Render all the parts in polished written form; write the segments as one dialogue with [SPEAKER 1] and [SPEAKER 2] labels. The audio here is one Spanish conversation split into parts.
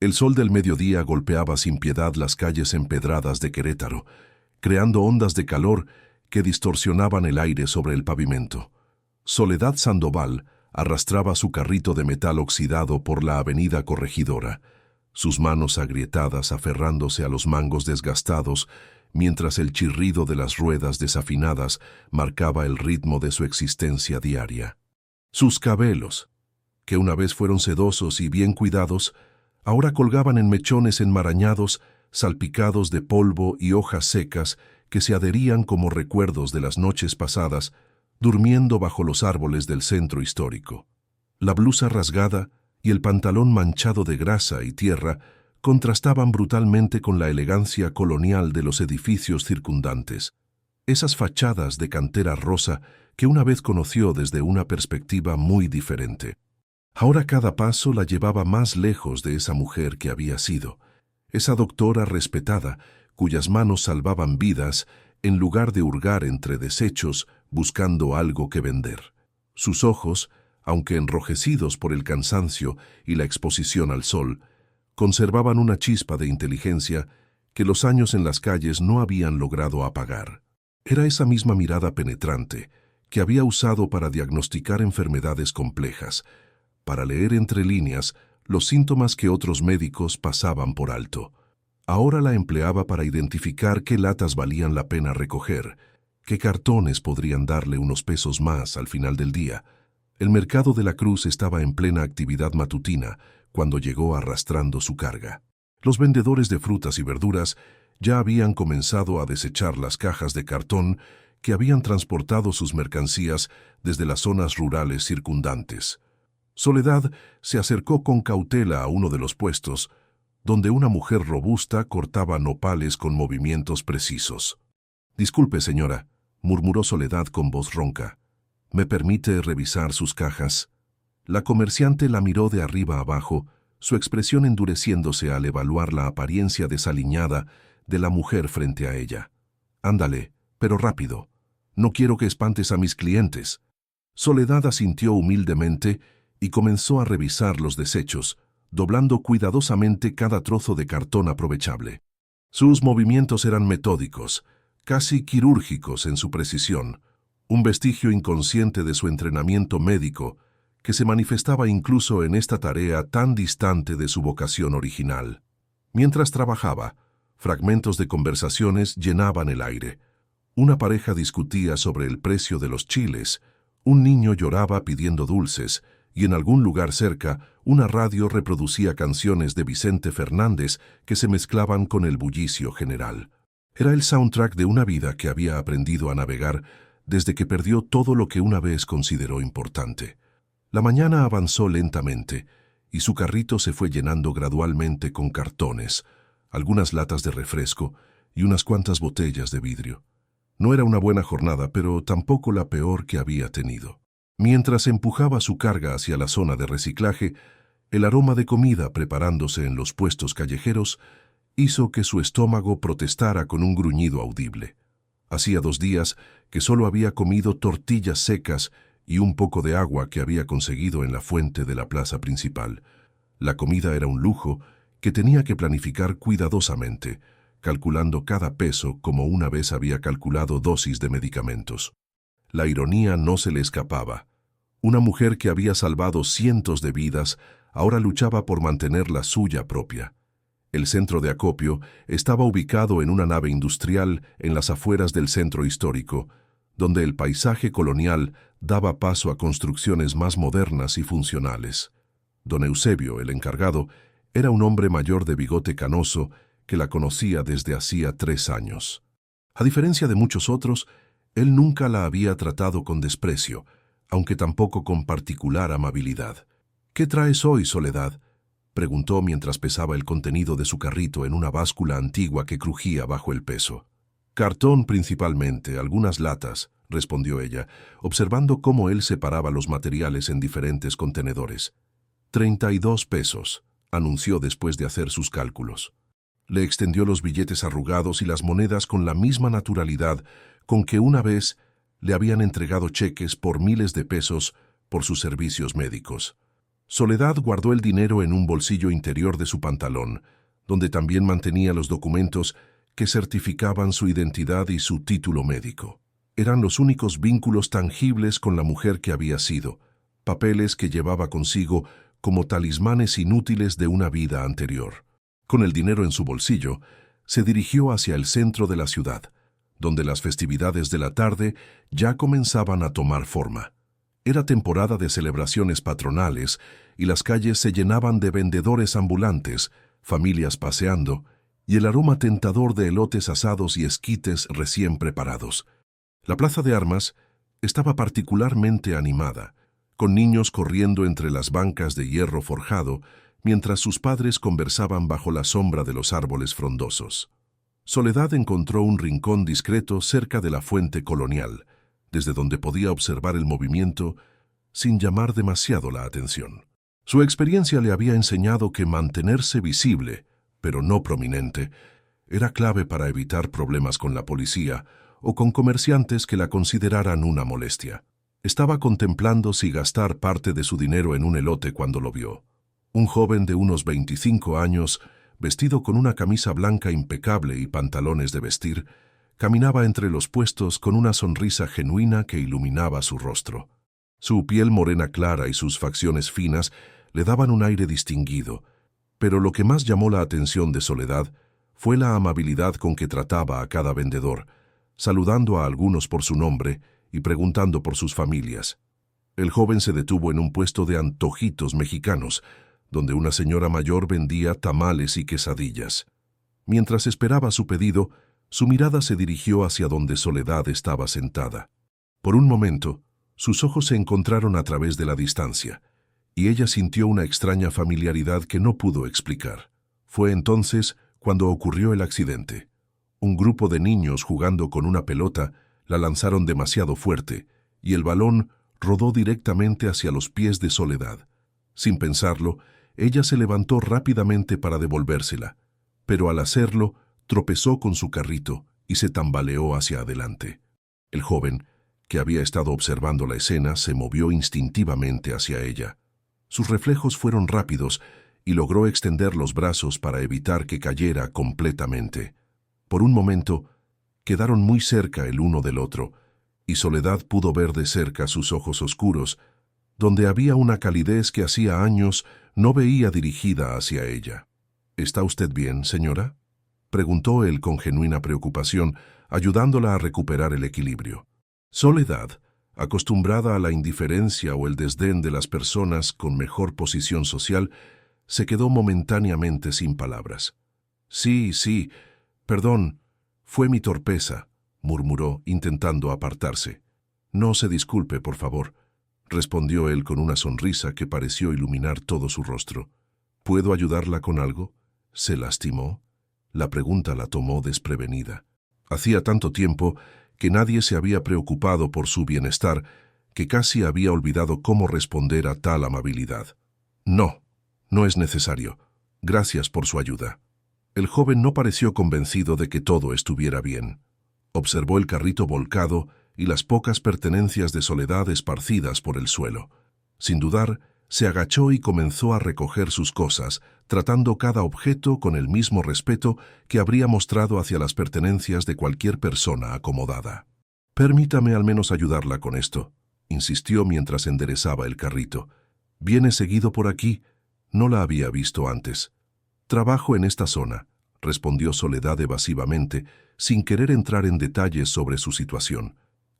[SPEAKER 1] El sol del mediodía golpeaba sin piedad las calles empedradas de Querétaro, creando ondas de calor que distorsionaban el aire sobre el pavimento. Soledad Sandoval arrastraba su carrito de metal oxidado por la avenida Corregidora, sus manos agrietadas aferrándose a los mangos desgastados, mientras el chirrido de las ruedas desafinadas marcaba el ritmo de su existencia diaria. Sus cabellos, que una vez fueron sedosos y bien cuidados, ahora colgaban en mechones enmarañados, salpicados de polvo y hojas secas que se adherían como recuerdos de las noches pasadas, durmiendo bajo los árboles del centro histórico. La blusa rasgada y el pantalón manchado de grasa y tierra contrastaban brutalmente con la elegancia colonial de los edificios circundantes, esas fachadas de cantera rosa que una vez conoció desde una perspectiva muy diferente. Ahora cada paso la llevaba más lejos de esa mujer que había sido, esa doctora respetada, cuyas manos salvaban vidas en lugar de hurgar entre desechos buscando algo que vender. Sus ojos, aunque enrojecidos por el cansancio y la exposición al sol, conservaban una chispa de inteligencia que los años en las calles no habían logrado apagar. Era esa misma mirada penetrante que había usado para diagnosticar enfermedades complejas, para leer entre líneas los síntomas que otros médicos pasaban por alto. Ahora la empleaba para identificar qué latas valían la pena recoger, qué cartones podrían darle unos pesos más al final del día. El mercado de la Cruz estaba en plena actividad matutina cuando llegó arrastrando su carga. Los vendedores de frutas y verduras ya habían comenzado a desechar las cajas de cartón que habían transportado sus mercancías desde las zonas rurales circundantes. Soledad se acercó con cautela a uno de los puestos, donde una mujer robusta cortaba nopales con movimientos precisos. «Disculpe, señora», murmuró Soledad con voz ronca. «¿Me permite revisar sus cajas?» La comerciante la miró de arriba abajo, su expresión endureciéndose al evaluar la apariencia desaliñada de la mujer frente a ella. «Ándale, pero rápido. No quiero que espantes a mis clientes». Soledad asintió humildemente y comenzó a revisar los desechos, doblando cuidadosamente cada trozo de cartón aprovechable. Sus movimientos eran metódicos, casi quirúrgicos en su precisión, un vestigio inconsciente de su entrenamiento médico que se manifestaba incluso en esta tarea tan distante de su vocación original. Mientras trabajaba, fragmentos de conversaciones llenaban el aire. Una pareja discutía sobre el precio de los chiles, un niño lloraba pidiendo dulces, y en algún lugar cerca, una radio reproducía canciones de Vicente Fernández que se mezclaban con el bullicio general. Era el soundtrack de una vida que había aprendido a navegar desde que perdió todo lo que una vez consideró importante. La mañana avanzó lentamente, y su carrito se fue llenando gradualmente con cartones, algunas latas de refresco y unas cuantas botellas de vidrio. No era una buena jornada, pero tampoco la peor que había tenido. Mientras empujaba su carga hacia la zona de reciclaje, el aroma de comida preparándose en los puestos callejeros hizo que su estómago protestara con un gruñido audible. Hacía 2 días que solo había comido tortillas secas y un poco de agua que había conseguido en la fuente de la plaza principal. La comida era un lujo que tenía que planificar cuidadosamente, calculando cada peso como una vez había calculado dosis de medicamentos. La ironía no se le escapaba. Una mujer que había salvado cientos de vidas ahora luchaba por mantener la suya propia. El centro de acopio estaba ubicado en una nave industrial en las afueras del centro histórico, donde el paisaje colonial daba paso a construcciones más modernas y funcionales. Don Eusebio, el encargado, era un hombre mayor de bigote canoso que la conocía desde hacía 3 años. A diferencia de muchos otros, él nunca la había tratado con desprecio, aunque tampoco con particular amabilidad. «¿Qué traes hoy, Soledad?», preguntó mientras pesaba el contenido de su carrito en una báscula antigua que crujía bajo el peso. «Cartón principalmente, algunas latas», respondió ella, observando cómo él separaba los materiales en diferentes contenedores. «32 pesos», anunció después de hacer sus cálculos. Le extendió los billetes arrugados y las monedas con la misma naturalidad con que una vez le habían entregado cheques por miles de pesos por sus servicios médicos. Soledad guardó el dinero en un bolsillo interior de su pantalón, donde también mantenía los documentos que certificaban su identidad y su título médico. Eran los únicos vínculos tangibles con la mujer que había sido, papeles que llevaba consigo como talismanes inútiles de una vida anterior. Con el dinero en su bolsillo, se dirigió hacia el centro de la ciudad, donde las festividades de la tarde ya comenzaban a tomar forma. Era temporada de celebraciones patronales y las calles se llenaban de vendedores ambulantes, familias paseando y el aroma tentador de elotes asados y esquites recién preparados. La plaza de armas estaba particularmente animada, con niños corriendo entre las bancas de hierro forjado, mientras sus padres conversaban bajo la sombra de los árboles frondosos. Soledad encontró un rincón discreto cerca de la fuente colonial, desde donde podía observar el movimiento sin llamar demasiado la atención. Su experiencia le había enseñado que mantenerse visible, pero no prominente, era clave para evitar problemas con la policía o con comerciantes que la consideraran una molestia. Estaba contemplando si gastar parte de su dinero en un elote cuando lo vio. Un joven de unos 25 años, vestido con una camisa blanca impecable y pantalones de vestir, caminaba entre los puestos con una sonrisa genuina que iluminaba su rostro. Su piel morena clara y sus facciones finas le daban un aire distinguido, pero lo que más llamó la atención de Soledad fue la amabilidad con que trataba a cada vendedor, saludando a algunos por su nombre y preguntando por sus familias. El joven se detuvo en un puesto de antojitos mexicanos, donde una señora mayor vendía tamales y quesadillas. Mientras esperaba su pedido, su mirada se dirigió hacia donde Soledad estaba sentada. Por un momento, sus ojos se encontraron a través de la distancia, y ella sintió una extraña familiaridad que no pudo explicar. Fue entonces cuando ocurrió el accidente. Un grupo de niños jugando con una pelota la lanzaron demasiado fuerte, y el balón rodó directamente hacia los pies de Soledad. Sin pensarlo, ella se levantó rápidamente para devolvérsela, pero al hacerlo, tropezó con su carrito y se tambaleó hacia adelante. El joven, que había estado observando la escena, se movió instintivamente hacia ella. Sus reflejos fueron rápidos y logró extender los brazos para evitar que cayera completamente. Por un momento, quedaron muy cerca el uno del otro, y Soledad pudo ver de cerca sus ojos oscuros, donde había una calidez que hacía años no veía dirigida hacia ella. ¿Está usted bien, señora?, preguntó él con genuina preocupación, ayudándola a recuperar el equilibrio. Soledad, acostumbrada a la indiferencia o el desdén de las personas con mejor posición social, se quedó momentáneamente sin palabras. Sí, perdón, fue mi torpeza, murmuró, intentando apartarse. No se disculpe, por favor, respondió él con una sonrisa que pareció iluminar todo su rostro. ¿Puedo ayudarla con algo? ¿Se lastimó? La pregunta la tomó desprevenida. Hacía tanto tiempo que nadie se había preocupado por su bienestar que casi había olvidado cómo responder a tal amabilidad. No es necesario. Gracias por su ayuda. El joven no pareció convencido de que todo estuviera bien. Observó el carrito volcado y las pocas pertenencias de Soledad esparcidas por el suelo. Sin dudar, se agachó y comenzó a recoger sus cosas, tratando cada objeto con el mismo respeto que habría mostrado hacia las pertenencias de cualquier persona acomodada. «Permítame al menos ayudarla con esto», insistió mientras enderezaba el carrito. «¿Viene seguido por aquí? No la había visto antes». «Trabajo en esta zona», respondió Soledad evasivamente, sin querer entrar en detalles sobre su situación.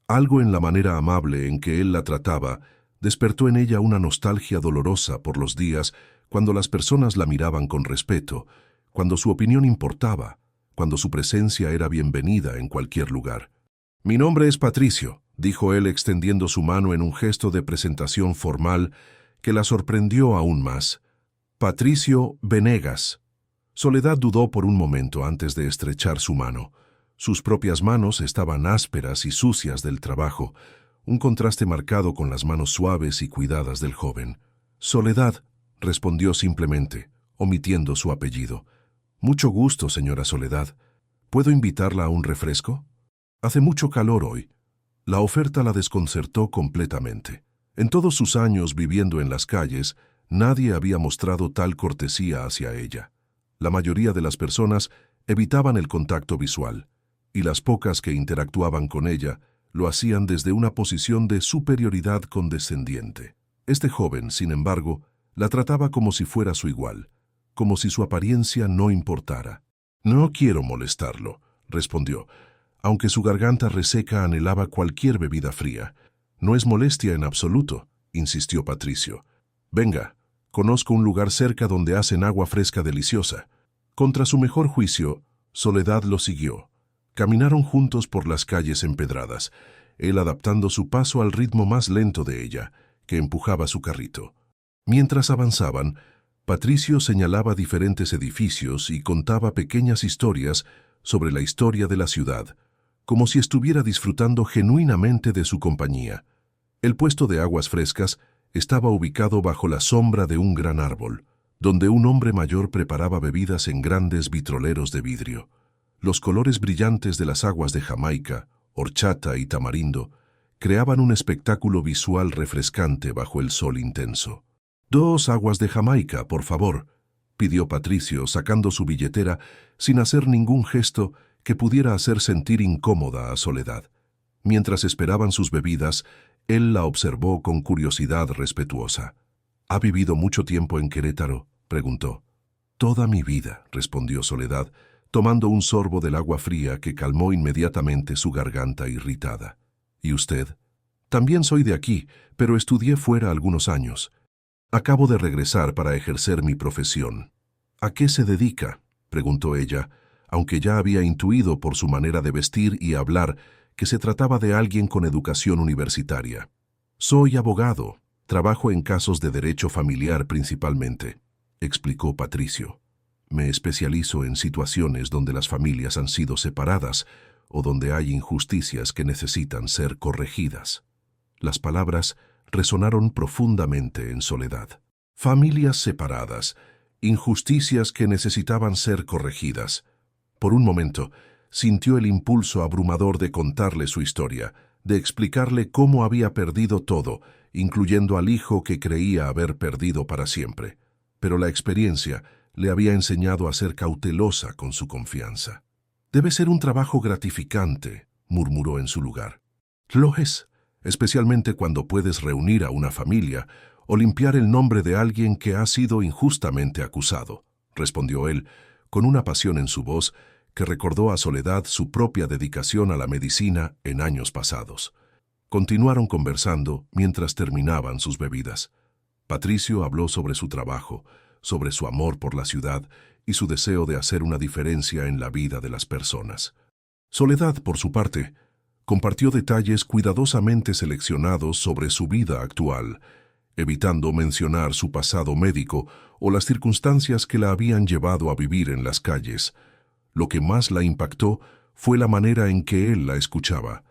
[SPEAKER 1] Algo en la manera amable en que él la trataba despertó en ella una nostalgia dolorosa por los días cuando las personas la miraban con respeto, cuando su opinión importaba, cuando su presencia era bienvenida en cualquier lugar. «Mi nombre es Patricio», dijo él extendiendo su mano en un gesto de presentación formal que la sorprendió aún más. «Patricio Venegas». Soledad dudó por un momento antes de estrechar su mano. Sus propias manos estaban ásperas y sucias del trabajo, un contraste marcado con las manos suaves y cuidadas del joven. «Soledad», respondió simplemente, omitiendo su apellido. «Mucho gusto, señora Soledad. ¿Puedo invitarla a un refresco? Hace mucho calor hoy». La oferta la desconcertó completamente. En todos sus años viviendo en las calles, Nadie había mostrado tal cortesía hacia ella. La mayoría de las personas evitaban el contacto visual, y las pocas que interactuaban con ella lo hacían desde una posición de superioridad condescendiente. Este joven, sin embargo, la trataba como si fuera su igual, como si su apariencia no importara. «No quiero molestarlo», respondió, aunque su garganta reseca anhelaba cualquier bebida fría. «No es molestia en absoluto», insistió Patricio. «Venga, conozco un lugar cerca donde hacen agua fresca deliciosa». Contra su mejor juicio, Soledad lo siguió. Caminaron juntos por las calles empedradas, él adaptando su paso al ritmo más lento de ella, que empujaba su carrito. Mientras avanzaban, Patricio señalaba diferentes edificios y contaba pequeñas historias sobre la historia de la ciudad, como si estuviera disfrutando genuinamente de su compañía. El puesto de aguas frescas estaba ubicado bajo la sombra de un gran árbol, donde un hombre mayor preparaba bebidas en grandes vitroleros de vidrio. Los colores brillantes de las aguas de Jamaica, horchata y tamarindo creaban un espectáculo visual refrescante bajo el sol intenso. «2 aguas de Jamaica, por favor», pidió Patricio, sacando su billetera sin hacer ningún gesto que pudiera hacer sentir incómoda a Soledad. Mientras esperaban sus bebidas, él la observó con curiosidad respetuosa. «¿Ha vivido mucho tiempo en Querétaro?», preguntó. «Toda mi vida», respondió Soledad, tomando un sorbo del agua fría que calmó inmediatamente su garganta irritada. «¿Y usted?» «También soy de aquí, pero estudié fuera algunos años. Acabo de regresar para ejercer mi profesión». «¿A qué se dedica?», preguntó ella, aunque ya había intuido por su manera de vestir y hablar que se trataba de alguien con educación universitaria. «Soy abogado, trabajo en casos de derecho familiar principalmente», explicó Patricio. «Me especializo en situaciones donde las familias han sido separadas o donde hay injusticias que necesitan ser corregidas». Las palabras resonaron profundamente en Soledad. Familias separadas, injusticias que necesitaban ser corregidas. Por un momento, sintió el impulso abrumador de contarle su historia, de explicarle cómo había perdido todo, incluyendo al hijo que creía haber perdido para siempre. Pero la experiencia le había enseñado a ser cautelosa con su confianza. «Debe ser un trabajo gratificante», murmuró en su lugar. «Lo es, especialmente cuando puedes reunir a una familia o limpiar el nombre de alguien que ha sido injustamente acusado», respondió él, con una pasión en su voz que recordó a Soledad su propia dedicación a la medicina en años pasados. Continuaron conversando mientras terminaban sus bebidas. Patricio habló sobre su trabajo, sobre su amor por la ciudad y su deseo de hacer una diferencia en la vida de las personas. Soledad, por su parte, compartió detalles cuidadosamente seleccionados sobre su vida actual, evitando mencionar su pasado médico o las circunstancias que la habían llevado a vivir en las calles. Lo que más la impactó fue la manera en que él la escuchaba.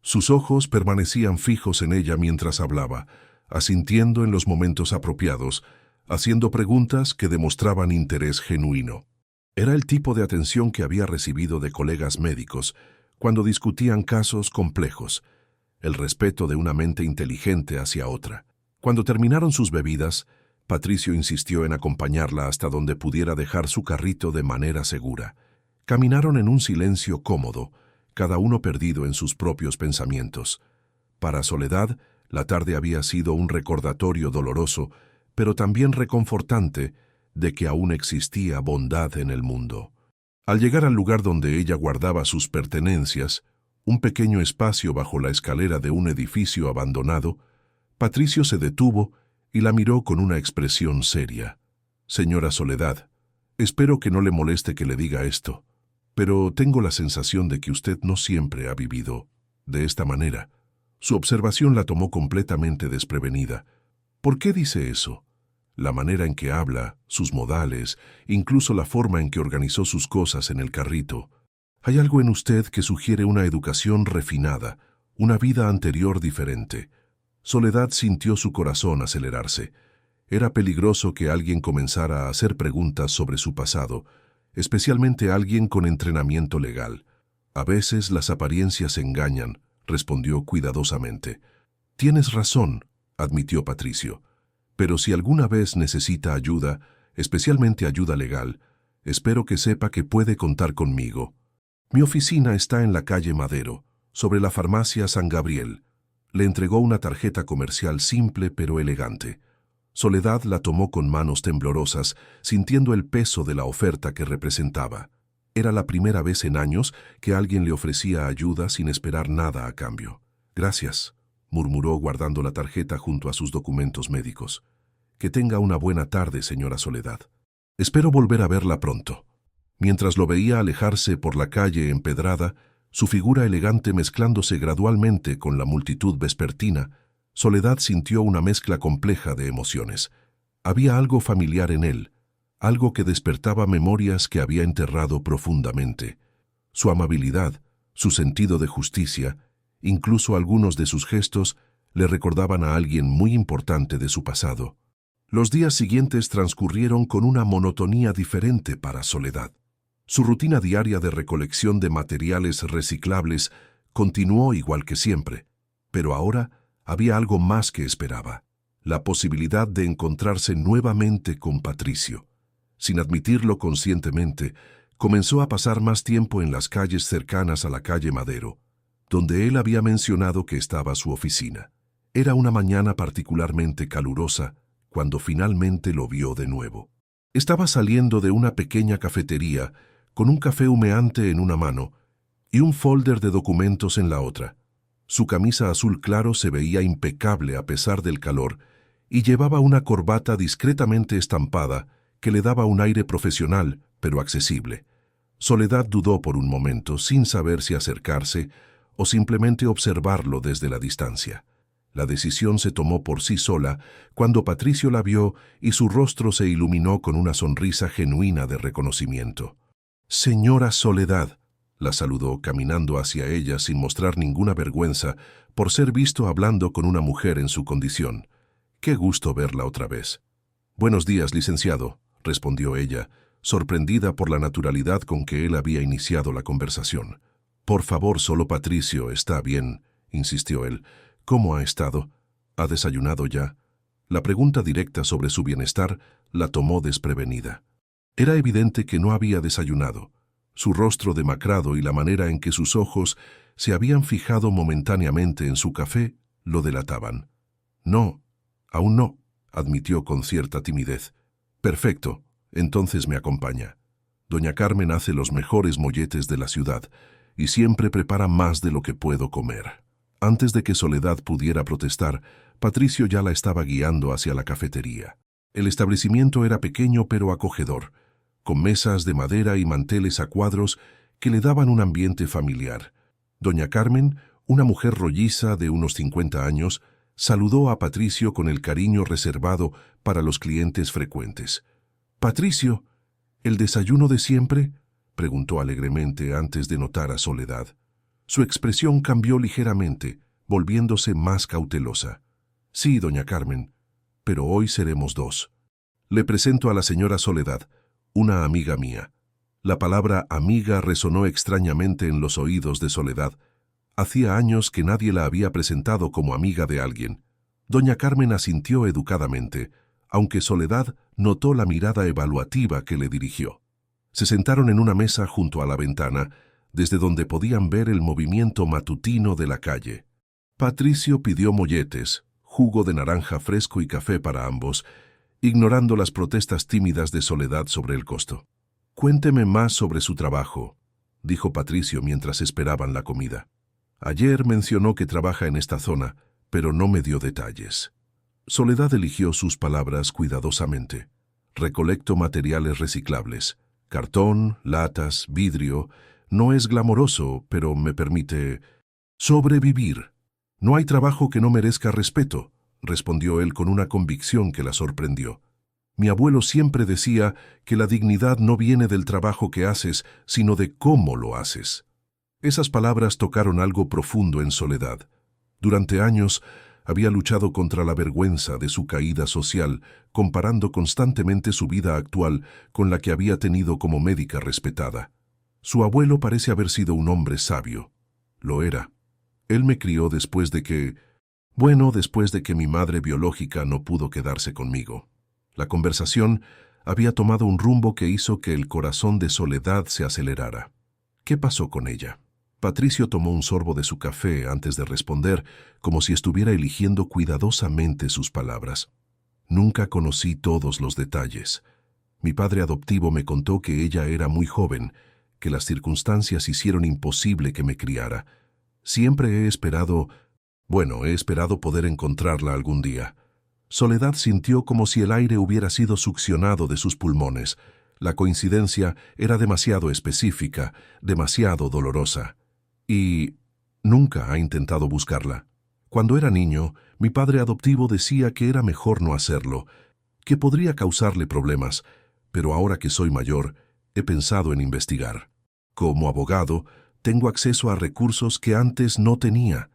[SPEAKER 1] Sus ojos permanecían fijos en ella mientras hablaba, asintiendo en los momentos apropiados, haciendo preguntas que demostraban interés genuino. Era el tipo de atención que había recibido de colegas médicos cuando discutían casos complejos, el respeto de una mente inteligente hacia otra. Cuando terminaron sus bebidas, Patricio insistió en acompañarla hasta donde pudiera dejar su carrito de manera segura. Caminaron en un silencio cómodo, cada uno perdido en sus propios pensamientos. Para Soledad, la tarde había sido un recordatorio doloroso, pero también reconfortante, de que aún existía bondad en el mundo. Al llegar al lugar donde ella guardaba sus pertenencias, un pequeño espacio bajo la escalera de un edificio abandonado, Patricio se detuvo y la miró con una expresión seria. «Señora Soledad, espero que no le moleste que le diga esto, pero tengo la sensación de que usted no siempre ha vivido de esta manera». Su observación la tomó completamente desprevenida. «¿Por qué dice eso?» La manera en que habla, sus modales, incluso la forma en que organizó sus cosas en el carrito. Hay algo en usted que sugiere una educación refinada, una vida anterior diferente. Soledad sintió su corazón acelerarse. Era peligroso que alguien comenzara a hacer preguntas sobre su pasado, especialmente alguien con entrenamiento legal. «A veces las apariencias engañan», respondió cuidadosamente. «Tienes razón», admitió Patricio. Pero si alguna vez necesita ayuda, especialmente ayuda legal, espero que sepa que puede contar conmigo. Mi oficina está en la calle Madero, sobre la farmacia San Gabriel. Le entregó una tarjeta comercial simple pero elegante. Soledad la tomó con manos temblorosas, sintiendo el peso de la oferta que representaba. Era la primera vez en años que alguien le ofrecía ayuda sin esperar nada a cambio. «Gracias», murmuró guardando la tarjeta junto a sus documentos médicos. «Que tenga una buena tarde, señora Soledad. Espero volver a verla pronto». Mientras lo veía alejarse por la calle empedrada, su figura elegante mezclándose gradualmente con la multitud vespertina, Soledad sintió una mezcla compleja de emociones. Había algo familiar en él, algo que despertaba memorias que había enterrado profundamente. Su amabilidad, su sentido de justicia, incluso algunos de sus gestos, le recordaban a alguien muy importante de su pasado. Los días siguientes transcurrieron con una monotonía diferente para Soledad. Su rutina diaria de recolección de materiales reciclables continuó igual que siempre, pero ahora había algo más que esperaba: la posibilidad de encontrarse nuevamente con Patricio. Sin admitirlo conscientemente, comenzó a pasar más tiempo en las calles cercanas a la calle Madero, donde él había mencionado que estaba su oficina. Era una mañana particularmente calurosa cuando finalmente lo vio de nuevo. Estaba saliendo de una pequeña cafetería con un café humeante en una mano y un folder de documentos en la otra. Su camisa azul claro se veía impecable a pesar del calor y llevaba una corbata discretamente estampada que le daba un aire profesional, pero accesible. Soledad dudó por un momento, sin saber si acercarse o simplemente observarlo desde la distancia. La decisión se tomó por sí sola cuando Patricio la vio y su rostro se iluminó con una sonrisa genuina de reconocimiento. «Señora Soledad», la saludó caminando hacia ella sin mostrar ninguna vergüenza por ser visto hablando con una mujer en su condición. «Qué gusto verla otra vez». «Buenos días, licenciado», respondió ella, sorprendida por la naturalidad con que él había iniciado la conversación. «Por favor, solo Patricio está bien», insistió él. «¿Cómo ha estado? ¿Ha desayunado ya?» La pregunta directa sobre su bienestar la tomó desprevenida. Era evidente que no había desayunado. Su rostro demacrado y la manera en que sus ojos se habían fijado momentáneamente en su café lo delataban. «No, aún no», admitió con cierta timidez. «Perfecto, entonces me acompaña. Doña Carmen hace los mejores molletes de la ciudad y siempre prepara más de lo que puedo comer». Antes de que Soledad pudiera protestar, Patricio ya la estaba guiando hacia la cafetería. El establecimiento era pequeño pero acogedor, con mesas de madera y manteles a cuadros que le daban un ambiente familiar. Doña Carmen, una mujer rolliza de unos 50 años, saludó a Patricio con el cariño reservado para los clientes frecuentes. «Patricio, ¿el desayuno de siempre?», preguntó alegremente antes de notar a Soledad. Su expresión cambió ligeramente, volviéndose más cautelosa. «Sí, doña Carmen, pero hoy seremos dos. Le presento a la señora Soledad, una amiga mía». La palabra amiga resonó extrañamente en los oídos de Soledad. Hacía años que nadie la había presentado como amiga de alguien. Doña Carmen asintió educadamente, aunque Soledad notó la mirada evaluativa que le dirigió. Se sentaron en una mesa junto a la ventana, desde donde podían ver el movimiento matutino de la calle. Patricio pidió molletes, jugo de naranja fresco y café para ambos, ignorando las protestas tímidas de Soledad sobre el costo. «Cuénteme más sobre su trabajo», dijo Patricio mientras esperaban la comida. «Ayer mencionó que trabaja en esta zona, pero no me dio detalles». Soledad eligió sus palabras cuidadosamente. «Recolecto materiales reciclables, cartón, latas, vidrio. No es glamoroso, pero me permite sobrevivir. No hay trabajo que no merezca respeto», respondió él con una convicción que la sorprendió. «Mi abuelo siempre decía que la dignidad no viene del trabajo que haces, sino de cómo lo haces». Esas palabras tocaron algo profundo en Soledad. Durante años había luchado contra la vergüenza de su caída social, comparando constantemente su vida actual con la que había tenido como médica respetada. Su abuelo parece haber sido un hombre sabio. Lo era. Él me crió después de que Bueno, después de que mi madre biológica no pudo quedarse conmigo. La conversación había tomado un rumbo que hizo que el corazón de Soledad se acelerara. ¿Qué pasó con ella? Patricio tomó un sorbo de su café antes de responder, como si estuviera eligiendo cuidadosamente sus palabras. Nunca conocí todos los detalles. Mi padre adoptivo me contó que ella era muy joven, que las circunstancias hicieron imposible que me criara. Siempre he esperado poder encontrarla algún día. Soledad sintió como si el aire hubiera sido succionado de sus pulmones. La coincidencia era demasiado específica, demasiado dolorosa. Y nunca ha intentado buscarla. Cuando era niño, mi padre adoptivo decía que era mejor no hacerlo, que podría causarle problemas, pero ahora que soy mayor, he pensado en investigar. Como abogado, tengo acceso a recursos que antes no tenía.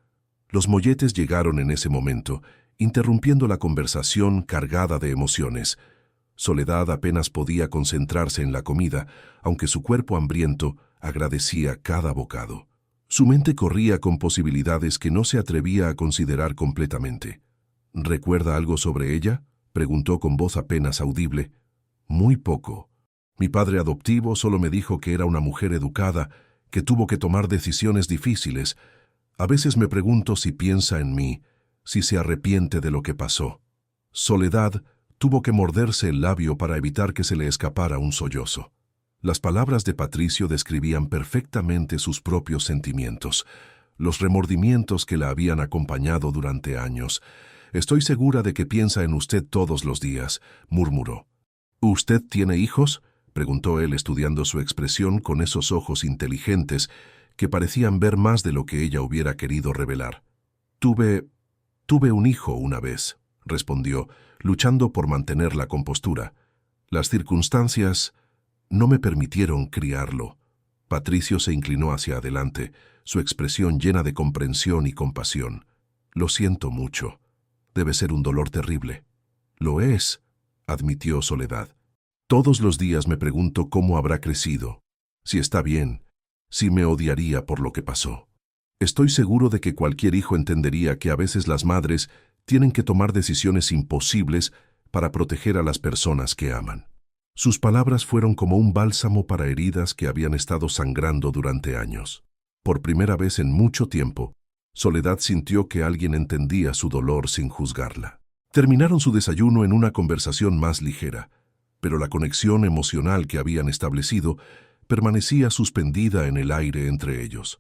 [SPEAKER 1] Los molletes llegaron en ese momento, interrumpiendo la conversación cargada de emociones. Soledad apenas podía concentrarse en la comida, aunque su cuerpo hambriento agradecía cada bocado. Su mente corría con posibilidades que no se atrevía a considerar completamente. ¿Recuerda algo sobre ella?, preguntó con voz apenas audible. Muy poco. Mi padre adoptivo solo me dijo que era una mujer educada, que tuvo que tomar decisiones difíciles. A veces me pregunto si piensa en mí, si se arrepiente de lo que pasó. Soledad tuvo que morderse el labio para evitar que se le escapara un sollozo. Las palabras de Patricio describían perfectamente sus propios sentimientos, los remordimientos que la habían acompañado durante años. «Estoy segura de que piensa en usted todos los días», murmuró. «¿Usted tiene hijos?», preguntó él, estudiando su expresión con esos ojos inteligentes que parecían ver más de lo que ella hubiera querido revelar. Tuve un hijo una vez», respondió, luchando por mantener la compostura. «Las circunstancias no me permitieron criarlo». Patricio se inclinó hacia adelante, su expresión llena de comprensión y compasión. «Lo siento mucho. Debe ser un dolor terrible». «Lo es», admitió Soledad. «Todos los días me pregunto cómo habrá crecido, si está bien, si me odiaría por lo que pasó. Estoy seguro de que cualquier hijo entendería que a veces las madres tienen que tomar decisiones imposibles para proteger a las personas que aman». Sus palabras fueron como un bálsamo para heridas que habían estado sangrando durante años. Por primera vez en mucho tiempo, Soledad sintió que alguien entendía su dolor sin juzgarla. Terminaron su desayuno en una conversación más ligera, pero la conexión emocional que habían establecido permanecía suspendida en el aire entre ellos.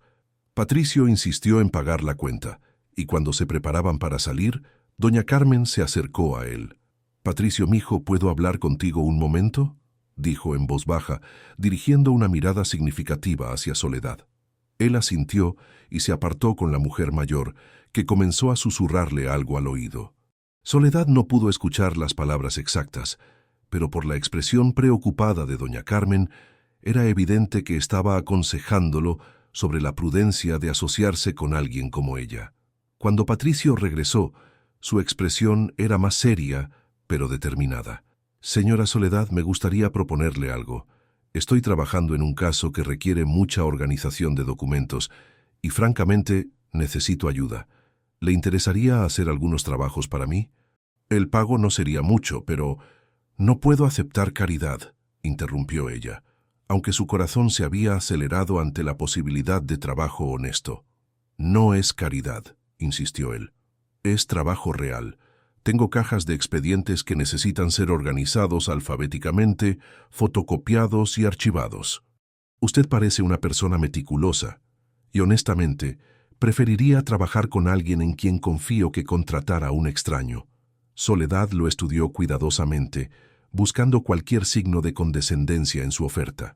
[SPEAKER 1] Patricio insistió en pagar la cuenta, y cuando se preparaban para salir, doña Carmen se acercó a él. «Patricio, mijo, ¿puedo hablar contigo un momento?», dijo en voz baja, dirigiendo una mirada significativa hacia Soledad. Él asintió y se apartó con la mujer mayor, que comenzó a susurrarle algo al oído. Soledad no pudo escuchar las palabras exactas, pero por la expresión preocupada de doña Carmen, era evidente que estaba aconsejándolo sobre la prudencia de asociarse con alguien como ella. Cuando Patricio regresó, su expresión era más seria, pero determinada. «Señora Soledad, me gustaría proponerle algo. Estoy trabajando en un caso que requiere mucha organización de documentos y, francamente, necesito ayuda. ¿Le interesaría hacer algunos trabajos para mí? El pago no sería mucho, pero…» «No puedo aceptar caridad», interrumpió ella, aunque su corazón se había acelerado ante la posibilidad de trabajo honesto. «No es caridad», insistió él. «Es trabajo real. Tengo cajas de expedientes que necesitan ser organizados alfabéticamente, fotocopiados y archivados. Usted parece una persona meticulosa, y honestamente, preferiría trabajar con alguien en quien confío que contratar a un extraño». Soledad lo estudió cuidadosamente, buscando cualquier signo de condescendencia en su oferta.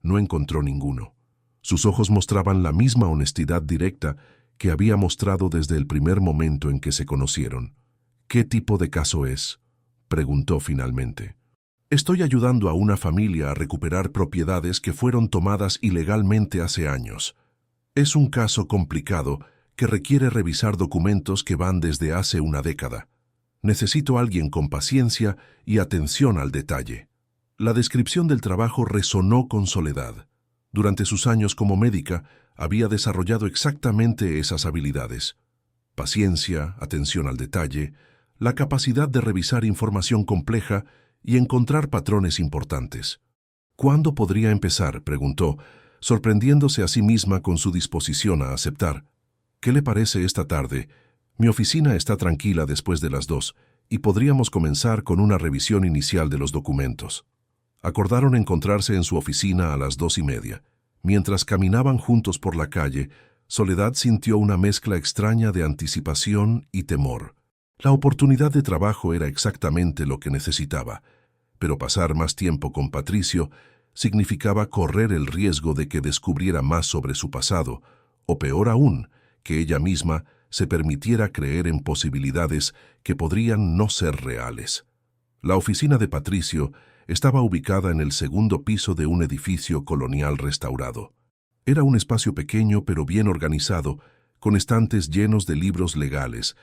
[SPEAKER 1] No encontró ninguno. Sus ojos mostraban la misma honestidad directa que había mostrado desde el primer momento en que se conocieron. «¿Qué tipo de caso es?», preguntó finalmente. «Estoy ayudando a una familia a recuperar propiedades que fueron tomadas ilegalmente hace años. Es un caso complicado que requiere revisar documentos que van desde hace una década. Necesito a alguien con paciencia y atención al detalle». La descripción del trabajo resonó con Soledad. Durante sus años como médica, había desarrollado exactamente esas habilidades. Paciencia, atención al detalle, la capacidad de revisar información compleja y encontrar patrones importantes. ¿Cuándo podría empezar?, preguntó, sorprendiéndose a sí misma con su disposición a aceptar. ¿Qué le parece esta tarde? Mi oficina está tranquila después de las 2 y podríamos comenzar con una revisión inicial de los documentos. Acordaron encontrarse en su oficina a las 2:30. Mientras caminaban juntos por la calle, Soledad sintió una mezcla extraña de anticipación y temor. La oportunidad de trabajo era exactamente lo que necesitaba, pero pasar más tiempo con Patricio significaba correr el riesgo de que descubriera más sobre su pasado, o peor aún, que ella misma se permitiera creer en posibilidades que podrían no ser reales. La oficina de Patricio estaba ubicada en el segundo piso de un edificio colonial restaurado. Era un espacio pequeño pero bien organizado, con estantes llenos de libros legales,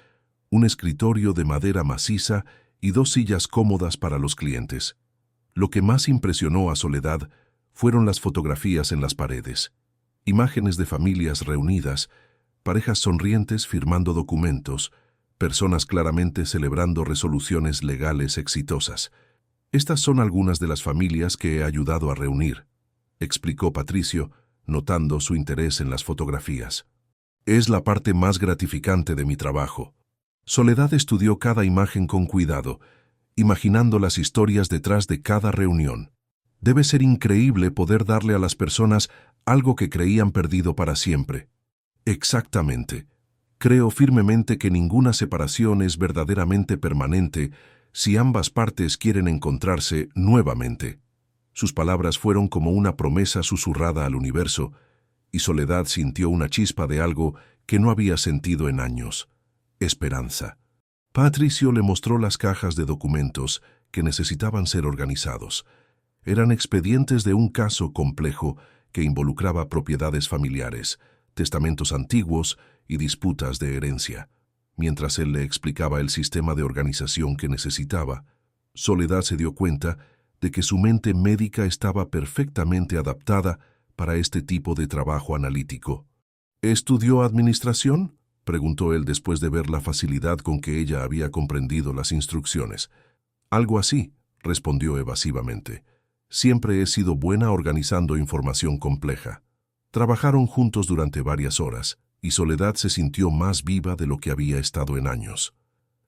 [SPEAKER 1] un escritorio de madera maciza y 2 sillas cómodas para los clientes. Lo que más impresionó a Soledad fueron las fotografías en las paredes. Imágenes de familias reunidas, parejas sonrientes firmando documentos, personas claramente celebrando resoluciones legales exitosas. Estas son algunas de las familias que he ayudado a reunir, explicó Patricio, notando su interés en las fotografías. Es la parte más gratificante de mi trabajo. Soledad estudió cada imagen con cuidado, imaginando las historias detrás de cada reunión. Debe ser increíble poder darle a las personas algo que creían perdido para siempre. Exactamente. Creo firmemente que ninguna separación es verdaderamente permanente si ambas partes quieren encontrarse nuevamente. Sus palabras fueron como una promesa susurrada al universo, y Soledad sintió una chispa de algo que no había sentido en años: esperanza. Patricio le mostró las cajas de documentos que necesitaban ser organizados. Eran expedientes de un caso complejo que involucraba propiedades familiares, testamentos antiguos y disputas de herencia. Mientras él le explicaba el sistema de organización que necesitaba, Soledad se dio cuenta de que su mente médica estaba perfectamente adaptada para este tipo de trabajo analítico. ¿Estudió administración?, preguntó él después de ver la facilidad con que ella había comprendido las instrucciones. Algo así, respondió evasivamente. Siempre he sido buena organizando información compleja. Trabajaron juntos durante varias horas, y Soledad se sintió más viva de lo que había estado en años.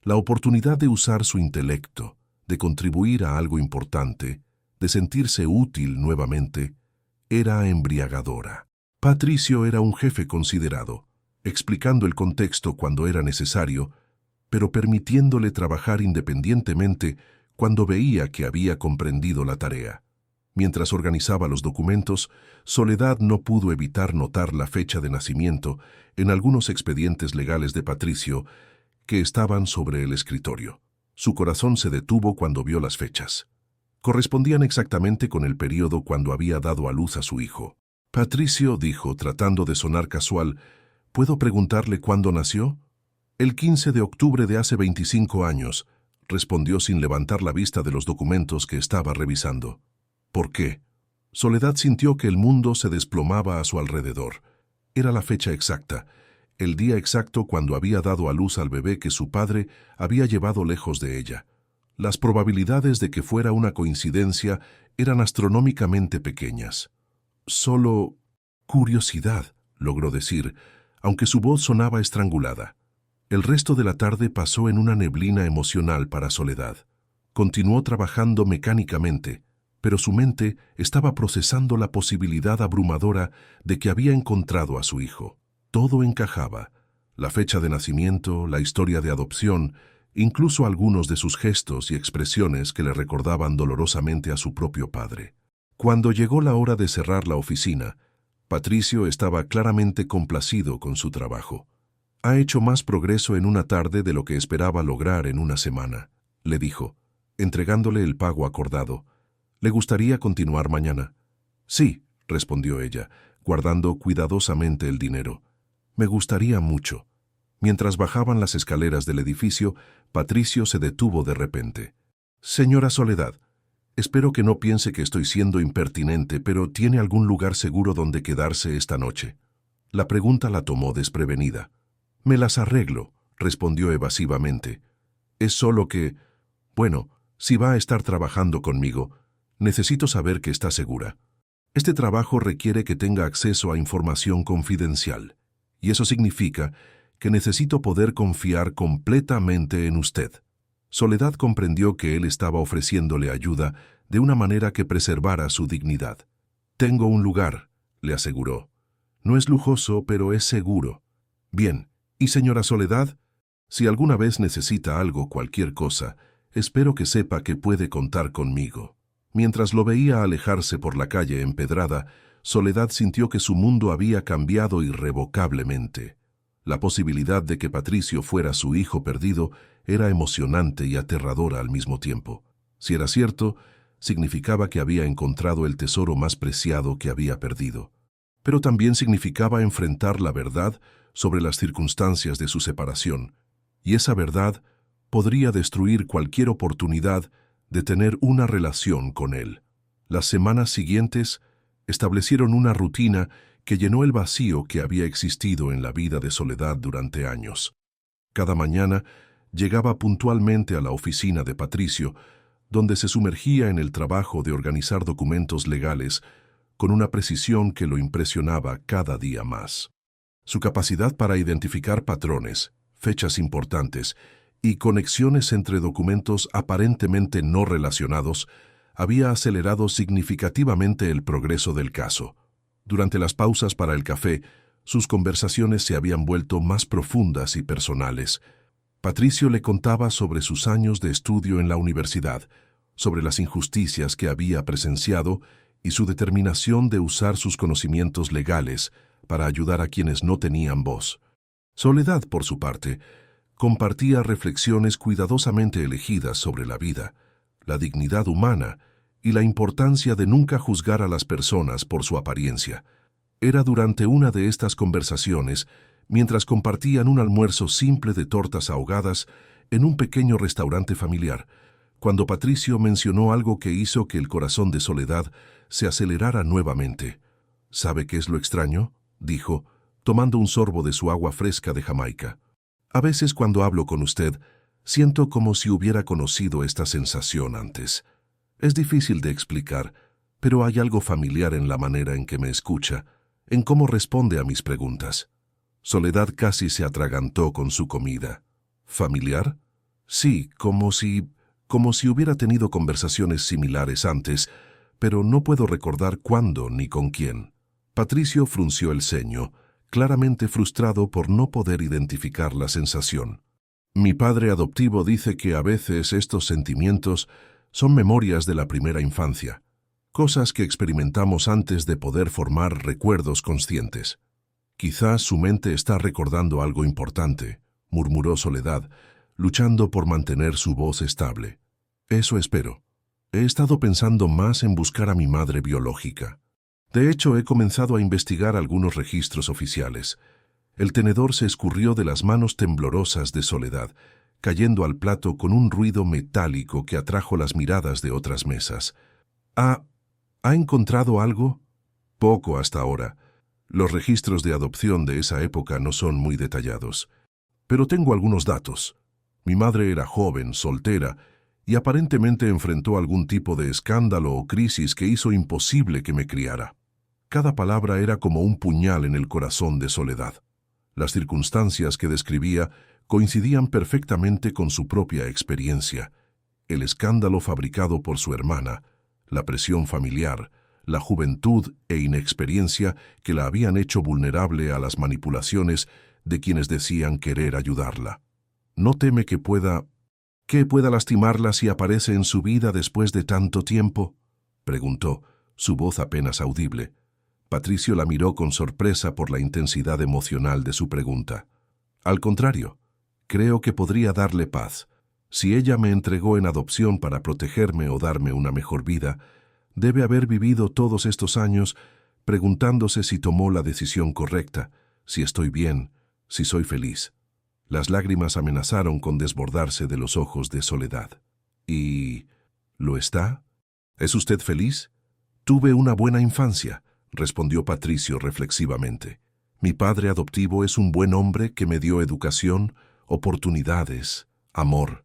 [SPEAKER 1] La oportunidad de usar su intelecto, de contribuir a algo importante, de sentirse útil nuevamente, era embriagadora. Patricio era un jefe considerado, explicando el contexto cuando era necesario, pero permitiéndole trabajar independientemente cuando veía que había comprendido la tarea. Mientras organizaba los documentos, Soledad no pudo evitar notar la fecha de nacimiento en algunos expedientes legales de Patricio que estaban sobre el escritorio. Su corazón se detuvo cuando vio las fechas. Correspondían exactamente con el periodo cuando había dado a luz a su hijo. Patricio dijo, tratando de sonar casual: ¿puedo preguntarle cuándo nació? El 15 de octubre de hace 25 años, respondió sin levantar la vista de los documentos que estaba revisando. ¿Por qué? Soledad sintió que el mundo se desplomaba a su alrededor. Era la fecha exacta, el día exacto cuando había dado a luz al bebé que su padre había llevado lejos de ella. Las probabilidades de que fuera una coincidencia eran astronómicamente pequeñas. Solo curiosidad, logró decir, aunque su voz sonaba estrangulada. El resto de la tarde pasó en una neblina emocional para Soledad. Continuó trabajando mecánicamente, pero su mente estaba procesando la posibilidad abrumadora de que había encontrado a su hijo. Todo encajaba: la fecha de nacimiento, la historia de adopción, incluso algunos de sus gestos y expresiones que le recordaban dolorosamente a su propio padre. Cuando llegó la hora de cerrar la oficina, Patricio estaba claramente complacido con su trabajo. Ha hecho más progreso en una tarde de lo que esperaba lograr en una semana, le dijo, entregándole el pago acordado. ¿Le gustaría continuar mañana? Sí, respondió ella, guardando cuidadosamente el dinero. Me gustaría mucho. Mientras bajaban las escaleras del edificio, Patricio se detuvo de repente. Señora Soledad, espero que no piense que estoy siendo impertinente, pero ¿tiene algún lugar seguro donde quedarse esta noche? La pregunta la tomó desprevenida. Me las arreglo, respondió evasivamente. Es solo que... Bueno, si va a estar trabajando conmigo, necesito saber que está segura. Este trabajo requiere que tenga acceso a información confidencial, y eso significa que necesito poder confiar completamente en usted. Soledad comprendió que él estaba ofreciéndole ayuda de una manera que preservara su dignidad. Tengo un lugar, le aseguró. No es lujoso, pero es seguro. Bien, y señora Soledad, si alguna vez necesita algo, cualquier cosa, espero que sepa que puede contar conmigo. Mientras lo veía alejarse por la calle empedrada, Soledad sintió que su mundo había cambiado irrevocablemente. La posibilidad de que Patricio fuera su hijo perdido era emocionante y aterradora al mismo tiempo. Si era cierto, significaba que había encontrado el tesoro más preciado que había perdido. Pero también significaba enfrentar la verdad sobre las circunstancias de su separación, y esa verdad podría destruir cualquier oportunidad de tener una relación con él. Las semanas siguientes establecieron una rutina que llenó el vacío que había existido en la vida de Soledad durante años. Cada mañana llegaba puntualmente a la oficina de Patricio, donde se sumergía en el trabajo de organizar documentos legales con una precisión que lo impresionaba cada día más. Su capacidad para identificar patrones, fechas importantes y conexiones entre documentos aparentemente no relacionados había acelerado significativamente el progreso del caso. Durante las pausas para el café, sus conversaciones se habían vuelto más profundas y personales. Patricio le contaba sobre sus años de estudio en la universidad, sobre las injusticias que había presenciado y su determinación de usar sus conocimientos legales para ayudar a quienes no tenían voz. Soledad, por su parte, compartía reflexiones cuidadosamente elegidas sobre la vida, la dignidad humana y la importancia de nunca juzgar a las personas por su apariencia. Era durante una de estas conversaciones, mientras compartían un almuerzo simple de tortas ahogadas en un pequeño restaurante familiar, cuando Patricio mencionó algo que hizo que el corazón de Soledad se acelerara nuevamente. ¿Sabe qué es lo extraño?, dijo, tomando un sorbo de su agua fresca de Jamaica. A veces cuando hablo con usted, siento como si hubiera conocido esta sensación antes. Es difícil de explicar, pero hay algo familiar en la manera en que me escucha, en cómo responde a mis preguntas. Soledad casi se atragantó con su comida. ¿Familiar? Sí, como si hubiera tenido conversaciones similares antes, pero no puedo recordar cuándo ni con quién. Patricio frunció el ceño, claramente frustrado por no poder identificar la sensación. Mi padre adoptivo dice que a veces estos sentimientos son memorias de la primera infancia, cosas que experimentamos antes de poder formar recuerdos conscientes. Quizás su mente está recordando algo importante, murmuró Soledad, luchando por mantener su voz estable. Eso espero. He estado pensando más en buscar a mi madre biológica. De hecho, he comenzado a investigar algunos registros oficiales. El tenedor se escurrió de las manos temblorosas de Soledad, cayendo al plato con un ruido metálico que atrajo las miradas de otras mesas. ¿Ha encontrado algo? Poco hasta ahora. Los registros de adopción de esa época no son muy detallados. Pero tengo algunos datos. Mi madre era joven, soltera, y aparentemente enfrentó algún tipo de escándalo o crisis que hizo imposible que me criara. Cada palabra era como un puñal en el corazón de Soledad. Las circunstancias que describía coincidían perfectamente con su propia experiencia. El escándalo fabricado por su hermana, la presión familiar, la juventud e inexperiencia que la habían hecho vulnerable a las manipulaciones de quienes decían querer ayudarla. ¿No teme que pueda lastimarla si aparece en su vida después de tanto tiempo?, preguntó, su voz apenas audible. Patricio la miró con sorpresa por la intensidad emocional de su pregunta. Al contrario, creo que podría darle paz. Si ella me entregó en adopción para protegerme o darme una mejor vida, debe haber vivido todos estos años preguntándose si tomó la decisión correcta, si estoy bien, si soy feliz. Las lágrimas amenazaron con desbordarse de los ojos de Soledad. ¿Y lo está? ¿Es usted feliz? Tuve una buena infancia, respondió Patricio reflexivamente. Mi padre adoptivo es un buen hombre que me dio educación, oportunidades, amor,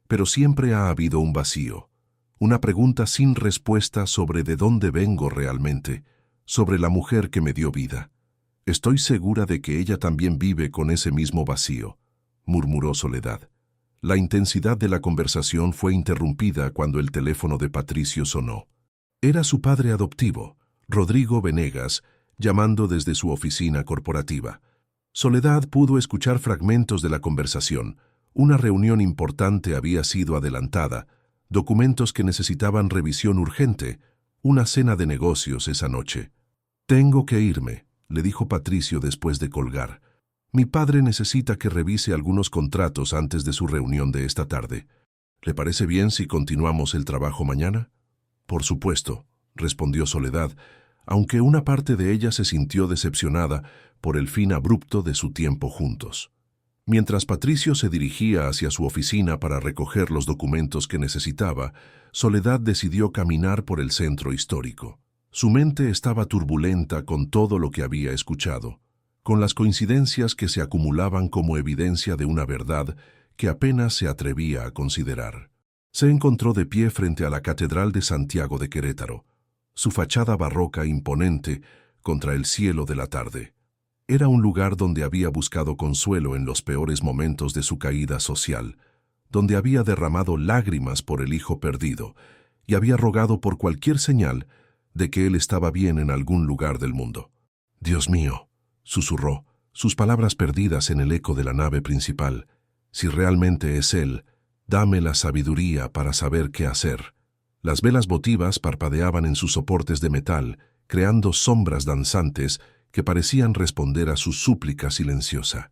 [SPEAKER 1] pero siempre ha habido un vacío, una pregunta sin respuesta sobre de dónde vengo realmente, sobre la mujer que me dio vida. Estoy segura de que ella también vive con ese mismo vacío, murmuró Soledad. La intensidad de la conversación fue interrumpida cuando el teléfono de Patricio sonó. Era su padre adoptivo, Rodrigo Venegas, llamando desde su oficina corporativa. Soledad pudo escuchar fragmentos de la conversación. Una reunión importante había sido adelantada, documentos que necesitaban revisión urgente, una cena de negocios esa noche. «Tengo que irme», le dijo Patricio después de colgar. «Mi padre necesita que revise algunos contratos antes de su reunión de esta tarde. ¿Le parece bien si continuamos el trabajo mañana?» «Por supuesto», respondió Soledad, aunque una parte de ella se sintió decepcionada por el fin abrupto de su tiempo juntos. Mientras Patricio se dirigía hacia su oficina para recoger los documentos que necesitaba, Soledad decidió caminar por el centro histórico. Su mente estaba turbulenta con todo lo que había escuchado, con las coincidencias que se acumulaban como evidencia de una verdad que apenas se atrevía a considerar. Se encontró de pie frente a la Catedral de Santiago de Querétaro, su fachada barroca imponente contra el cielo de la tarde. Era un lugar donde había buscado consuelo en los peores momentos de su caída social, donde había derramado lágrimas por el hijo perdido y había rogado por cualquier señal de que él estaba bien en algún lugar del mundo. «Dios mío», susurró, sus palabras perdidas en el eco de la nave principal, «si realmente es él, dame la sabiduría para saber qué hacer». Las velas votivas parpadeaban en sus soportes de metal, creando sombras danzantes que parecían responder a su súplica silenciosa.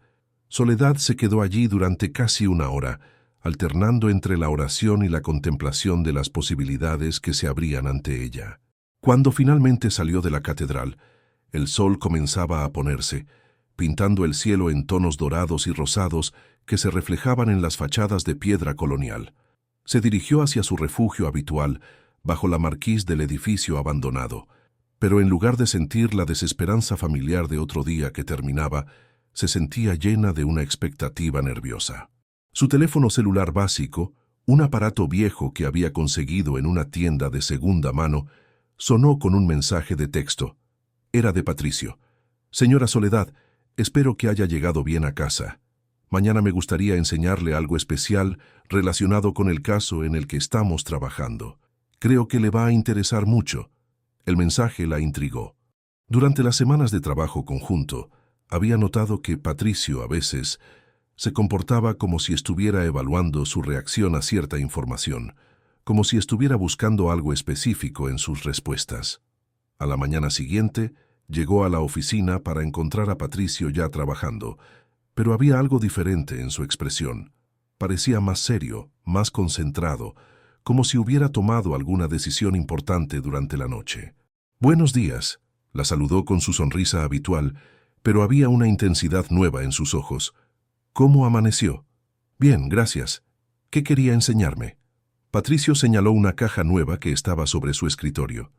[SPEAKER 1] Soledad se quedó allí durante casi una hora, alternando entre la oración y la contemplación de las posibilidades que se abrían ante ella. Cuando finalmente salió de la catedral, el sol comenzaba a ponerse, pintando el cielo en tonos dorados y rosados que se reflejaban en las fachadas de piedra colonial. Se dirigió hacia su refugio habitual, bajo la marquís del edificio abandonado, pero en lugar de sentir la desesperanza familiar de otro día que terminaba, se sentía llena de una expectativa nerviosa. Su teléfono celular básico, un aparato viejo que había conseguido en una tienda de segunda mano, sonó con un mensaje de texto. Era de Patricio. «Señora Soledad, espero que haya llegado bien a casa. Mañana me gustaría enseñarle algo especial relacionado con el caso en el que estamos trabajando. Creo que le va a interesar mucho». El mensaje la intrigó. Durante las semanas de trabajo conjunto, había notado que Patricio a veces se comportaba como si estuviera evaluando su reacción a cierta información, como si estuviera buscando algo específico en sus respuestas. A la mañana siguiente, llegó a la oficina para encontrar a Patricio ya trabajando, pero había algo diferente en su expresión. Parecía más serio, más concentrado, como si hubiera tomado alguna decisión importante durante la noche. «Buenos días», la saludó con su sonrisa habitual, pero había una intensidad nueva en sus ojos. «¿Cómo amaneció?» «Bien, gracias. ¿Qué quería enseñarme?» Patricio señaló una caja nueva que estaba sobre su escritorio.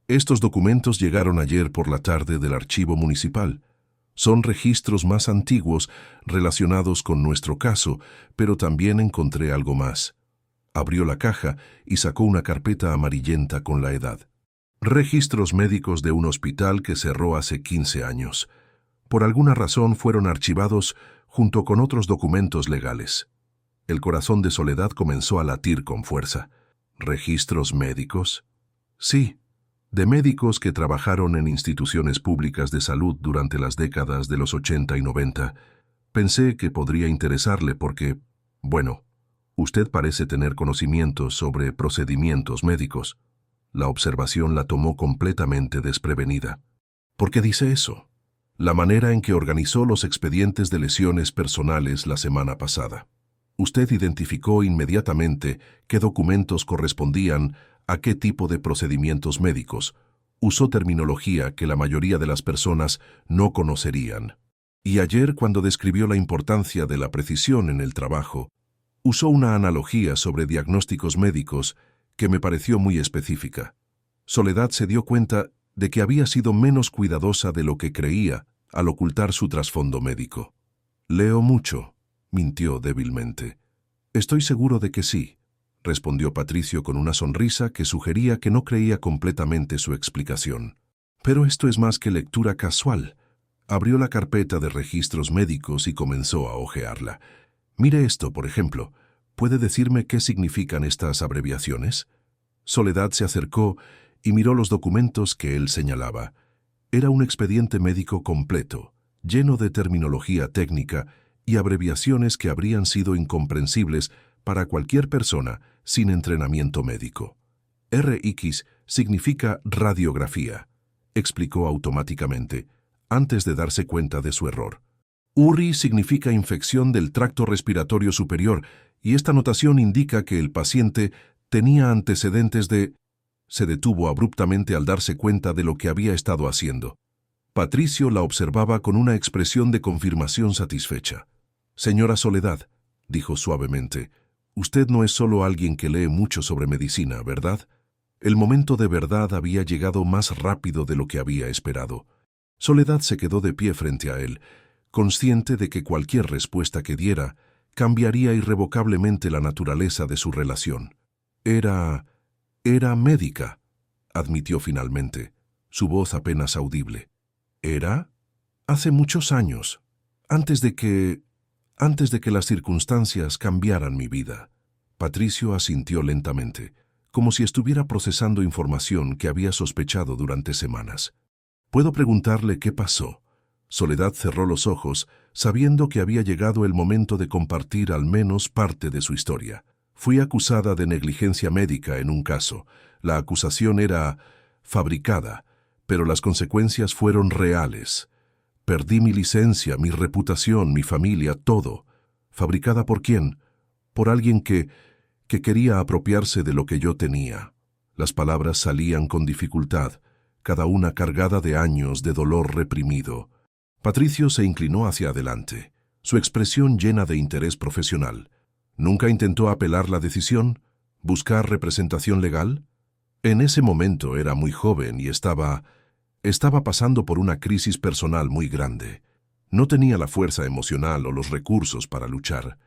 [SPEAKER 1] «Estos documentos llegaron ayer por la tarde del archivo municipal. Son registros más antiguos relacionados con nuestro caso, pero también encontré algo más». Abrió la caja y sacó una carpeta amarillenta con la edad. Registros médicos de un hospital que cerró hace 15 años. Por alguna razón fueron archivados junto con otros documentos legales. El corazón de Soledad comenzó a latir con fuerza. ¿Registros médicos? Sí, de médicos que trabajaron en instituciones públicas de salud durante las décadas de los 80 y 90. Pensé que podría interesarle porque, bueno, usted parece tener conocimientos sobre procedimientos médicos. La observación la tomó completamente desprevenida. ¿Por qué dice eso? La manera en que organizó los expedientes de lesiones personales la semana pasada. Usted identificó inmediatamente qué documentos correspondían a qué tipo de procedimientos médicos. Usó terminología que la mayoría de las personas no conocerían. Y ayer, cuando describió la importancia de la precisión en el trabajo, usó una analogía sobre diagnósticos médicos que me pareció muy específica. Soledad se dio cuenta de que había sido menos cuidadosa de lo que creía al ocultar su trasfondo médico. «Leo mucho», mintió débilmente. Estoy seguro de que sí, respondió Patricio con una sonrisa que sugería que no creía completamente su explicación. Pero esto es más que lectura casual. Abrió la carpeta de registros médicos y comenzó a hojearla. Mire esto, por ejemplo. ¿Puede decirme qué significan estas abreviaciones? Soledad se acercó y miró los documentos que él señalaba. Era un expediente médico completo, lleno de terminología técnica y abreviaciones que habrían sido incomprensibles para cualquier persona sin entrenamiento médico. RX significa radiografía, explicó automáticamente, antes de darse cuenta de su error. URI significa infección del tracto respiratorio superior, y esta notación indica que el paciente tenía antecedentes de... Se detuvo abruptamente al darse cuenta de lo que había estado haciendo. Patricio la observaba con una expresión de confirmación satisfecha. «Señora Soledad», dijo suavemente, «usted no es solo alguien que lee mucho sobre medicina, ¿verdad?» El momento de verdad había llegado más rápido de lo que había esperado. Soledad se quedó de pie frente a él, consciente de que cualquier respuesta que diera cambiaría irrevocablemente la naturaleza de su relación. Era médica, admitió finalmente, su voz apenas audible. ¿Era? Hace muchos años, antes de que las circunstancias cambiaran mi vida. Patricio asintió lentamente, como si estuviera procesando información que había sospechado durante semanas. ¿Puedo preguntarle qué pasó? Soledad cerró los ojos, sabiendo que había llegado el momento de compartir al menos parte de su historia. Fui acusada de negligencia médica en un caso. La acusación era fabricada, pero las consecuencias fueron reales. Perdí mi licencia, mi reputación, mi familia, todo. ¿Fabricada por quién? Por alguien que quería apropiarse de lo que yo tenía. Las palabras salían con dificultad, cada una cargada de años de dolor reprimido. Patricio se inclinó hacia adelante, su expresión llena de interés profesional. ¿Nunca intentó apelar la decisión? ¿Buscar representación legal? En ese momento era muy joven y estaba pasando por una crisis personal muy grande. No tenía la fuerza emocional o los recursos para luchar.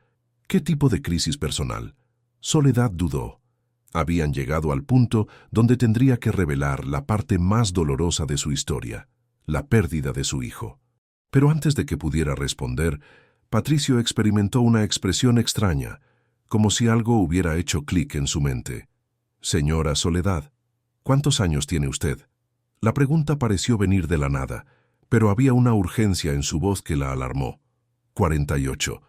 [SPEAKER 1] ¿Qué tipo de crisis personal? Soledad dudó. Habían llegado al punto donde tendría que revelar la parte más dolorosa de su historia, la pérdida de su hijo. Pero antes de que pudiera responder, Patricio experimentó una expresión extraña, como si algo hubiera hecho clic en su mente. «Señora Soledad, ¿cuántos años tiene usted?» La pregunta pareció venir de la nada, pero había una urgencia en su voz que la alarmó. 48.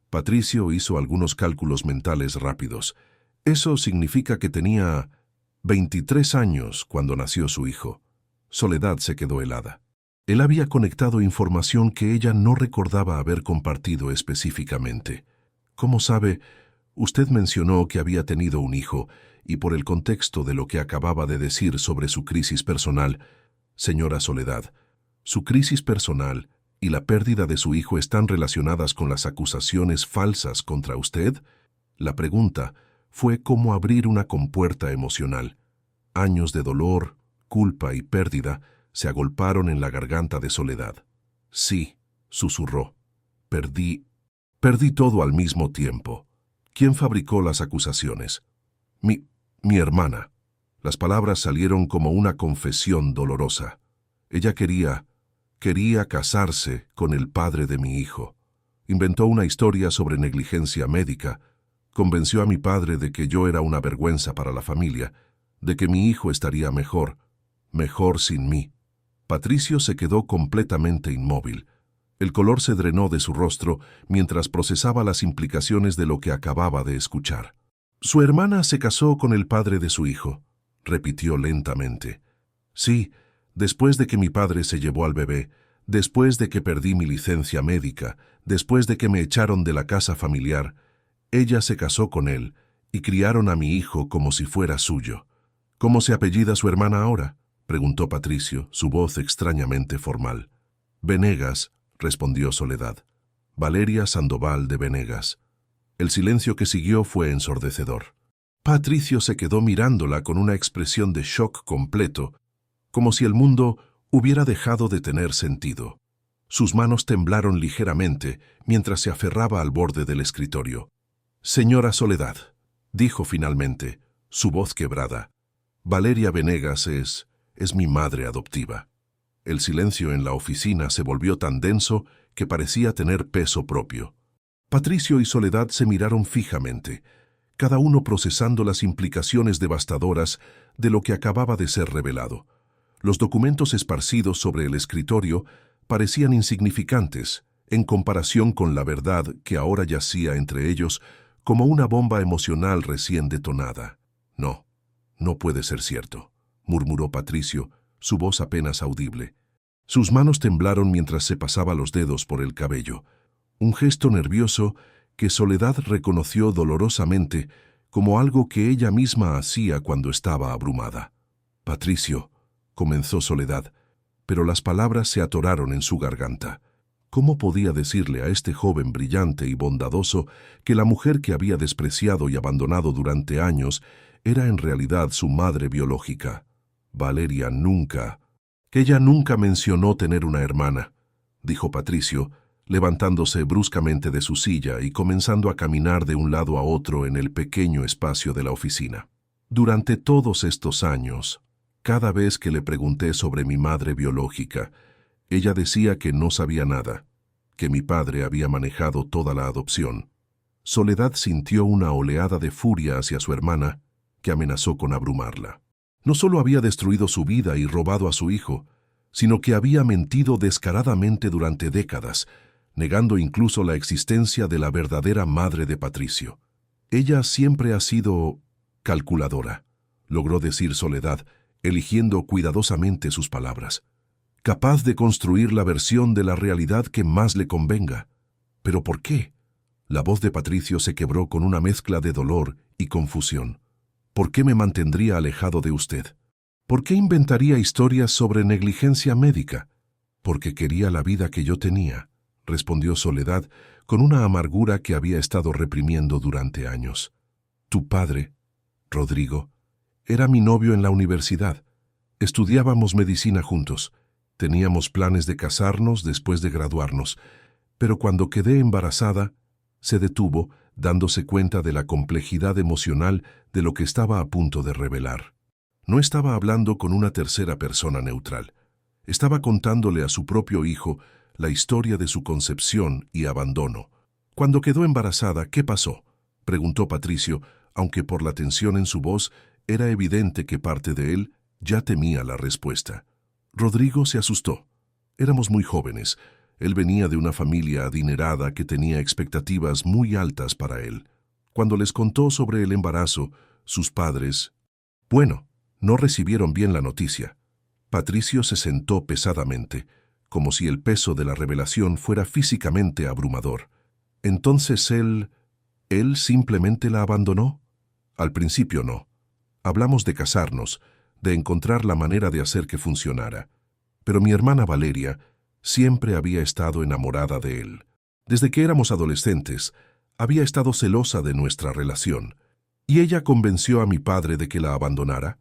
[SPEAKER 1] Patricio hizo algunos cálculos mentales rápidos. Eso significa que tenía 23 años cuando nació su hijo. Soledad se quedó helada. Él había conectado información que ella no recordaba haber compartido específicamente. ¿Cómo sabe? Usted mencionó que había tenido un hijo, y por el contexto de lo que acababa de decir sobre su crisis personal, señora Soledad, su crisis personal y la pérdida de su hijo están relacionadas con las acusaciones falsas contra usted. La pregunta fue cómo abrir una compuerta emocional. Años de dolor, culpa y pérdida se agolparon en la garganta de Soledad. Sí, susurró. Perdí todo al mismo tiempo. ¿Quién fabricó las acusaciones? Mi hermana. Las palabras salieron como una confesión dolorosa. Ella quería casarse con el padre de mi hijo. Inventó una historia sobre negligencia médica. Convenció a mi padre de que yo era una vergüenza para la familia, de que mi hijo estaría mejor sin mí. Patricio se quedó completamente inmóvil. El color se drenó de su rostro mientras procesaba las implicaciones de lo que acababa de escuchar. Su hermana se casó con el padre de su hijo, repitió lentamente. Sí, después de que mi padre se llevó al bebé, después de que perdí mi licencia médica, después de que me echaron de la casa familiar, ella se casó con él y criaron a mi hijo como si fuera suyo. ¿Cómo se apellida su hermana ahora?, preguntó Patricio, su voz extrañamente formal. Venegas, respondió Soledad. Valeria Sandoval de Venegas. El silencio que siguió fue ensordecedor. Patricio se quedó mirándola con una expresión de shock completo, como si el mundo hubiera dejado de tener sentido. Sus manos temblaron ligeramente mientras se aferraba al borde del escritorio. «Señora Soledad», dijo finalmente, su voz quebrada, «Valeria Venegas es mi madre adoptiva». El silencio en la oficina se volvió tan denso que parecía tener peso propio. Patricio y Soledad se miraron fijamente, cada uno procesando las implicaciones devastadoras de lo que acababa de ser revelado. Los documentos esparcidos sobre el escritorio parecían insignificantes en comparación con la verdad que ahora yacía entre ellos como una bomba emocional recién detonada. «No, no puede ser cierto», murmuró Patricio, su voz apenas audible. Sus manos temblaron mientras se pasaba los dedos por el cabello, un gesto nervioso que Soledad reconoció dolorosamente como algo que ella misma hacía cuando estaba abrumada. «Patricio», comenzó Soledad, pero las palabras se atoraron en su garganta. ¿Cómo podía decirle a este joven brillante y bondadoso que la mujer que había despreciado y abandonado durante años era en realidad su madre biológica? Valeria nunca... que ella nunca mencionó tener una hermana, dijo Patricio, levantándose bruscamente de su silla y comenzando a caminar de un lado a otro en el pequeño espacio de la oficina. Durante todos estos años, cada vez que le pregunté sobre mi madre biológica, ella decía que no sabía nada, que mi padre había manejado toda la adopción. Soledad sintió una oleada de furia hacia su hermana que amenazó con abrumarla. No solo había destruido su vida y robado a su hijo, sino que había mentido descaradamente durante décadas, negando incluso la existencia de la verdadera madre de Patricio. Ella siempre ha sido calculadora, logró decir Soledad, eligiendo cuidadosamente sus palabras. Capaz de construir la versión de la realidad que más le convenga. ¿Pero por qué? La voz de Patricio se quebró con una mezcla de dolor y confusión. ¿Por qué me mantendría alejado de usted? ¿Por qué inventaría historias sobre negligencia médica? Porque quería la vida que yo tenía, respondió Soledad con una amargura que había estado reprimiendo durante años. Tu padre, Rodrigo, era mi novio en la universidad. Estudiábamos medicina juntos. Teníamos planes de casarnos después de graduarnos, pero cuando quedé embarazada, se detuvo, dándose cuenta de la complejidad emocional de lo que estaba a punto de revelar. No estaba hablando con una tercera persona neutral. Estaba contándole a su propio hijo la historia de su concepción y abandono. Cuando quedó embarazada, ¿qué pasó?, preguntó Patricio, aunque por la tensión en su voz era evidente que parte de él ya temía la respuesta. Rodrigo se asustó. Éramos muy jóvenes. Él venía de una familia adinerada que tenía expectativas muy altas para él. Cuando les contó sobre el embarazo, sus padres, no recibieron bien la noticia. Patricio se sentó pesadamente, como si el peso de la revelación fuera físicamente abrumador. Entonces él simplemente la abandonó. Al principio no. Hablamos de casarnos, de encontrar la manera de hacer que funcionara. Pero mi hermana Valeria siempre había estado enamorada de él. Desde que éramos adolescentes, había estado celosa de nuestra relación. ¿Y ella convenció a mi padre de que la abandonara?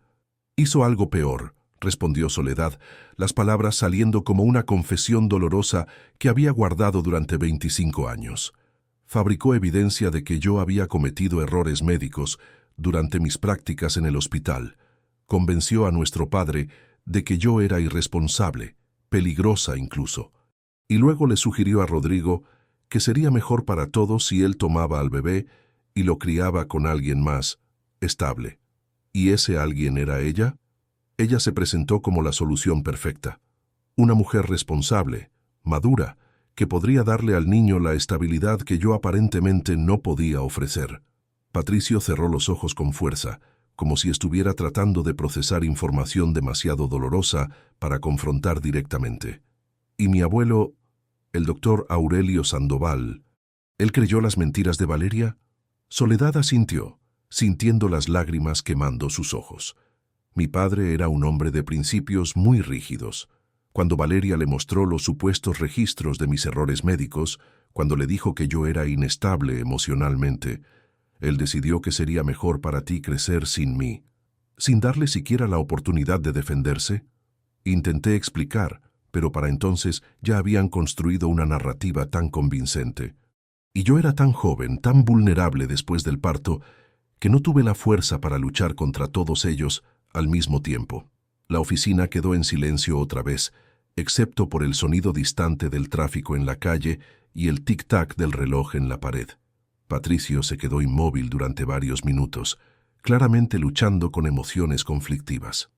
[SPEAKER 1] Hizo algo peor, respondió Soledad, las palabras saliendo como una confesión dolorosa que había guardado durante 25 años. Fabricó evidencia de que yo había cometido errores médicos durante mis prácticas en el hospital. Convenció a nuestro padre de que yo era irresponsable, peligrosa incluso. Y luego le sugirió a Rodrigo que sería mejor para todos si él tomaba al bebé y lo criaba con alguien más estable. ¿Y ese alguien era ella? Ella se presentó como la solución perfecta. Una mujer responsable, madura, que podría darle al niño la estabilidad que yo aparentemente no podía ofrecer. Patricio cerró los ojos con fuerza, como si estuviera tratando de procesar información demasiado dolorosa para confrontar directamente. Y mi abuelo, el doctor Aurelio Sandoval, ¿él creyó las mentiras de Valeria? Soledad asintió, sintiendo las lágrimas quemando sus ojos. Mi padre era un hombre de principios muy rígidos. Cuando Valeria le mostró los supuestos registros de mis errores médicos, cuando le dijo que yo era inestable emocionalmente, él decidió que sería mejor para ti crecer sin mí. Sin darle siquiera la oportunidad de defenderse, intenté explicar, pero para entonces ya habían construido una narrativa tan convincente. Y yo era tan joven, tan vulnerable después del parto, que no tuve la fuerza para luchar contra todos ellos al mismo tiempo. La oficina quedó en silencio otra vez, excepto por el sonido distante del tráfico en la calle y el tic-tac del reloj en la pared. Patricio se quedó inmóvil durante varios minutos, claramente luchando con emociones conflictivas.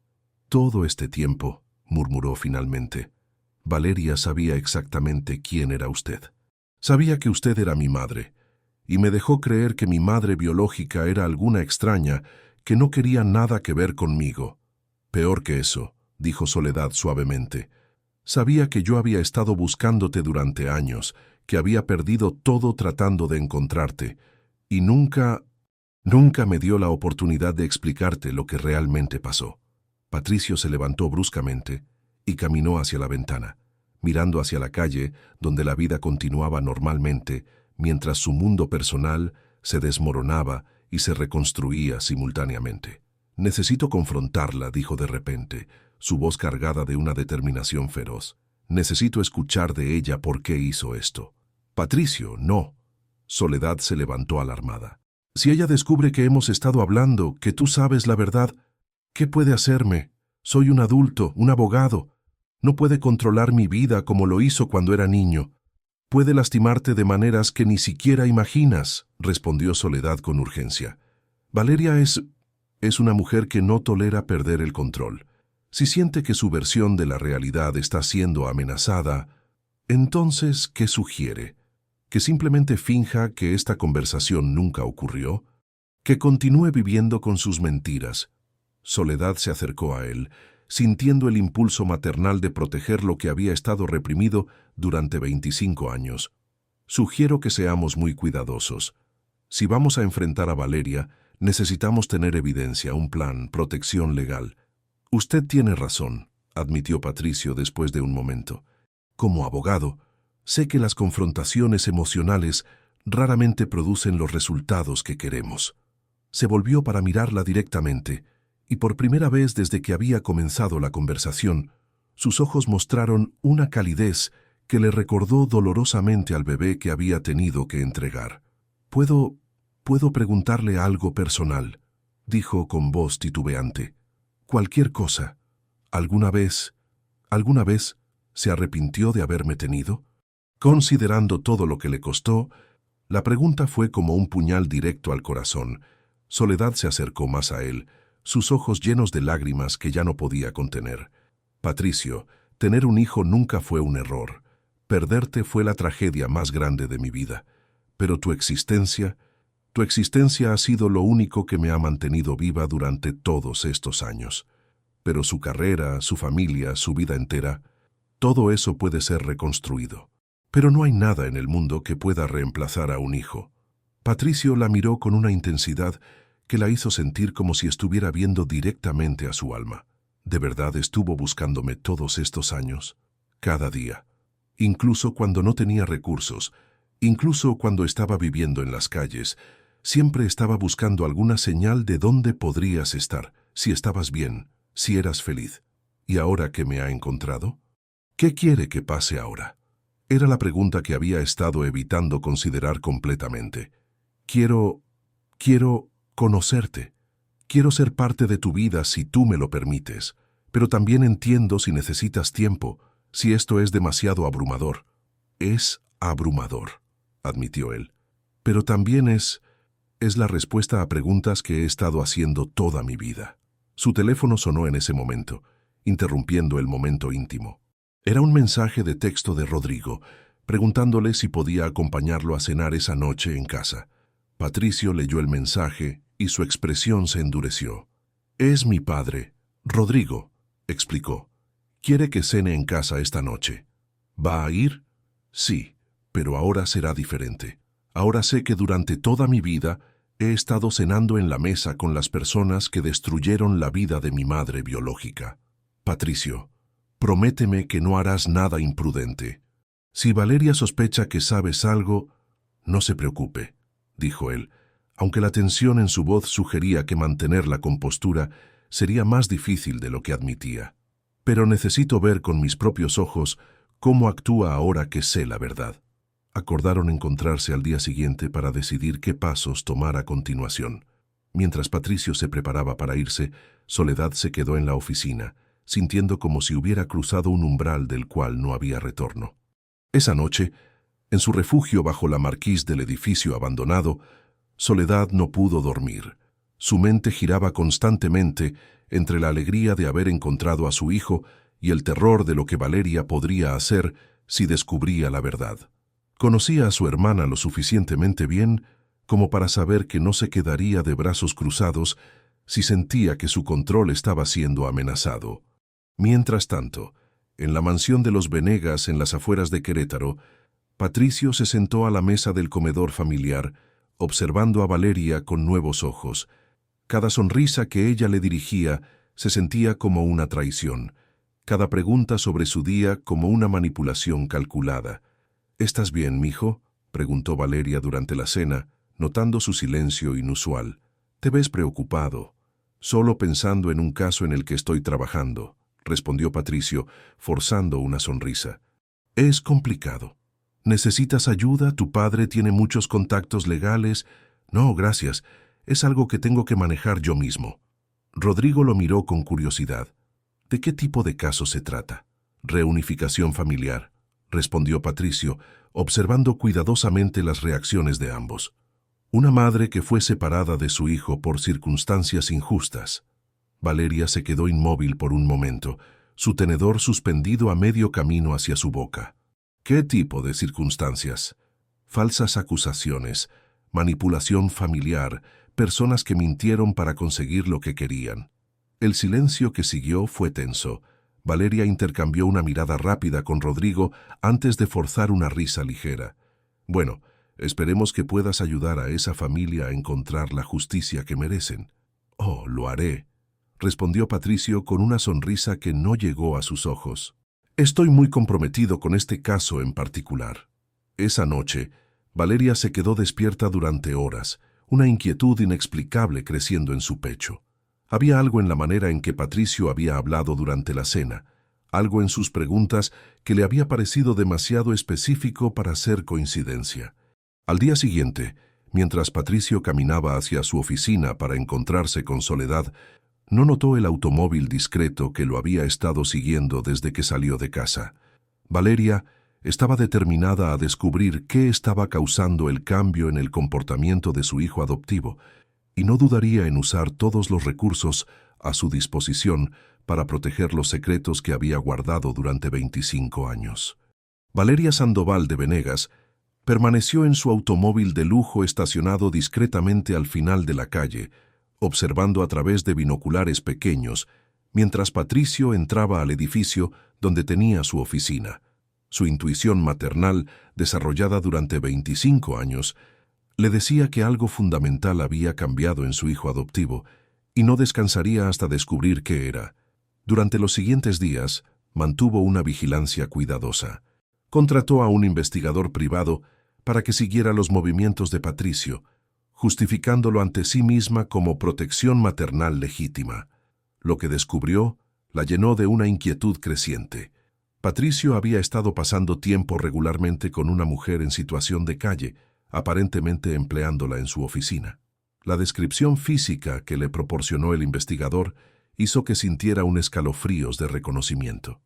[SPEAKER 1] «Todo este tiempo», murmuró finalmente, «Valeria sabía exactamente quién era usted. Sabía que usted era mi madre, y me dejó creer que mi madre biológica era alguna extraña que no quería nada que ver conmigo. Peor que eso», dijo Soledad suavemente. «Sabía que yo había estado buscándote durante años, que había perdido todo tratando de encontrarte, y nunca me dio la oportunidad de explicarte lo que realmente pasó». Patricio se levantó bruscamente y caminó hacia la ventana, mirando hacia la calle donde la vida continuaba normalmente, mientras su mundo personal se desmoronaba y se reconstruía simultáneamente. «Necesito confrontarla», dijo de repente, su voz cargada de una determinación feroz. «Necesito escuchar de ella por qué hizo esto». «Patricio, no». Soledad se levantó alarmada. «Si ella descubre que hemos estado hablando, que tú sabes la verdad, ¿qué puede hacerme? Soy un adulto, un abogado. No puede controlar mi vida como lo hizo cuando era niño. Puede lastimarte de maneras que ni siquiera imaginas», respondió Soledad con urgencia. «Valeria es una mujer que no tolera perder el control. Si siente que su versión de la realidad está siendo amenazada, entonces, ¿qué sugiere? ¿Que simplemente finja que esta conversación nunca ocurrió? ¿Que continúe viviendo con sus mentiras?» Soledad se acercó a él, sintiendo el impulso maternal de proteger lo que había estado reprimido durante 25 años. «Sugiero que seamos muy cuidadosos. Si vamos a enfrentar a Valeria, necesitamos tener evidencia, un plan, protección legal». «Usted tiene razón», admitió Patricio después de un momento. «Como abogado, sé que las confrontaciones emocionales raramente producen los resultados que queremos». Se volvió para mirarla directamente, y por primera vez desde que había comenzado la conversación, sus ojos mostraron una calidez que le recordó dolorosamente al bebé que había tenido que entregar. «¿Puedo preguntarle algo personal?», dijo con voz titubeante. «Cualquier cosa. ¿Alguna vez se arrepintió de haberme tenido?» Considerando todo lo que le costó, la pregunta fue como un puñal directo al corazón. Soledad se acercó más a él, sus ojos llenos de lágrimas que ya no podía contener. «Patricio, tener un hijo nunca fue un error. Perderte fue la tragedia más grande de mi vida. Pero tu existencia ha sido lo único que me ha mantenido viva durante todos estos años. Pero su carrera, su familia, su vida entera, todo eso puede ser reconstruido. Pero no hay nada en el mundo que pueda reemplazar a un hijo». Patricio la miró con una intensidad que la hizo sentir como si estuviera viendo directamente a su alma. «¿De verdad estuvo buscándome todos estos años?» «Cada día. Incluso cuando no tenía recursos, incluso cuando estaba viviendo en las calles, siempre estaba buscando alguna señal de dónde podrías estar, si estabas bien, si eras feliz. ¿Y ahora que me ha encontrado? ¿Qué quiere que pase ahora?». Era la pregunta que había estado evitando considerar completamente. Quiero conocerte. Quiero ser parte de tu vida si tú me lo permites, pero también entiendo si necesitas tiempo, si esto es demasiado abrumador». «Es abrumador», admitió él, «pero también es la respuesta a preguntas que he estado haciendo toda mi vida». Su teléfono sonó en ese momento, interrumpiendo el momento íntimo. Era un mensaje de texto de Rodrigo, preguntándole si podía acompañarlo a cenar esa noche en casa. Patricio leyó el mensaje y su expresión se endureció. «Es mi padre, Rodrigo», explicó. «Quiere que cene en casa esta noche». «¿Va a ir?» «Sí, pero ahora será diferente. Ahora sé que durante toda mi vida he estado cenando en la mesa con las personas que destruyeron la vida de mi madre biológica. Patricio, prométeme que no harás nada imprudente. Si Valeria sospecha que sabes algo, no se preocupe», dijo él, aunque la tensión en su voz sugería que mantener la compostura sería más difícil de lo que admitía. Pero necesito ver con mis propios ojos cómo actúa ahora que sé la verdad. Acordaron encontrarse al día siguiente para decidir qué pasos tomar a continuación. Mientras Patricio se preparaba para irse, Soledad se quedó en la oficina, sintiendo como si hubiera cruzado un umbral del cual no había retorno. Esa noche, en su refugio bajo la marquís del edificio abandonado, Soledad no pudo dormir. Su mente giraba constantemente entre la alegría de haber encontrado a su hijo y el terror de lo que Valeria podría hacer si descubría la verdad. Conocía a su hermana lo suficientemente bien como para saber que no se quedaría de brazos cruzados si sentía que su control estaba siendo amenazado. Mientras tanto, en la mansión de los Venegas en las afueras de Querétaro, Patricio se sentó a la mesa del comedor familiar, observando a Valeria con nuevos ojos. Cada sonrisa que ella le dirigía se sentía como una traición, cada pregunta sobre su día como una manipulación calculada. «¿Estás bien, mijo?», preguntó Valeria durante la cena, notando su silencio inusual. «Te ves preocupado». «Solo pensando en un caso en el que estoy trabajando», respondió Patricio, forzando una sonrisa. «Es complicado. ¿Necesitas ayuda? ¿Tu padre tiene muchos contactos legales?» «No, gracias. Es algo que tengo que manejar yo mismo». Rodrigo lo miró con curiosidad. «¿De qué tipo de caso se trata?» «Reunificación familiar», respondió Patricio, observando cuidadosamente las reacciones de ambos. «Una madre que fue separada de su hijo por circunstancias injustas». Valeria se quedó inmóvil por un momento, su tenedor suspendido a medio camino hacia su boca. «¿Qué tipo de circunstancias?» «Falsas acusaciones, manipulación familiar, personas que mintieron para conseguir lo que querían». El silencio que siguió fue tenso. Valeria intercambió una mirada rápida con Rodrigo antes de forzar una risa ligera. «Bueno, esperemos que puedas ayudar a esa familia a encontrar la justicia que merecen». «Oh, lo haré», respondió Patricio con una sonrisa que no llegó a sus ojos. «Estoy muy comprometido con este caso en particular». Esa noche, Valeria se quedó despierta durante horas, una inquietud inexplicable creciendo en su pecho. Había algo en la manera en que Patricio había hablado durante la cena, algo en sus preguntas que le había parecido demasiado específico para ser coincidencia. Al día siguiente, mientras Patricio caminaba hacia su oficina para encontrarse con Soledad, no notó el automóvil discreto que lo había estado siguiendo desde que salió de casa. Valeria estaba determinada a descubrir qué estaba causando el cambio en el comportamiento de su hijo adoptivo, y no dudaría en usar todos los recursos a su disposición para proteger los secretos que había guardado durante 25 años. Valeria Sandoval de Venegas permaneció en su automóvil de lujo estacionado discretamente al final de la calle, observando a través de binoculares pequeños, mientras Patricio entraba al edificio donde tenía su oficina. Su intuición maternal, desarrollada durante 25 años, le decía que algo fundamental había cambiado en su hijo adoptivo y no descansaría hasta descubrir qué era. Durante los siguientes días, mantuvo una vigilancia cuidadosa. Contrató a un investigador privado para que siguiera los movimientos de Patricio, justificándolo ante sí misma como protección maternal legítima. Lo que descubrió la llenó de una inquietud creciente. Patricio había estado pasando tiempo regularmente con una mujer en situación de calle, aparentemente empleándola en su oficina. La descripción física que le proporcionó el investigador hizo que sintiera un escalofríos de reconocimiento.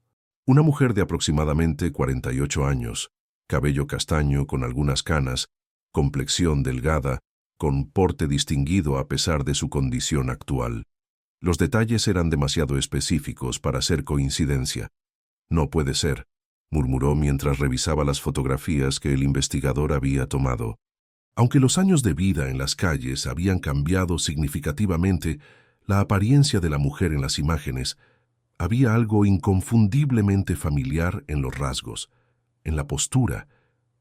[SPEAKER 1] Una mujer de aproximadamente 48 años, cabello castaño con algunas canas, complexión delgada, con porte distinguido a pesar de su condición actual. Los detalles eran demasiado específicos para ser coincidencia. «No puede ser», murmuró mientras revisaba las fotografías que el investigador había tomado. Aunque los años de vida en las calles habían cambiado significativamente la apariencia de la mujer en las imágenes, había algo inconfundiblemente familiar en los rasgos, en la postura,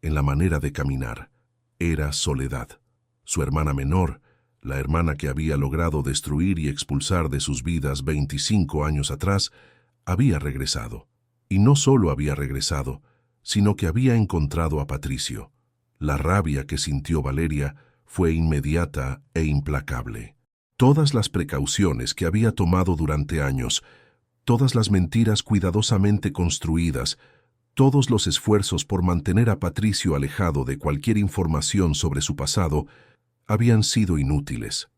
[SPEAKER 1] en la manera de caminar. Era Soledad, su hermana menor, la hermana que había logrado destruir y expulsar de sus vidas 25 años atrás, había regresado. Y no solo había regresado, sino que había encontrado a Patricio. La rabia que sintió Valeria fue inmediata e implacable. Todas las precauciones que había tomado durante años Todas las mentiras cuidadosamente construidas, todos los esfuerzos por mantener a Patricio alejado de cualquier información sobre su pasado, habían sido inútiles.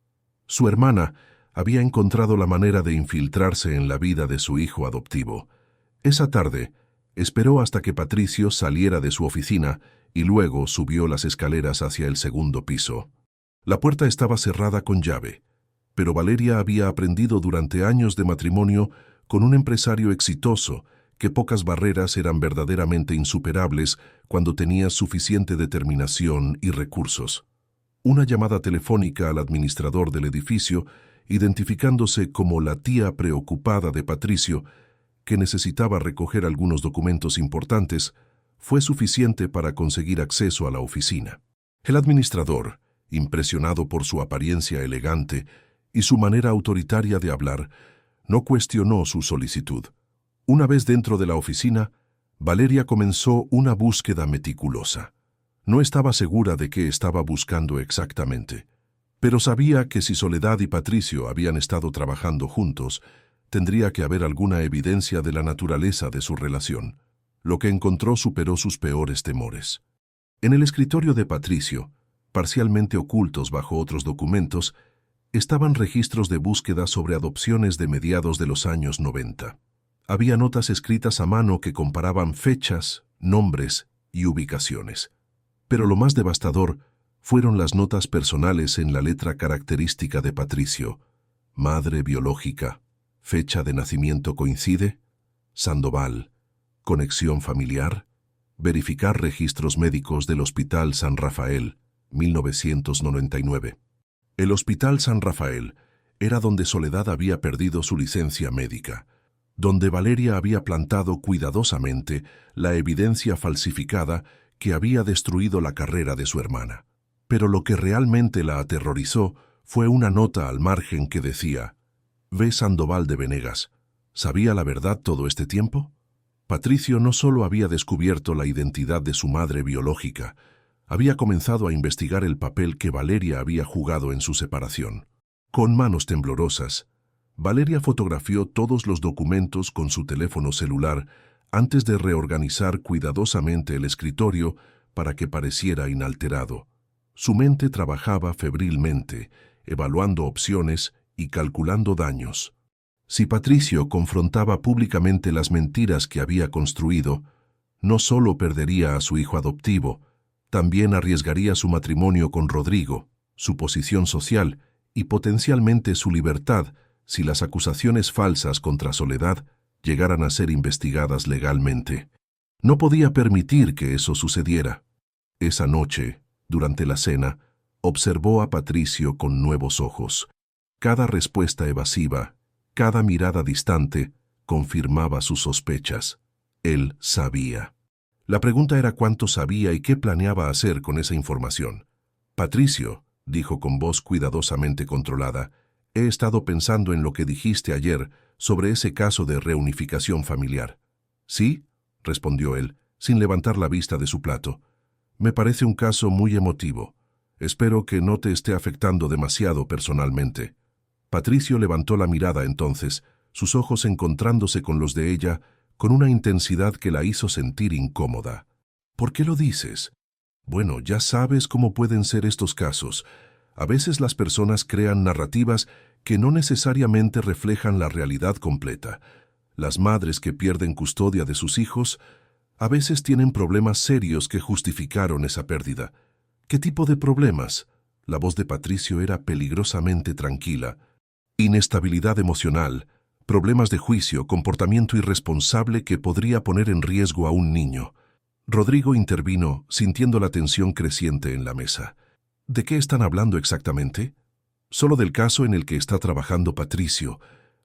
[SPEAKER 1] Su hermana había encontrado la manera de infiltrarse en la vida de su hijo adoptivo. Esa tarde, esperó hasta que Patricio saliera de su oficina y luego subió las escaleras hacia el segundo piso. La puerta estaba cerrada con llave, pero Valeria había aprendido durante años de matrimonio con un empresario exitoso que pocas barreras eran verdaderamente insuperables cuando tenías suficiente determinación y recursos. Una llamada telefónica al administrador del edificio, identificándose como la tía preocupada de Patricio, que necesitaba recoger algunos documentos importantes, fue suficiente para conseguir acceso a la oficina. El administrador, impresionado por su apariencia elegante y su manera autoritaria de hablar, no cuestionó su solicitud. Una vez dentro de la oficina, Valeria comenzó una búsqueda meticulosa. No estaba segura de qué estaba buscando exactamente, pero sabía que si Soledad y Patricio habían estado trabajando juntos, tendría que haber alguna evidencia de la naturaleza de su relación. Lo que encontró superó sus peores temores. En el escritorio de Patricio, parcialmente ocultos bajo otros documentos, estaban registros de búsqueda sobre adopciones de mediados de los años 90. Había notas escritas a mano que comparaban fechas, nombres y ubicaciones. Pero lo más devastador fueron las notas personales en la letra característica de Patricio. Madre biológica. Fecha de nacimiento coincide. Sandoval. Conexión familiar. Verificar registros médicos del Hospital San Rafael, 1999. El Hospital San Rafael era donde Soledad había perdido su licencia médica, donde Valeria había plantado cuidadosamente la evidencia falsificada que había destruido la carrera de su hermana. Pero lo que realmente la aterrorizó fue una nota al margen que decía: «Ve Sandoval de Venegas. ¿Sabía la verdad todo este tiempo?». Patricio no solo había descubierto la identidad de su madre biológica, había comenzado a investigar el papel que Valeria había jugado en su separación. Con manos temblorosas, Valeria fotografió todos los documentos con su teléfono celular antes de reorganizar cuidadosamente el escritorio para que pareciera inalterado. Su mente trabajaba febrilmente, evaluando opciones y calculando daños. Si Patricio confrontaba públicamente las mentiras que había construido, no solo perdería a su hijo adoptivo, también arriesgaría su matrimonio con Rodrigo, su posición social y potencialmente su libertad si las acusaciones falsas contra Soledad llegaran a ser investigadas legalmente. No podía permitir que eso sucediera. Esa noche, durante la cena, observó a Patricio con nuevos ojos. Cada respuesta evasiva, cada mirada distante, confirmaba sus sospechas. Él sabía. La pregunta era cuánto sabía y qué planeaba hacer con esa información. «Patricio», dijo con voz cuidadosamente controlada, «he estado pensando en lo que dijiste ayer sobre ese caso de reunificación familiar». «¿Sí?», respondió él, sin levantar la vista de su plato. «Me parece un caso muy emotivo. Espero que no te esté afectando demasiado personalmente». Patricio levantó la mirada entonces, sus ojos encontrándose con los de ella, con una intensidad que la hizo sentir incómoda. «¿Por qué lo dices?». «Bueno, ya sabes cómo pueden ser estos casos. A veces las personas crean narrativas que no necesariamente reflejan la realidad completa. Las madres que pierden custodia de sus hijos a veces tienen problemas serios que justificaron esa pérdida». «¿Qué tipo de problemas?». La voz de Patricio era peligrosamente tranquila. «Inestabilidad emocional, problemas de juicio, comportamiento irresponsable que podría poner en riesgo a un niño». Rodrigo intervino, sintiendo la tensión creciente en la mesa. «¿De qué están hablando exactamente?». «Solo del caso en el que está trabajando Patricio»,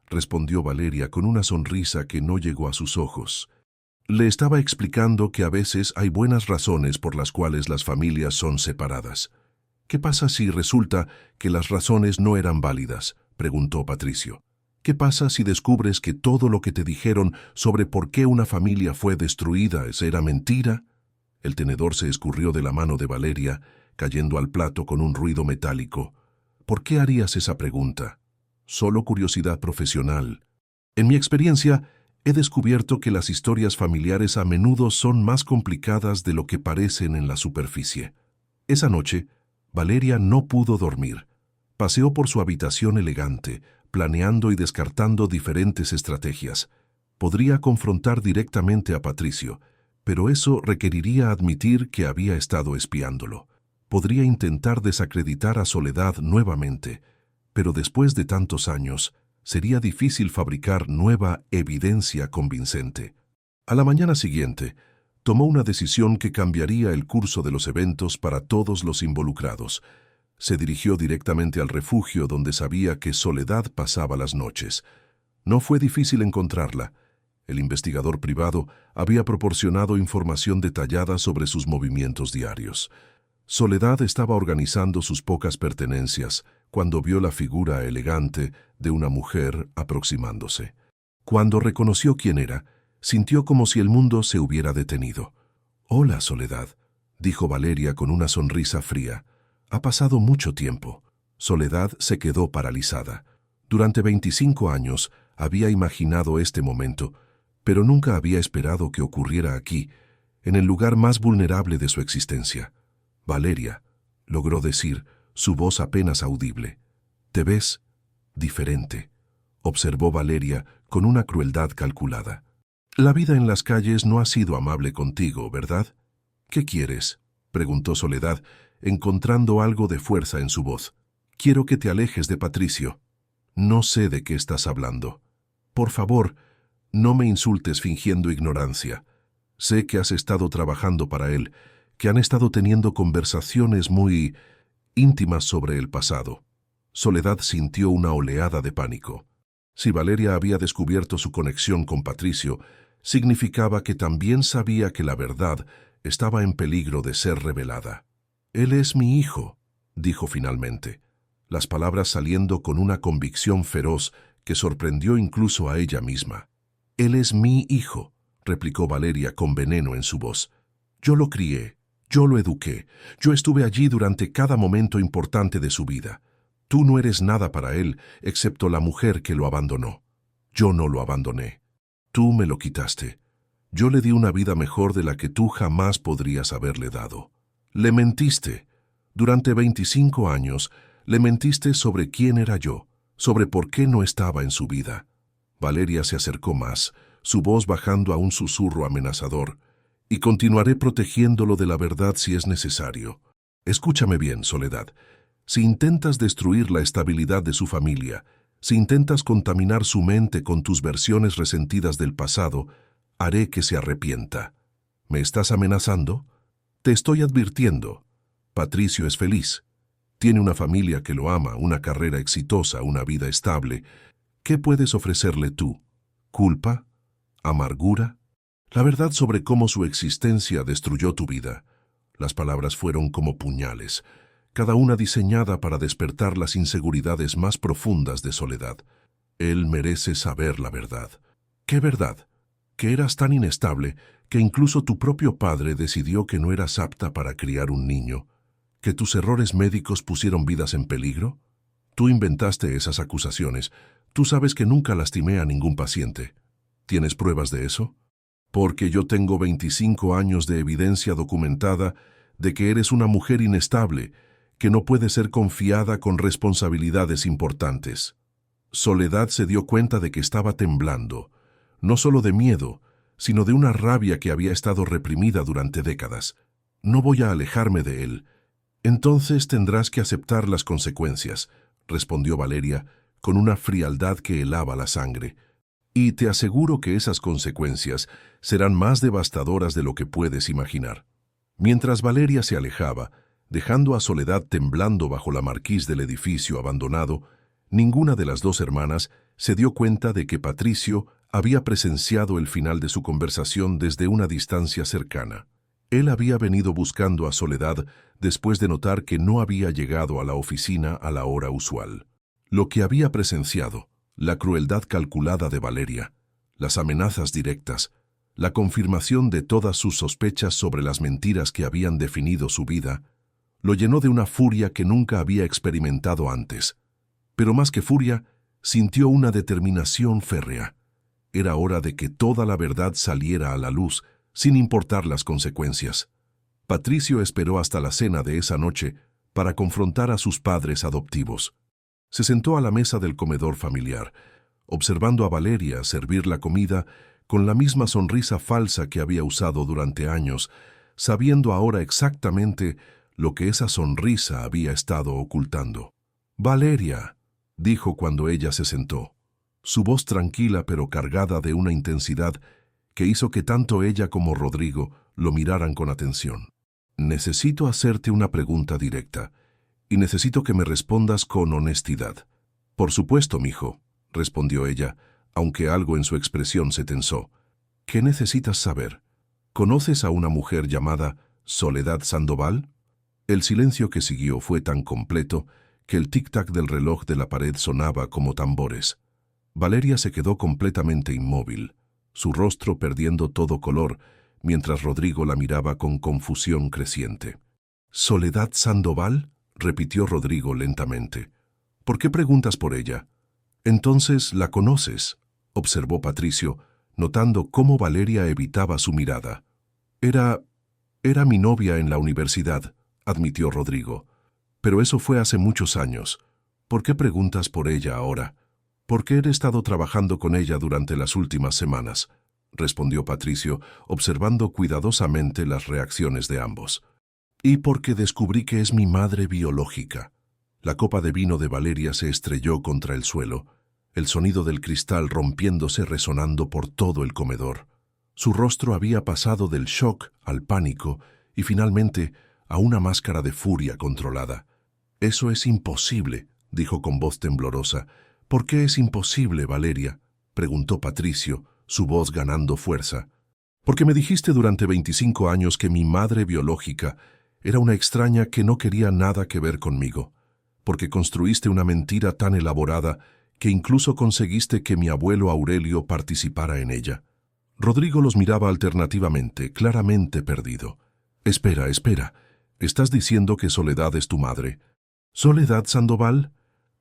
[SPEAKER 1] respondió Valeria con una sonrisa que no llegó a sus ojos. Le estaba explicando que a veces hay buenas razones por las cuales las familias son separadas. «¿Qué pasa si resulta que las razones no eran válidas?», preguntó Patricio. «¿Qué pasa si descubres que todo lo que te dijeron sobre por qué una familia fue destruida era mentira?». El tenedor se escurrió de la mano de Valeria, cayendo al plato con un ruido metálico. «¿Por qué harías esa pregunta?». «Solo curiosidad profesional». En mi experiencia, he descubierto que las historias familiares a menudo son más complicadas de lo que parecen en la superficie. Esa noche, Valeria no pudo dormir. Paseó por su habitación elegante, planeando y descartando diferentes estrategias. Podría confrontar directamente a Patricio, pero eso requeriría admitir que había estado espiándolo. Podría intentar desacreditar a Soledad nuevamente, pero después de tantos años, sería difícil fabricar nueva evidencia convincente. A la mañana siguiente, tomó una decisión que cambiaría el curso de los eventos para todos los involucrados. Se dirigió directamente al refugio donde sabía que Soledad pasaba las noches. No fue difícil encontrarla. El investigador privado había proporcionado información detallada sobre sus movimientos diarios. Soledad estaba organizando sus pocas pertenencias cuando vio la figura elegante de una mujer aproximándose. Cuando reconoció quién era, sintió como si el mundo se hubiera detenido. «Hola, Soledad», dijo Valeria con una sonrisa fría. «Ha pasado mucho tiempo». Soledad se quedó paralizada. Durante 25 años había imaginado este momento, pero nunca había esperado que ocurriera aquí, en el lugar más vulnerable de su existencia. «Valeria», logró decir, su voz apenas audible. «Te ves diferente», observó Valeria con una crueldad calculada. «La vida en las calles no ha sido amable contigo, ¿verdad?» «¿Qué quieres?», preguntó Soledad, encontrando algo de fuerza en su voz. «Quiero que te alejes de Patricio». «No sé de qué estás hablando». «Por favor, no me insultes fingiendo ignorancia. Sé que has estado trabajando para él, que han estado teniendo conversaciones muy íntimas sobre el pasado». Soledad sintió una oleada de pánico. Si Valeria había descubierto su conexión con Patricio, significaba que también sabía que la verdad estaba en peligro de ser revelada. «Él es mi hijo», dijo finalmente, las palabras saliendo con una convicción feroz que sorprendió incluso a ella misma. «Él es mi hijo», replicó Valeria con veneno en su voz. «Yo lo crié, yo lo eduqué, yo estuve allí durante cada momento importante de su vida. Tú no eres nada para él, excepto la mujer que lo abandonó. Yo no lo abandoné. Tú me lo quitaste. Yo le di una vida mejor de la que tú jamás podrías haberle dado. Le mentiste. Durante 25 años, le mentiste sobre quién era yo, sobre por qué no estaba en su vida». Valeria se acercó más, su voz bajando a un susurro amenazador. «Y continuaré protegiéndolo de la verdad si es necesario. Escúchame bien, Soledad. Si intentas destruir la estabilidad de su familia, si intentas contaminar su mente con tus versiones resentidas del pasado, haré que se arrepienta. ¿Me estás amenazando? Te estoy advirtiendo. Patricio es feliz. Tiene una familia que lo ama, una carrera exitosa, una vida estable. ¿Qué puedes ofrecerle tú? ¿Culpa? ¿Amargura? La verdad sobre cómo su existencia destruyó tu vida». Las palabras fueron como puñales, cada una diseñada para despertar las inseguridades más profundas de Soledad. «Él merece saber la verdad». «¿Qué verdad? Que eras tan inestable que incluso tu propio padre decidió que no eras apta para criar un niño, que tus errores médicos pusieron vidas en peligro. Tú inventaste esas acusaciones. Tú sabes que nunca lastimé a ningún paciente. ¿Tienes pruebas de eso? Porque yo tengo 25 años de evidencia documentada de que eres una mujer inestable, que no puede ser confiada con responsabilidades importantes». Soledad se dio cuenta de que estaba temblando, no solo de miedo, sino de una rabia que había estado reprimida durante décadas. «No voy a alejarme de él». «Entonces tendrás que aceptar las consecuencias», respondió Valeria, con una frialdad que helaba la sangre. «Y te aseguro que esas consecuencias serán más devastadoras de lo que puedes imaginar». Mientras Valeria se alejaba, dejando a Soledad temblando bajo la marquís del edificio abandonado, ninguna de las dos hermanas se dio cuenta de que Patricio había presenciado el final de su conversación desde una distancia cercana. Él había venido buscando a Soledad después de notar que no había llegado a la oficina a la hora usual. Lo que había presenciado, la crueldad calculada de Valeria, las amenazas directas, la confirmación de todas sus sospechas sobre las mentiras que habían definido su vida, lo llenó de una furia que nunca había experimentado antes. Pero más que furia, sintió una determinación férrea. Era hora de que toda la verdad saliera a la luz, sin importar las consecuencias. Patricio esperó hasta la cena de esa noche para confrontar a sus padres adoptivos. Se sentó a la mesa del comedor familiar, observando a Valeria servir la comida con la misma sonrisa falsa que había usado durante años, sabiendo ahora exactamente lo que esa sonrisa había estado ocultando. «Valeria», dijo cuando ella se sentó, su voz tranquila pero cargada de una intensidad que hizo que tanto ella como Rodrigo lo miraran con atención. «Necesito hacerte una pregunta directa, y necesito que me respondas con honestidad». «Por supuesto, mijo», respondió ella, aunque algo en su expresión se tensó. «¿Qué necesitas saber? ¿Conoces a una mujer llamada Soledad Sandoval?» El silencio que siguió fue tan completo que el tic-tac del reloj de la pared sonaba como tambores. Valeria se quedó completamente inmóvil, su rostro perdiendo todo color, mientras Rodrigo la miraba con confusión creciente. «¿Soledad Sandoval?», repitió Rodrigo lentamente. «¿Por qué preguntas por ella?» «Entonces la conoces», observó Patricio, notando cómo Valeria evitaba su mirada. Era mi novia en la universidad», admitió Rodrigo. «Pero eso fue hace muchos años. ¿Por qué preguntas por ella ahora?» «Porque he estado trabajando con ella durante las últimas semanas», respondió Patricio, observando cuidadosamente las reacciones de ambos. «Y porque descubrí que es mi madre biológica». La copa de vino de Valeria se estrelló contra el suelo, el sonido del cristal rompiéndose resonando por todo el comedor. Su rostro había pasado del shock al pánico y finalmente a una máscara de furia controlada. «Eso es imposible», dijo con voz temblorosa. «¿Por qué es imposible, Valeria?», preguntó Patricio, su voz ganando fuerza. «Porque me dijiste durante 25 años que mi madre biológica era una extraña que no quería nada que ver conmigo. Porque construiste una mentira tan elaborada que incluso conseguiste que mi abuelo Aurelio participara en ella». Rodrigo los miraba alternativamente, claramente perdido. «Espera, ¿estás diciendo que Soledad es tu madre?» «¿Soledad Sandoval?»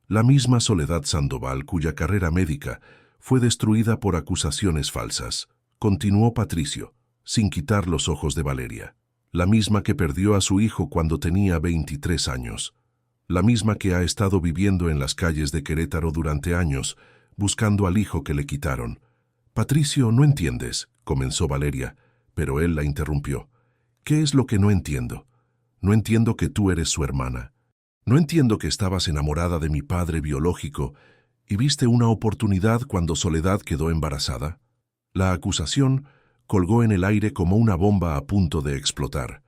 [SPEAKER 1] La misma Soledad Sandoval cuya carrera médica fue destruida por acusaciones falsas, continuó Patricio, sin quitar los ojos de Valeria. La misma que perdió a su hijo cuando tenía 23 años. La misma que ha estado viviendo en las calles de Querétaro durante años, buscando al hijo que le quitaron. «Patricio, no entiendes», comenzó Valeria, pero él la interrumpió. «¿Qué es lo que no entiendo? No entiendo que tú eres su hermana. No entiendo que estabas enamorada de mi padre biológico y viste una oportunidad cuando Soledad quedó embarazada». La acusación colgó en el aire como una bomba a punto de explotar.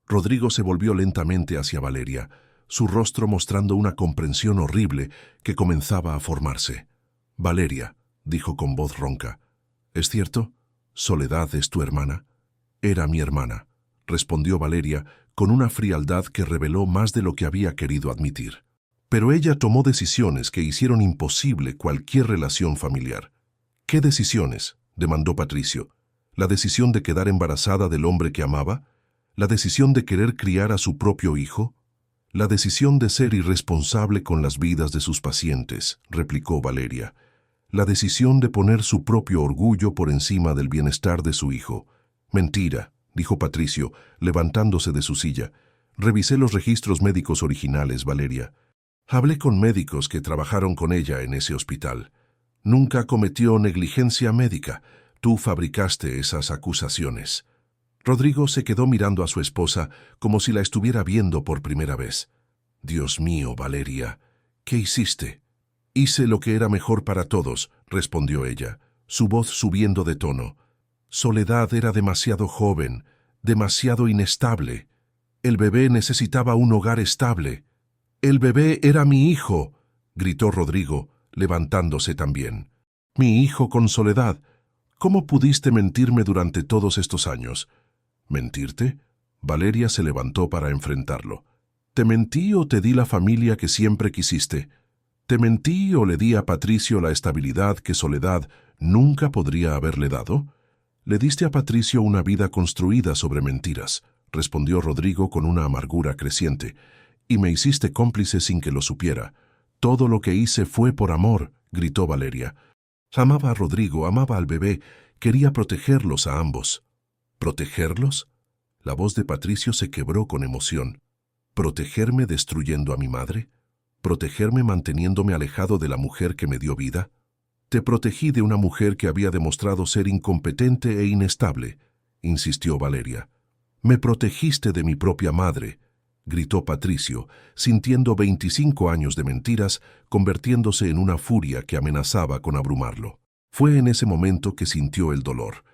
[SPEAKER 1] Rodrigo se volvió lentamente hacia Valeria, su rostro mostrando una comprensión horrible que comenzaba a formarse. «Valeria», dijo con voz ronca, «¿es cierto? ¿Soledad es tu hermana?» «Era mi hermana», respondió Valeria con una frialdad que reveló más de lo que había querido admitir. «Pero ella tomó decisiones que hicieron imposible cualquier relación familiar». «¿Qué decisiones?», demandó Patricio. «¿La decisión de quedar embarazada del hombre que amaba? ¿La decisión de querer criar a su propio hijo?» «La decisión de ser irresponsable con las vidas de sus pacientes», replicó Valeria. «La decisión de poner su propio orgullo por encima del bienestar de su hijo». «Mentira», dijo Patricio, levantándose de su silla. «Revisé los registros médicos originales, Valeria. Hablé con médicos que trabajaron con ella en ese hospital. Nunca cometió negligencia médica. Tú fabricaste esas acusaciones». Rodrigo se quedó mirando a su esposa como si la estuviera viendo por primera vez. «Dios mío, Valeria, ¿qué hiciste?» «Hice lo que era mejor para todos», respondió ella, su voz subiendo de tono. «Soledad era demasiado joven, demasiado inestable. El bebé necesitaba un hogar estable». «El bebé era mi hijo», gritó Rodrigo, levantándose también. «Mi hijo con Soledad. ¿Cómo pudiste mentirme durante todos estos años?» «¿Mentirte?» Valeria se levantó para enfrentarlo. «¿Te mentí o te di la familia que siempre quisiste? ¿Te mentí o le di a Patricio la estabilidad que Soledad nunca podría haberle dado?» «Le diste a Patricio una vida construida sobre mentiras», respondió Rodrigo con una amargura creciente. «Y me hiciste cómplice sin que lo supiera. Todo lo que hice fue por amor», gritó Valeria. Amaba a Rodrigo, amaba al bebé, quería protegerlos a ambos. ¿Protegerlos? La voz de Patricio se quebró con emoción. ¿Protegerme destruyendo a mi madre? ¿Protegerme manteniéndome alejado de la mujer que me dio vida? Te protegí de una mujer que había demostrado ser incompetente e inestable, insistió Valeria. Me protegiste de mi propia madre, gritó Patricio, sintiendo 25 años de mentiras, convirtiéndose en una furia que amenazaba con abrumarlo. Fue en ese momento que sintió el dolor,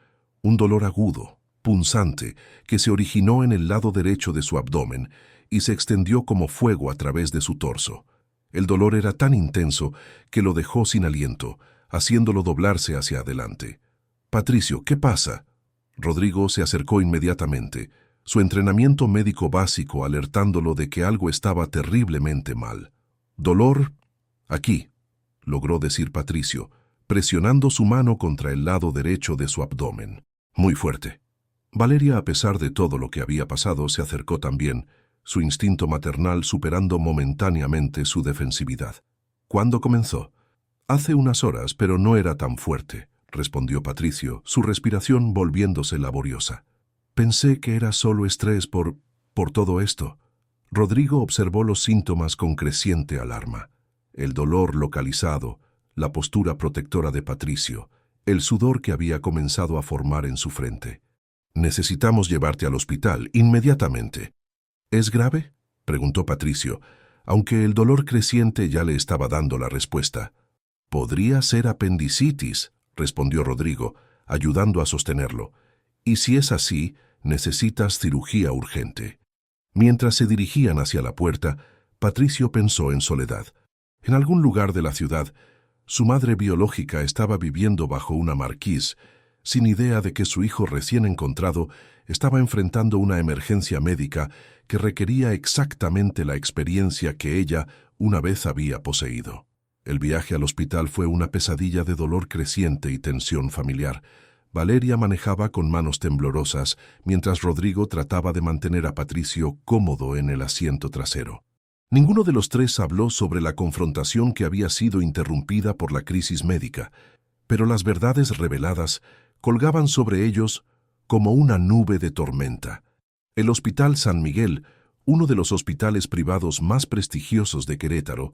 [SPEAKER 1] un dolor agudo, punzante, que se originó en el lado derecho de su abdomen y se extendió como fuego a través de su torso. El dolor era tan intenso que lo dejó sin aliento, haciéndolo doblarse hacia adelante. «Patricio, ¿qué pasa?» Rodrigo se acercó inmediatamente, su entrenamiento médico básico alertándolo de que algo estaba terriblemente mal. «Dolor, aquí», logró decir Patricio, presionando su mano contra el lado derecho de su abdomen. «Muy fuerte». Valeria, a pesar de todo lo que había pasado, se acercó también, su instinto maternal superando momentáneamente su defensividad. «¿Cuándo comenzó?» «Hace unas horas, pero no era tan fuerte», respondió Patricio, su respiración volviéndose laboriosa. «Pensé que era solo estrés por todo esto». Rodrigo observó los síntomas con creciente alarma. El dolor localizado, la postura protectora de Patricio, el sudor que había comenzado a formar en su frente. «Necesitamos llevarte al hospital, inmediatamente». «¿Es grave?», preguntó Patricio, aunque el dolor creciente ya le estaba dando la respuesta. «Podría ser apendicitis», respondió Rodrigo, ayudando a sostenerlo. «Y si es así, necesitas cirugía urgente». Mientras se dirigían hacia la puerta, Patricio pensó en Soledad. En algún lugar de la ciudad, su madre biológica estaba viviendo bajo una marquís, sin idea de que su hijo recién encontrado estaba enfrentando una emergencia médica que requería exactamente la experiencia que ella una vez había poseído. El viaje al hospital fue una pesadilla de dolor creciente y tensión familiar. Valeria manejaba con manos temblorosas, mientras Rodrigo trataba de mantener a Patricio cómodo en el asiento trasero. Ninguno de los tres habló sobre la confrontación que había sido interrumpida por la crisis médica, pero las verdades reveladas colgaban sobre ellos como una nube de tormenta. El Hospital San Miguel, uno de los hospitales privados más prestigiosos de Querétaro,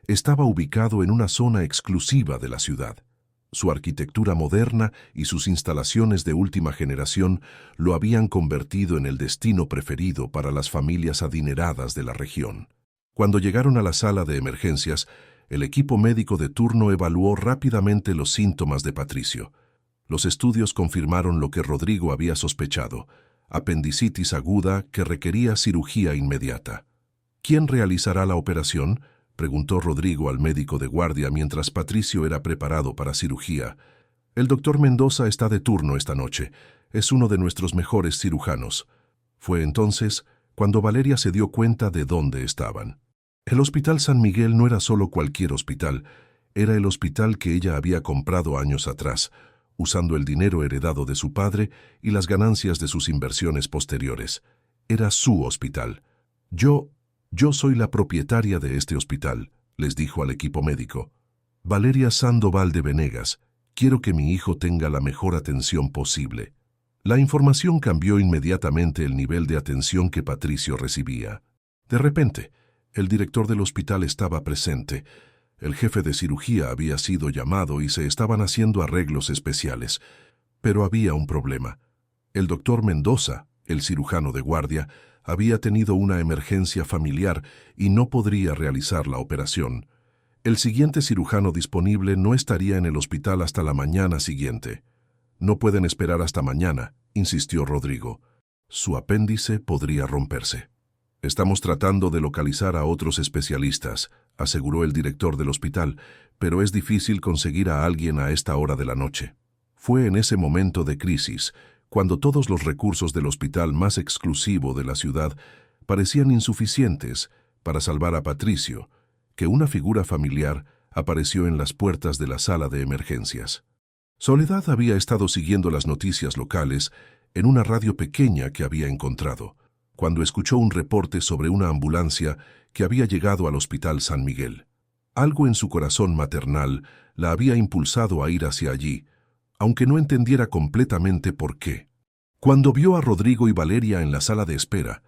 [SPEAKER 1] estaba ubicado en una zona exclusiva de la ciudad. Su arquitectura moderna y sus instalaciones de última generación lo habían convertido en el destino preferido para las familias adineradas de la región. Cuando llegaron a la sala de emergencias, el equipo médico de turno evaluó rápidamente los síntomas de Patricio. Los estudios confirmaron lo que Rodrigo había sospechado: apendicitis aguda que requería cirugía inmediata. «¿Quién realizará la operación?», preguntó Rodrigo al médico de guardia mientras Patricio era preparado para cirugía. «El doctor Mendoza está de turno esta noche. Es uno de nuestros mejores cirujanos». Fue entonces cuando Valeria se dio cuenta de dónde estaban. El Hospital San Miguel no era solo cualquier hospital, era el hospital que ella había comprado años atrás, usando el dinero heredado de su padre y las ganancias de sus inversiones posteriores. Era su hospital. Yo soy la propietaria de este hospital», les dijo al equipo médico. «Valeria Sandoval de Venegas, quiero que mi hijo tenga la mejor atención posible». La información cambió inmediatamente el nivel de atención que Patricio recibía. De repente, el director del hospital estaba presente. El jefe de cirugía había sido llamado y se estaban haciendo arreglos especiales. Pero había un problema. El doctor Mendoza, el cirujano de guardia, había tenido una emergencia familiar y no podría realizar la operación. El siguiente cirujano disponible no estaría en el hospital hasta la mañana siguiente. «No pueden esperar hasta mañana», insistió Rodrigo. «Su apéndice podría romperse». «Estamos tratando de localizar a otros especialistas», aseguró el director del hospital, «pero es difícil conseguir a alguien a esta hora de la noche». Fue en ese momento de crisis, cuando todos los recursos del hospital más exclusivo de la ciudad parecían insuficientes para salvar a Patricio, que una figura familiar apareció en las puertas de la sala de emergencias. Soledad había estado siguiendo las noticias locales en una radio pequeña que había encontrado, cuando escuchó un reporte sobre una ambulancia que había llegado al Hospital San Miguel. Algo en su corazón maternal la había impulsado a ir hacia allí, aunque no entendiera completamente por qué. Cuando vio a Rodrigo y Valeria en la sala de espera,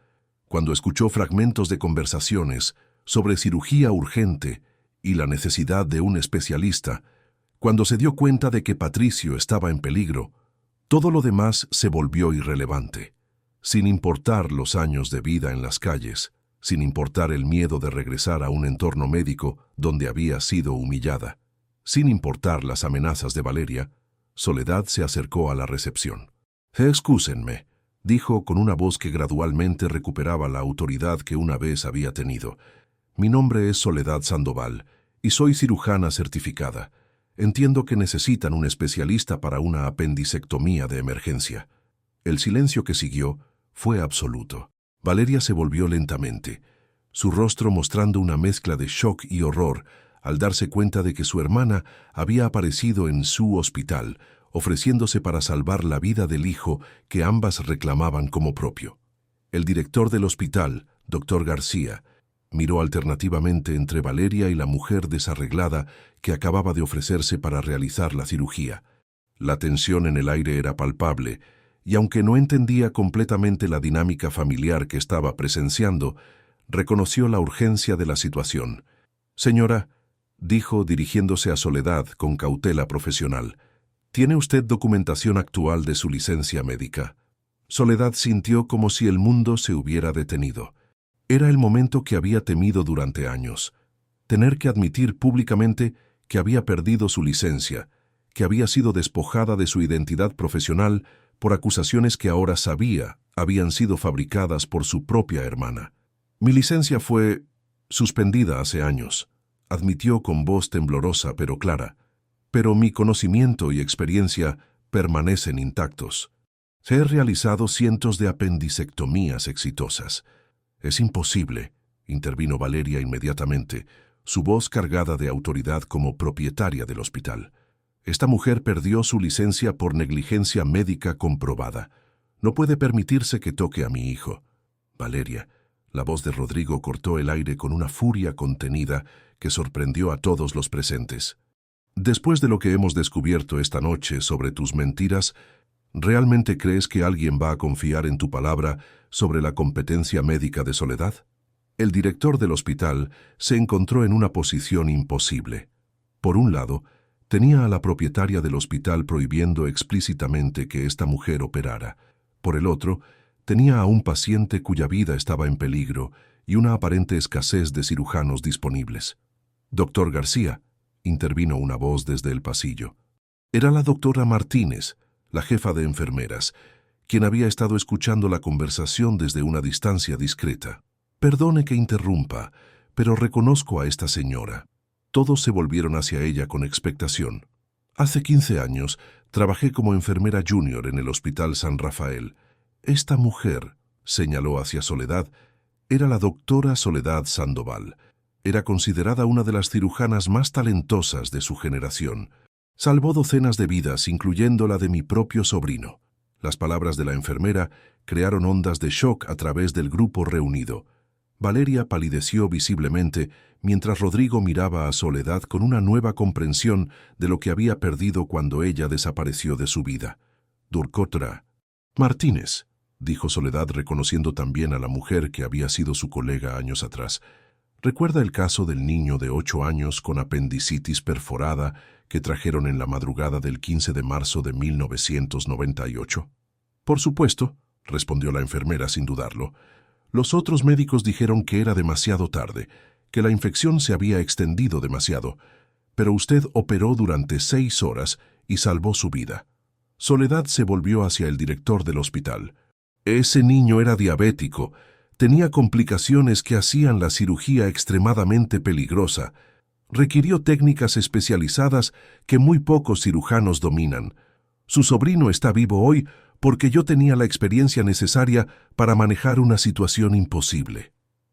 [SPEAKER 1] cuando escuchó fragmentos de conversaciones sobre cirugía urgente y la necesidad de un especialista, cuando se dio cuenta de que Patricio estaba en peligro, todo lo demás se volvió irrelevante. Sin importar los años de vida en las calles, sin importar el miedo de regresar a un entorno médico donde había sido humillada, sin importar las amenazas de Valeria, Soledad se acercó a la recepción. «Excúsenme», dijo con una voz que gradualmente recuperaba la autoridad que una vez había tenido. «Mi nombre es Soledad Sandoval y soy cirujana certificada. Entiendo que necesitan un especialista para una apendicectomía de emergencia». El silencio que siguió fue absoluto. Valeria se volvió lentamente, su rostro mostrando una mezcla de shock y horror al darse cuenta de que su hermana había aparecido en su hospital, ofreciéndose para salvar la vida del hijo que ambas reclamaban como propio. El director del hospital, Dr. García, miró alternativamente entre Valeria y la mujer desarreglada que acababa de ofrecerse para realizar la cirugía. La tensión en el aire era palpable, y aunque no entendía completamente la dinámica familiar que estaba presenciando, reconoció la urgencia de la situación. «Señora», dijo dirigiéndose a Soledad con cautela profesional, «¿tiene usted documentación actual de su licencia médica?» Soledad sintió como si el mundo se hubiera detenido. Era el momento que había temido durante años. Tener que admitir públicamente que había perdido su licencia, que había sido despojada de su identidad profesional por acusaciones que ahora sabía habían sido fabricadas por su propia hermana. «Mi licencia fue suspendida hace años», admitió con voz temblorosa pero clara, «pero mi conocimiento y experiencia permanecen intactos. He realizado cientos de apendicectomías exitosas». «Es imposible», intervino Valeria inmediatamente, su voz cargada de autoridad como propietaria del hospital. «Esta mujer perdió su licencia por negligencia médica comprobada. No puede permitirse que toque a mi hijo». «Valeria», la voz de Rodrigo cortó el aire con una furia contenida que sorprendió a todos los presentes. «Después de lo que hemos descubierto esta noche sobre tus mentiras, ¿realmente crees que alguien va a confiar en tu palabra sobre la competencia médica de Soledad?» El director del hospital se encontró en una posición imposible. Por un lado, tenía a la propietaria del hospital prohibiendo explícitamente que esta mujer operara. Por el otro, tenía a un paciente cuya vida estaba en peligro y una aparente escasez de cirujanos disponibles. «Doctor García», intervino una voz desde el pasillo. Era la doctora Martínez, la jefa de enfermeras, quien había estado escuchando la conversación desde una distancia discreta. «Perdone que interrumpa, pero reconozco a esta señora». Todos se volvieron hacia ella con expectación. «Hace 15 años trabajé como enfermera junior en el Hospital San Rafael. Esta mujer», señaló hacia Soledad, «era la doctora Soledad Sandoval. Era considerada una de las cirujanas más talentosas de su generación. Salvó docenas de vidas, incluyendo la de mi propio sobrino». Las palabras de la enfermera crearon ondas de shock a través del grupo reunido. Valeria palideció visiblemente mientras Rodrigo miraba a Soledad con una nueva comprensión de lo que había perdido cuando ella desapareció de su vida. «Durkotra Martínez», dijo Soledad reconociendo también a la mujer que había sido su colega años atrás. «¿Recuerda el caso del niño de 8 años con apendicitis perforada que trajeron en la madrugada del 15 de marzo de 1998? «Por supuesto», respondió la enfermera sin dudarlo. «Los otros médicos dijeron que era demasiado tarde, que la infección se había extendido demasiado, pero usted operó durante 6 horas y salvó su vida». Soledad se volvió hacia el director del hospital. «Ese niño era diabético, tenía complicaciones que hacían la cirugía extremadamente peligrosa. Requirió técnicas especializadas que muy pocos cirujanos dominan. Su sobrino está vivo hoy porque yo tenía la experiencia necesaria para manejar una situación imposible».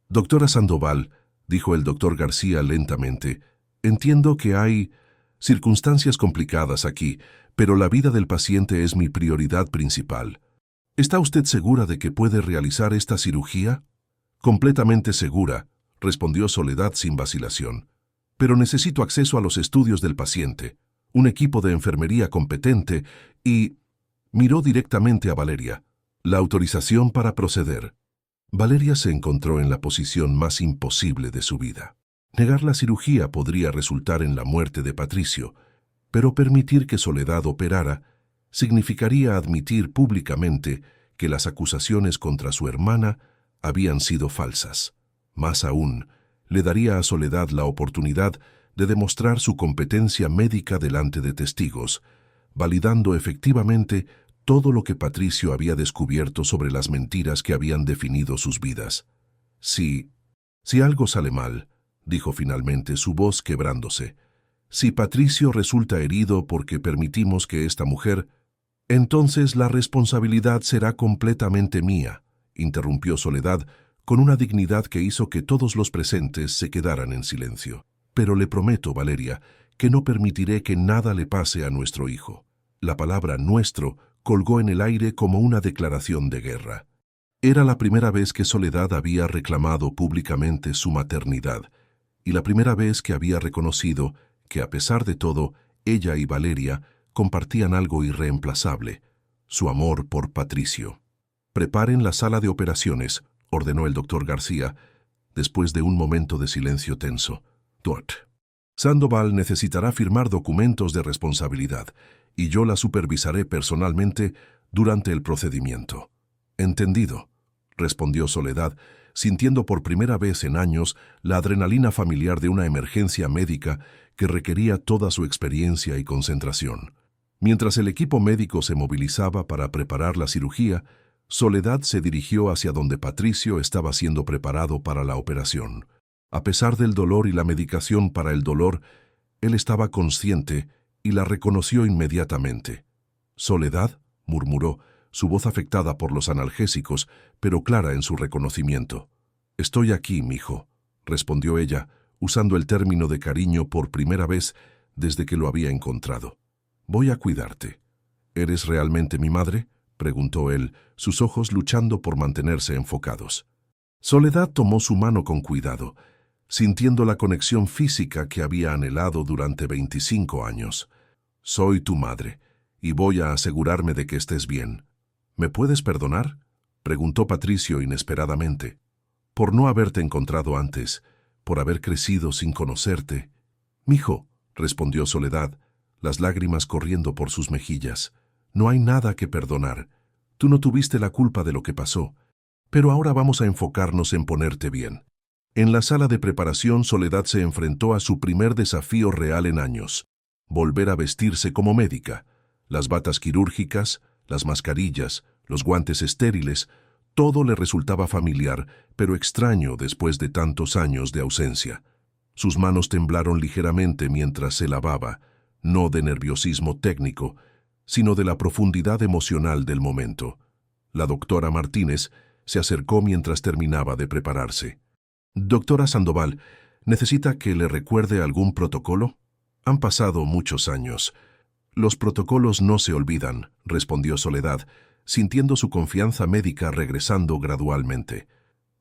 [SPEAKER 1] «Doctora Sandoval», dijo el doctor García lentamente, «entiendo que hay circunstancias complicadas aquí, pero la vida del paciente es mi prioridad principal. ¿Está usted segura de que puede realizar esta cirugía?» «Completamente segura», respondió Soledad sin vacilación. Pero necesito acceso a los estudios del paciente, un equipo de enfermería competente y... Miró directamente a Valeria. La autorización para proceder. Valeria se encontró en la posición más imposible de su vida. Negar la cirugía podría resultar en la muerte de Patricio, pero permitir que Soledad operara significaría admitir públicamente que las acusaciones contra su hermana habían sido falsas. Más aún, le daría a Soledad la oportunidad de demostrar su competencia médica delante de testigos, validando efectivamente todo lo que Patricio había descubierto sobre las mentiras que habían definido sus vidas. Si algo sale mal, dijo finalmente, su voz quebrándose, si Patricio resulta herido porque permitimos que esta mujer... Entonces la responsabilidad será completamente mía, interrumpió Soledad con una dignidad que hizo que todos los presentes se quedaran en silencio. Pero le prometo, Valeria, que no permitiré que nada le pase a nuestro hijo. La palabra nuestro colgó en el aire como una declaración de guerra. Era la primera vez que Soledad había reclamado públicamente su maternidad, y la primera vez que había reconocido que, a pesar de todo, ella y Valeria compartían algo irreemplazable, su amor por Patricio. «Preparen la sala de operaciones», ordenó el doctor García, después de un momento de silencio tenso. «Dort. Sandoval necesitará firmar documentos de responsabilidad, y yo la supervisaré personalmente durante el procedimiento». «Entendido», respondió Soledad, sintiendo por primera vez en años la adrenalina familiar de una emergencia médica que requería toda su experiencia y concentración. Mientras el equipo médico se movilizaba para preparar la cirugía, Soledad se dirigió hacia donde Patricio estaba siendo preparado para la operación. A pesar del dolor y la medicación para el dolor, él estaba consciente y la reconoció inmediatamente. «¿Soledad?», murmuró, su voz afectada por los analgésicos, pero clara en su reconocimiento. «Estoy aquí, mijo», respondió ella, usando el término de cariño por primera vez desde que lo había encontrado. «Voy a cuidarte». «¿Eres realmente mi madre?», preguntó él, sus ojos luchando por mantenerse enfocados. Soledad tomó su mano con cuidado, sintiendo la conexión física que había anhelado durante 25 años. «Soy tu madre, y voy a asegurarme de que estés bien». «¿Me puedes perdonar?», preguntó Patricio inesperadamente. «Por no haberte encontrado antes, por haber crecido sin conocerte». «Mijo», respondió Soledad, las lágrimas corriendo por sus mejillas, «no hay nada que perdonar. Tú no tuviste la culpa de lo que pasó, pero ahora vamos a enfocarnos en ponerte bien». En la sala de preparación, Soledad se enfrentó a su primer desafío real en años: volver a vestirse como médica. Las batas quirúrgicas, las mascarillas, los guantes estériles, todo le resultaba familiar, pero extraño después de tantos años de ausencia. Sus manos temblaron ligeramente mientras se lavaba, no de nerviosismo técnico, sino de la profundidad emocional del momento. La doctora Martínez se acercó mientras terminaba de prepararse. «Doctora Sandoval, ¿necesita que le recuerde algún protocolo?» «Han pasado muchos años. Los protocolos no se olvidan», respondió Soledad, sintiendo su confianza médica regresando gradualmente.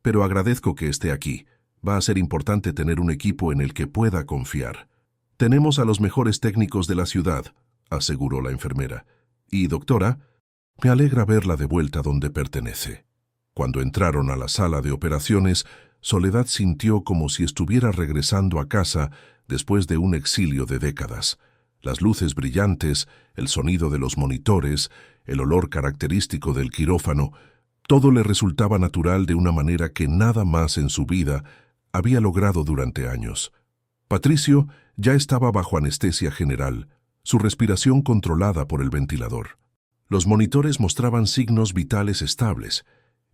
[SPEAKER 1] «Pero agradezco que esté aquí. Va a ser importante tener un equipo en el que pueda confiar». «Tenemos a los mejores técnicos de la ciudad», aseguró la enfermera. «Y, doctora, me alegra verla de vuelta donde pertenece». Cuando entraron a la sala de operaciones, Soledad sintió como si estuviera regresando a casa después de un exilio de décadas. Las luces brillantes, el sonido de los monitores, el olor característico del quirófano, todo le resultaba natural de una manera que nada más en su vida había logrado durante años. Patricio ya estaba bajo anestesia general, su respiración controlada por el ventilador. Los monitores mostraban signos vitales estables,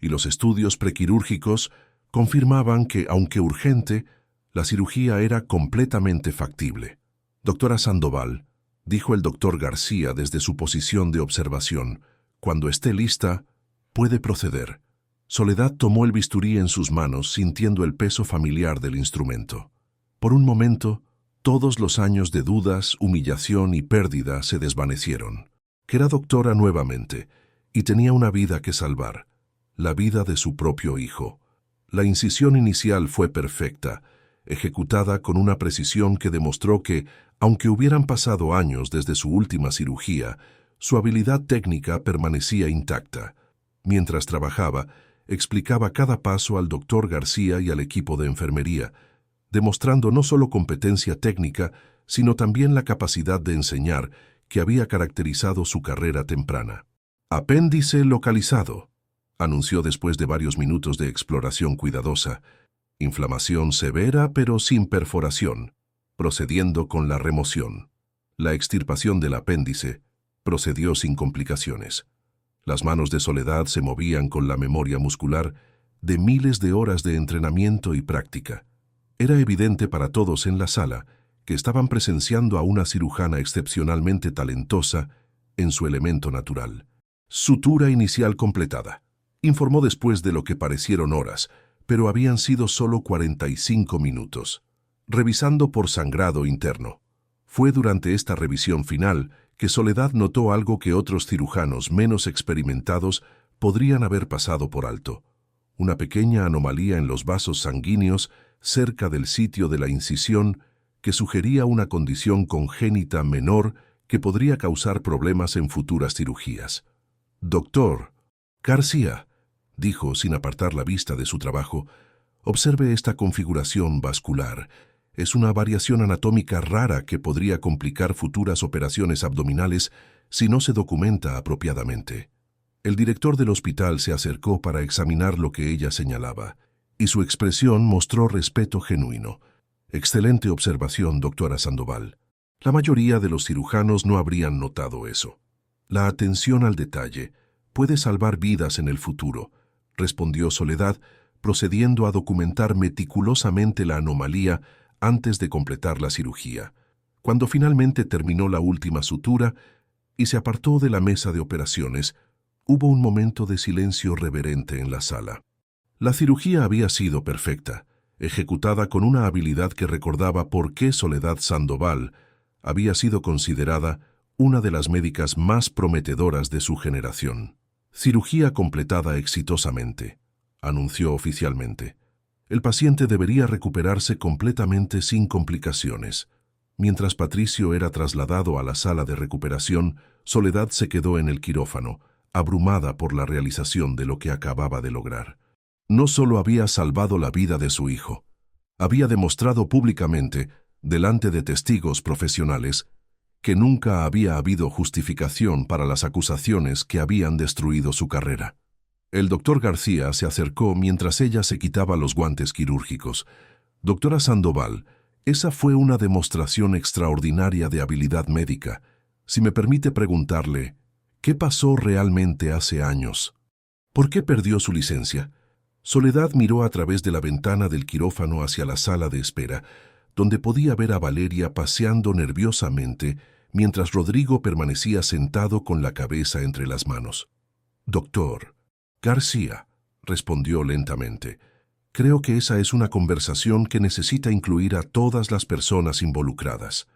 [SPEAKER 1] y los estudios prequirúrgicos confirmaban que, aunque urgente, la cirugía era completamente factible. «Doctora Sandoval», dijo el doctor García desde su posición de observación, «cuando esté lista, puede proceder». Soledad tomó el bisturí en sus manos, sintiendo el peso familiar del instrumento. Por un momento, todos los años de dudas, humillación y pérdida se desvanecieron. Que era doctora nuevamente, y tenía una vida que salvar, la vida de su propio hijo. La incisión inicial fue perfecta, ejecutada con una precisión que demostró que, aunque hubieran pasado años desde su última cirugía, su habilidad técnica permanecía intacta. Mientras trabajaba, explicaba cada paso al doctor García y al equipo de enfermería, demostrando no solo competencia técnica, sino también la capacidad de enseñar que había caracterizado su carrera temprana. «Apéndice localizado», anunció después de varios minutos de exploración cuidadosa. «Inflamación severa pero sin perforación, procediendo con la remoción». La extirpación del apéndice procedió sin complicaciones. Las manos de Soledad se movían con la memoria muscular de miles de horas de entrenamiento y práctica. Era evidente para todos en la sala que estaban presenciando a una cirujana excepcionalmente talentosa en su elemento natural. «Sutura inicial completada», informó después de lo que parecieron horas, pero habían sido solo 45 minutos. Revisando por sangrado interno. Fue durante esta revisión final que Soledad notó algo que otros cirujanos menos experimentados podrían haber pasado por alto. Una pequeña anomalía en los vasos sanguíneos cerca del sitio de la incisión que sugería una condición congénita menor que podría causar problemas en futuras cirugías. «Doctor García», dijo sin apartar la vista de su trabajo, «observe esta configuración vascular. Es una variación anatómica rara que podría complicar futuras operaciones abdominales si no se documenta apropiadamente». El director del hospital se acercó para examinar lo que ella señalaba, y su expresión mostró respeto genuino. «Excelente observación, doctora Sandoval. La mayoría de los cirujanos no habrían notado eso. La atención al detalle puede salvar vidas en el futuro», respondió Soledad, procediendo a documentar meticulosamente la anomalía antes de completar la cirugía. Cuando finalmente terminó la última sutura y se apartó de la mesa de operaciones, hubo un momento de silencio reverente en la sala. La cirugía había sido perfecta, ejecutada con una habilidad que recordaba por qué Soledad Sandoval había sido considerada una de las médicas más prometedoras de su generación. «Cirugía completada exitosamente», anunció oficialmente. «El paciente debería recuperarse completamente sin complicaciones». Mientras Patricio era trasladado a la sala de recuperación, Soledad se quedó en el quirófano, abrumada por la realización de lo que acababa de lograr. No solo había salvado la vida de su hijo, había demostrado públicamente, delante de testigos profesionales, que nunca había habido justificación para las acusaciones que habían destruido su carrera. El doctor García se acercó mientras ella se quitaba los guantes quirúrgicos. «Doctora Sandoval, esa fue una demostración extraordinaria de habilidad médica. Si me permite preguntarle, ¿qué pasó realmente hace años? ¿Por qué perdió su licencia?» Soledad miró a través de la ventana del quirófano hacia la sala de espera, donde podía ver a Valeria paseando nerviosamente mientras Rodrigo permanecía sentado con la cabeza entre las manos. «Doctor García», respondió lentamente, «creo que esa es una conversación que necesita incluir a todas las personas involucradas».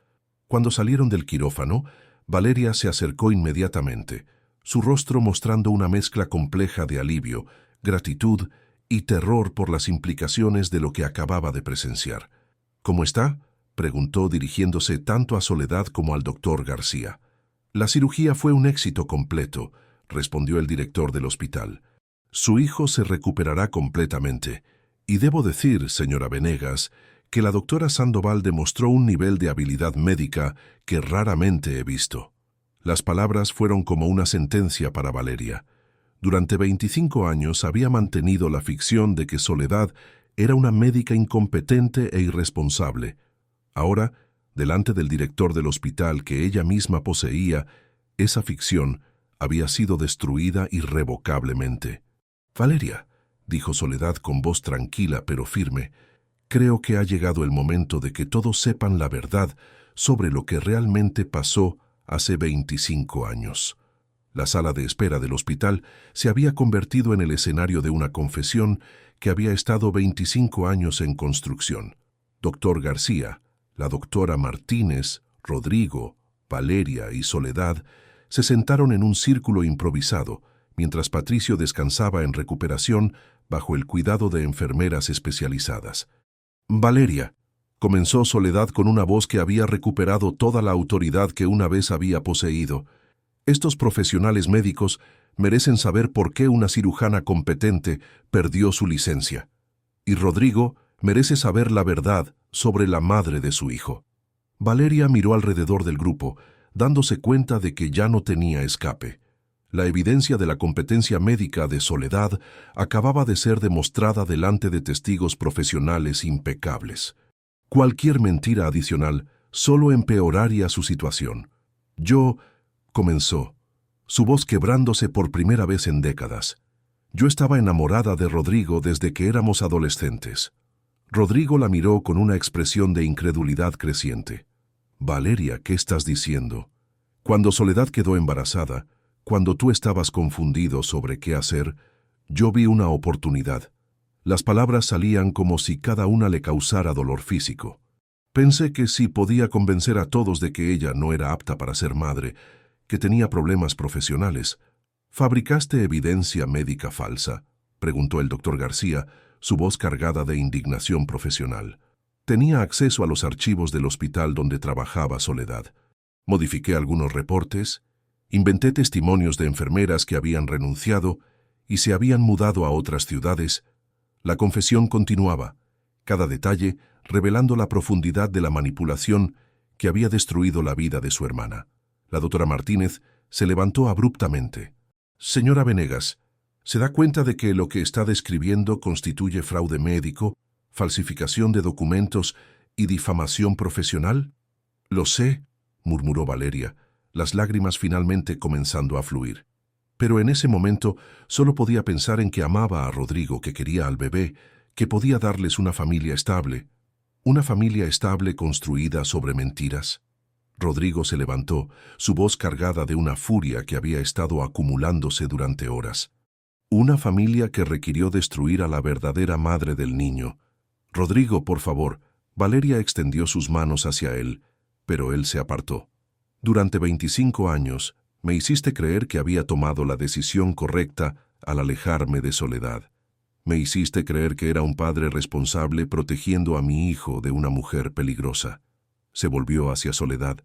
[SPEAKER 1] Cuando salieron del quirófano, Valeria se acercó inmediatamente, su rostro mostrando una mezcla compleja de alivio, gratitud y terror por las implicaciones de lo que acababa de presenciar. «¿Cómo está?», preguntó dirigiéndose tanto a Soledad como al doctor García. «La cirugía fue un éxito completo», respondió el director del hospital. «Su hijo se recuperará completamente. Y debo decir, señora Venegas, que la doctora Sandoval demostró un nivel de habilidad médica que raramente he visto». Las palabras fueron como una sentencia para Valeria. Durante 25 años había mantenido la ficción de que Soledad era una médica incompetente e irresponsable. Ahora, delante del director del hospital que ella misma poseía, esa ficción había sido destruida irrevocablemente. «Valeria», dijo Soledad con voz tranquila pero firme, «creo que ha llegado el momento de que todos sepan la verdad sobre lo que realmente pasó hace 25 años». La sala de espera del hospital se había convertido en el escenario de una confesión que había estado 25 años en construcción. Doctor García, la doctora Martínez, Rodrigo, Valeria y Soledad se sentaron en un círculo improvisado, mientras Patricio descansaba en recuperación bajo el cuidado de enfermeras especializadas. «Valeria», comenzó Soledad con una voz que había recuperado toda la autoridad que una vez había poseído. Estos profesionales médicos merecen saber por qué una cirujana competente perdió su licencia. Y Rodrigo merece saber la verdad sobre la madre de su hijo. Valeria miró alrededor del grupo, dándose cuenta de que ya no tenía escape. La evidencia de la competencia médica de Soledad acababa de ser demostrada delante de testigos profesionales impecables. Cualquier mentira adicional solo empeoraría su situación. Comenzó, su voz quebrándose por primera vez en décadas. Yo estaba enamorada de Rodrigo desde que éramos adolescentes. Rodrigo la miró con una expresión de incredulidad creciente. Valeria, ¿qué estás diciendo? Cuando Soledad quedó embarazada, cuando tú estabas confundido sobre qué hacer, yo vi una oportunidad. Las palabras salían como si cada una le causara dolor físico. Pensé que si podía convencer a todos de que ella no era apta para ser madre, que tenía problemas profesionales. ¿Fabricaste evidencia médica falsa?, preguntó el doctor García, su voz cargada de indignación profesional. Tenía acceso a los archivos del hospital donde trabajaba Soledad. Modifiqué algunos reportes, inventé testimonios de enfermeras que habían renunciado y se habían mudado a otras ciudades. La confesión continuaba, cada detalle revelando la profundidad de la manipulación que había destruido la vida de su hermana. La doctora Martínez se levantó abruptamente. Señora Venegas, ¿se da cuenta de que lo que está describiendo constituye fraude médico, falsificación de documentos y difamación profesional? Lo sé, murmuró Valeria, las lágrimas finalmente comenzando a fluir. Pero en ese momento solo podía pensar en que amaba a Rodrigo, que quería al bebé, que podía darles una familia estable construida sobre mentiras. Rodrigo se levantó, su voz cargada de una furia que había estado acumulándose durante horas. Una familia que requirió destruir a la verdadera madre del niño. Rodrigo, por favor. Valeria extendió sus manos hacia él, pero él se apartó. Durante 25 años, me hiciste creer que había tomado la decisión correcta al alejarme de Soledad. Me hiciste creer que era un padre responsable protegiendo a mi hijo de una mujer peligrosa. Se volvió hacia Soledad,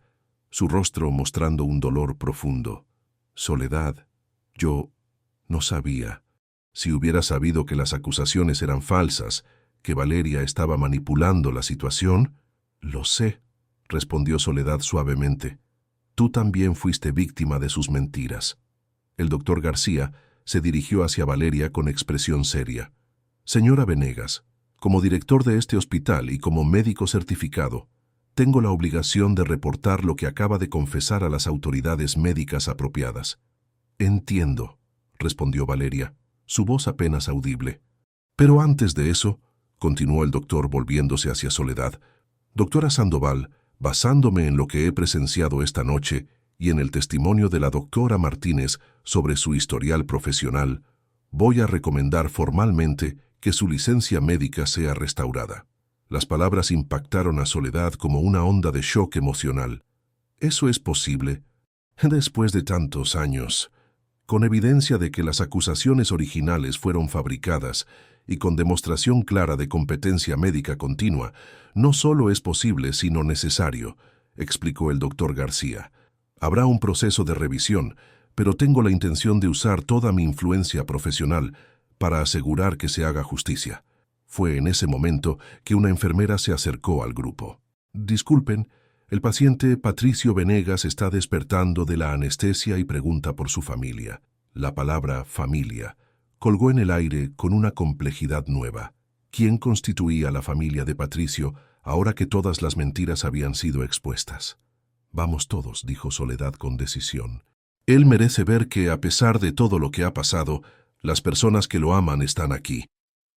[SPEAKER 1] su rostro mostrando un dolor profundo. Soledad, yo no sabía. Si hubiera sabido que las acusaciones eran falsas, que Valeria estaba manipulando la situación, lo sé, respondió Soledad suavemente. Tú también fuiste víctima de sus mentiras. El doctor García se dirigió hacia Valeria con expresión seria. Señora Venegas, como director de este hospital y como médico certificado, tengo la obligación de reportar lo que acaba de confesar a las autoridades médicas apropiadas. Entiendo, respondió Valeria, su voz apenas audible. Pero antes de eso, continuó el doctor volviéndose hacia Soledad, doctora Sandoval, basándome en lo que he presenciado esta noche y en el testimonio de la doctora Martínez sobre su historial profesional, voy a recomendar formalmente que su licencia médica sea restaurada. Las palabras impactaron a Soledad como una onda de shock emocional. ¿Eso es posible? Después de tantos años, con evidencia de que las acusaciones originales fueron fabricadas y con demostración clara de competencia médica continua, no solo es posible sino necesario, explicó el doctor García. Habrá un proceso de revisión, pero tengo la intención de usar toda mi influencia profesional para asegurar que se haga justicia. Fue en ese momento que una enfermera se acercó al grupo. Disculpen, el paciente Patricio Venegas está despertando de la anestesia y pregunta por su familia. La palabra familia colgó en el aire con una complejidad nueva. ¿Quién constituía la familia de Patricio ahora que todas las mentiras habían sido expuestas? Vamos todos, dijo Soledad con decisión. Él merece ver que, a pesar de todo lo que ha pasado, las personas que lo aman están aquí.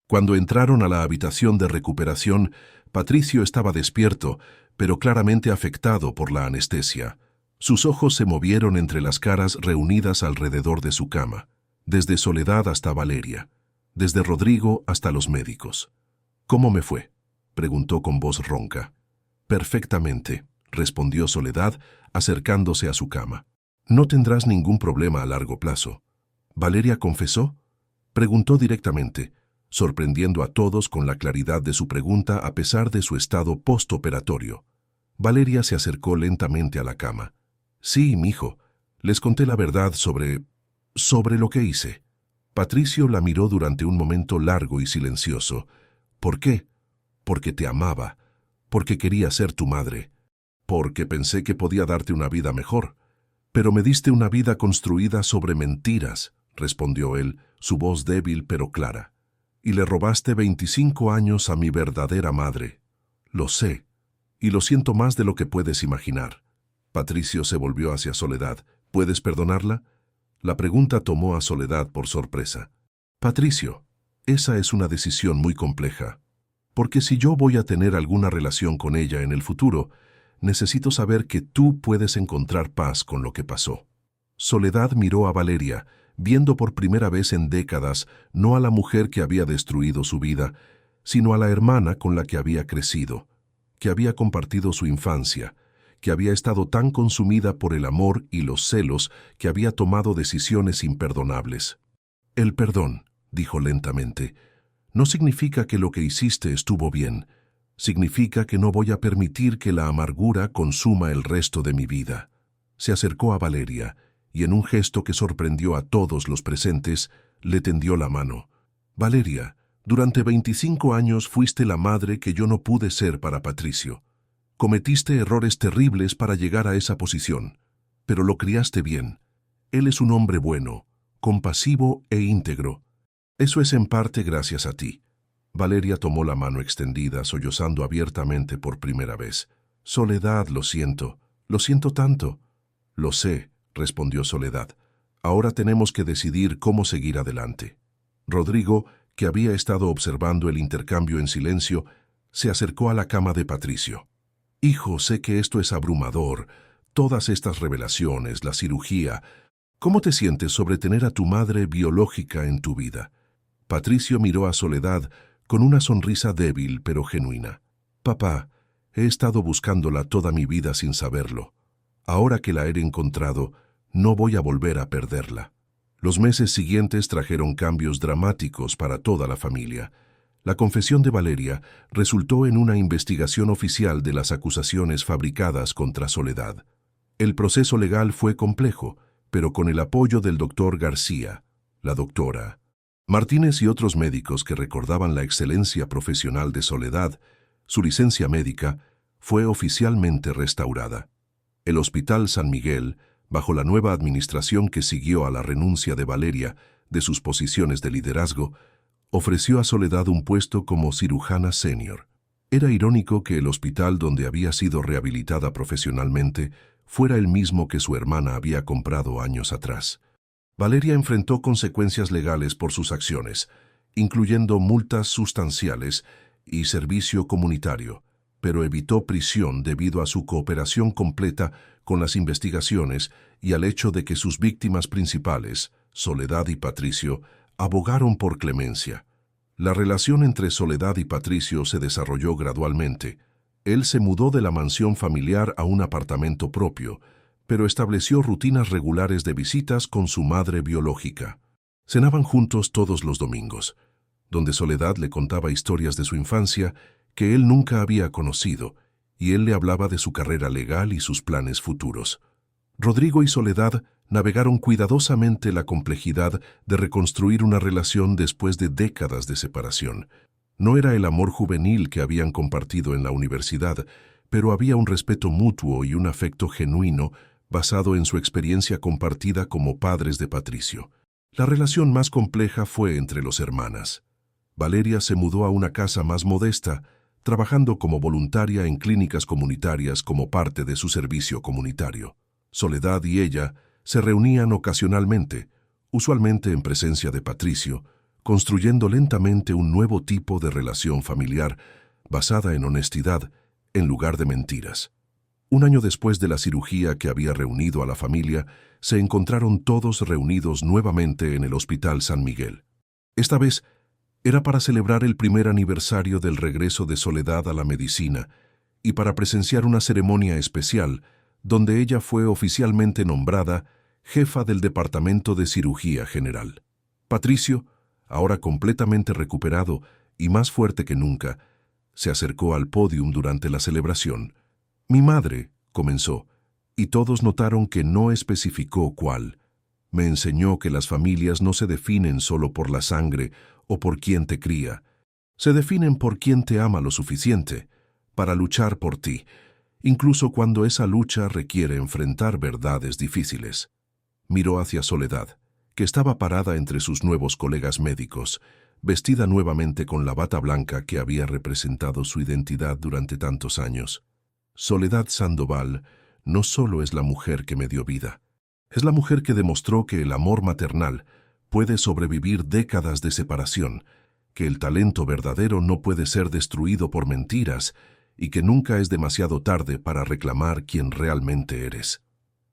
[SPEAKER 1] Cuando entraron a la habitación de recuperación, Patricio estaba despierto, pero claramente afectado por la anestesia. Sus ojos se movieron entre las caras reunidas alrededor de su cama, desde Soledad hasta Valeria, desde Rodrigo hasta los médicos. ¿Cómo me fue?, preguntó con voz ronca. Perfectamente, respondió Soledad, acercándose a su cama. No tendrás ningún problema a largo plazo. ¿Valeria confesó?, preguntó directamente. sorprendiendo a todos con la claridad de su pregunta a pesar de su estado postoperatorio. Valeria se acercó lentamente a la cama. Sí, mijo, les conté la verdad sobre lo que hice. Patricio la miró durante un momento largo y silencioso. ¿Por qué? Porque te amaba, porque quería ser tu madre, porque pensé que podía darte una vida mejor. Pero me diste una vida construida sobre mentiras, respondió él, su voz débil pero clara. Y le robaste 25 años a mi verdadera madre. Lo sé, y lo siento más de lo que puedes imaginar. Patricio se volvió hacia Soledad. ¿Puedes perdonarla? La pregunta tomó a Soledad por sorpresa. Patricio, esa es una decisión muy compleja. Porque si yo voy a tener alguna relación con ella en el futuro, necesito saber que tú puedes encontrar paz con lo que pasó. Soledad miró a Valeria, viendo por primera vez en décadas no a la mujer que había destruido su vida, sino a la hermana con la que había crecido, que había compartido su infancia, que había estado tan consumida por el amor y los celos que había tomado decisiones imperdonables. El perdón, dijo lentamente, no significa que lo que hiciste estuvo bien. Significa que no voy a permitir que la amargura consuma el resto de mi vida. Se acercó a Valeria y en un gesto que sorprendió a todos los presentes, le tendió la mano. Valeria, durante 25 años fuiste la madre que yo no pude ser para Patricio. Cometiste errores terribles para llegar a esa posición, pero lo criaste bien. Él es un hombre bueno, compasivo e íntegro. Eso es en parte gracias a ti. Valeria tomó la mano extendida, sollozando abiertamente por primera vez. Soledad, lo siento tanto. Lo sé, respondió Soledad. Ahora tenemos que decidir cómo seguir adelante. Rodrigo, que había estado observando el intercambio en silencio, se acercó a la cama de Patricio. Hijo, sé que esto es abrumador, todas estas revelaciones, la cirugía. ¿Cómo te sientes sobre tener a tu madre biológica en tu vida? Patricio miró a Soledad con una sonrisa débil pero genuina. Papá, he estado buscándola toda mi vida sin saberlo. Ahora que la he encontrado, no voy a volver a perderla. Los meses siguientes trajeron cambios dramáticos para toda la familia. La confesión de Valeria resultó en una investigación oficial de las acusaciones fabricadas contra Soledad. El proceso legal fue complejo, pero con el apoyo del doctor García, la doctora Martínez y otros médicos que recordaban la excelencia profesional de Soledad, su licencia médica fue oficialmente restaurada. El Hospital San Miguel, bajo la nueva administración que siguió a la renuncia de Valeria de sus posiciones de liderazgo, ofreció a Soledad un puesto como cirujana senior. Era irónico que el hospital donde había sido rehabilitada profesionalmente fuera el mismo que su hermana había comprado años atrás. Valeria enfrentó consecuencias legales por sus acciones, incluyendo multas sustanciales y servicio comunitario, pero evitó prisión debido a su cooperación completa con las investigaciones y al hecho de que sus víctimas principales, Soledad y Patricio, abogaron por clemencia. La relación entre Soledad y Patricio se desarrolló gradualmente. Él se mudó de la mansión familiar a un apartamento propio, pero estableció rutinas regulares de visitas con su madre biológica. Cenaban juntos todos los domingos, donde Soledad le contaba historias de su infancia que él nunca había conocido, y él le hablaba de su carrera legal y sus planes futuros. Rodrigo y Soledad navegaron cuidadosamente la complejidad de reconstruir una relación después de décadas de separación. No era el amor juvenil que habían compartido en la universidad, pero había un respeto mutuo y un afecto genuino basado en su experiencia compartida como padres de Patricio. La relación más compleja fue entre los hermanas. Valeria se mudó a una casa más modesta, trabajando como voluntaria en clínicas comunitarias como parte de su servicio comunitario. Soledad y ella se reunían ocasionalmente, usualmente en presencia de Patricio, construyendo lentamente un nuevo tipo de relación familiar basada en honestidad en lugar de mentiras. Un año después de la cirugía que había reunido a la familia, se encontraron todos reunidos nuevamente en el Hospital San Miguel. Esta vez era para celebrar el primer aniversario del regreso de Soledad a la medicina y para presenciar una ceremonia especial donde ella fue oficialmente nombrada jefa del Departamento de Cirugía General. Patricio, ahora completamente recuperado y más fuerte que nunca, se acercó al pódium durante la celebración. Mi madre, comenzó, y todos notaron que no especificó cuál. Me enseñó que las familias no se definen solo por la sangre o por quién te cría. Se definen por quién te ama lo suficiente para luchar por ti, incluso cuando esa lucha requiere enfrentar verdades difíciles. Miró hacia Soledad, que estaba parada entre sus nuevos colegas médicos, vestida nuevamente con la bata blanca que había representado su identidad durante tantos años. Soledad Sandoval no solo es la mujer que me dio vida, es la mujer que demostró que el amor maternal puede sobrevivir décadas de separación, que el talento verdadero no puede ser destruido por mentiras y que nunca es demasiado tarde para reclamar quién realmente eres.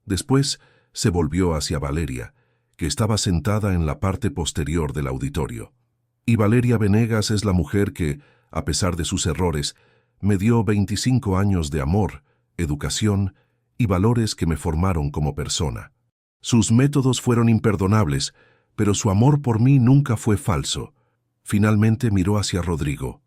[SPEAKER 1] Después se volvió hacia Valeria, que estaba sentada en la parte posterior del auditorio. Y Valeria Venegas es la mujer que, a pesar de sus errores, me dio 25 años de amor, educación y valores que me formaron como persona. Sus métodos fueron imperdonables, pero su amor por mí nunca fue falso. Finalmente miró hacia Rodrigo.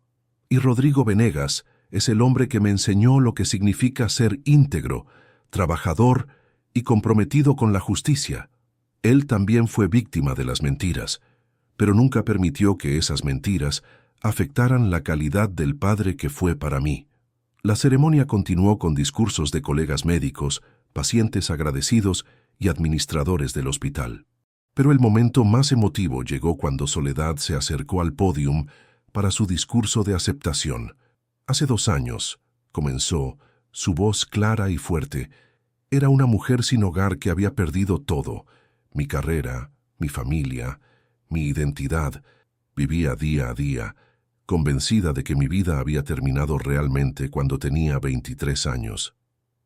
[SPEAKER 1] Y Rodrigo Venegas es el hombre que me enseñó lo que significa ser íntegro, trabajador y comprometido con la justicia. Él también fue víctima de las mentiras, pero nunca permitió que esas mentiras afectaran la calidad del padre que fue para mí. La ceremonia continuó con discursos de colegas médicos, pacientes agradecidos y administradores del hospital. Pero el momento más emotivo llegó cuando Soledad se acercó al pódium para su discurso de aceptación. Hace 2 años, comenzó, su voz clara y fuerte. Era una mujer sin hogar que había perdido todo: mi carrera, mi familia, mi identidad. Vivía día a día, convencida de que mi vida había terminado realmente cuando tenía 23 años.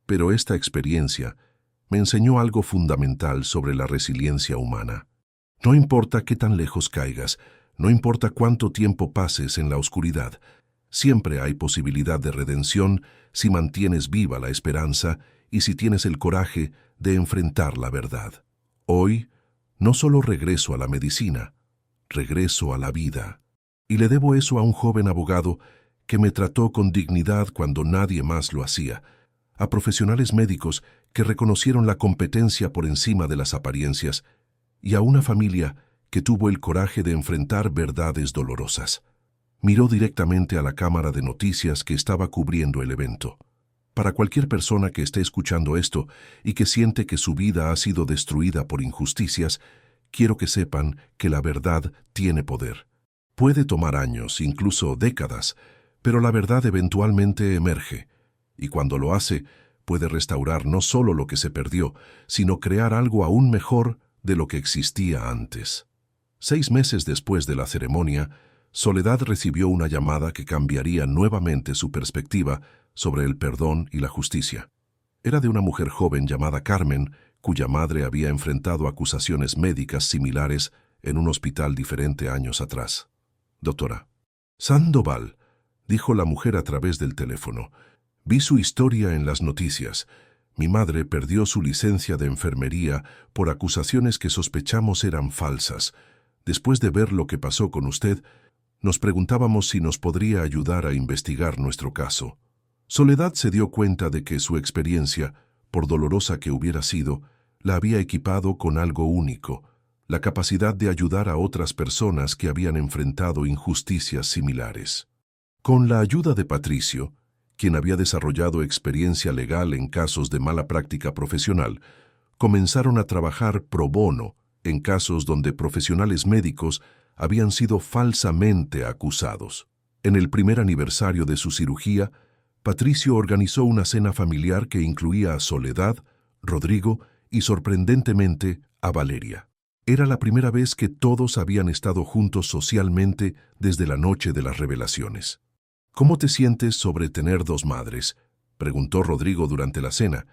[SPEAKER 1] Pero esta experiencia me enseñó algo fundamental sobre la resiliencia humana. No importa qué tan lejos caigas, no importa cuánto tiempo pases en la oscuridad, siempre hay posibilidad de redención si mantienes viva la esperanza y si tienes el coraje de enfrentar la verdad. Hoy, no solo regreso a la medicina, regreso a la vida. Y le debo eso a un joven abogado que me trató con dignidad cuando nadie más lo hacía, a profesionales médicos que reconocieron la competencia por encima de las apariencias, y a una familia que tuvo el coraje de enfrentar verdades dolorosas. Miró directamente a la cámara de noticias que estaba cubriendo el evento. Para cualquier persona que esté escuchando esto y que siente que su vida ha sido destruida por injusticias, quiero que sepan que la verdad tiene poder. Puede tomar años, incluso décadas, pero la verdad eventualmente emerge, y cuando lo hace, puede restaurar no solo lo que se perdió, sino crear algo aún mejor de lo que existía antes. 6 meses después de la ceremonia, Soledad recibió una llamada que cambiaría nuevamente su perspectiva sobre el perdón y la justicia. Era de una mujer joven llamada Carmen, cuya madre había enfrentado acusaciones médicas similares en un hospital diferente años atrás. «Doctora Sandoval», dijo la mujer a través del teléfono, «vi su historia en las noticias. Mi madre perdió su licencia de enfermería por acusaciones que sospechamos eran falsas. Después de ver lo que pasó con usted, nos preguntábamos si nos podría ayudar a investigar nuestro caso». Soledad se dio cuenta de que su experiencia, por dolorosa que hubiera sido, la había equipado con algo único: la capacidad de ayudar a otras personas que habían enfrentado injusticias similares. Con la ayuda de Patricio, quien había desarrollado experiencia legal en casos de mala práctica profesional, comenzaron a trabajar pro bono en casos donde profesionales médicos habían sido falsamente acusados. En el primer aniversario de su cirugía, Patricio organizó una cena familiar que incluía a Soledad, Rodrigo y, sorprendentemente, a Valeria. Era la primera vez que todos habían estado juntos socialmente desde la noche de las revelaciones. «¿Cómo te sientes sobre tener 2 madres?», preguntó Rodrigo durante la cena,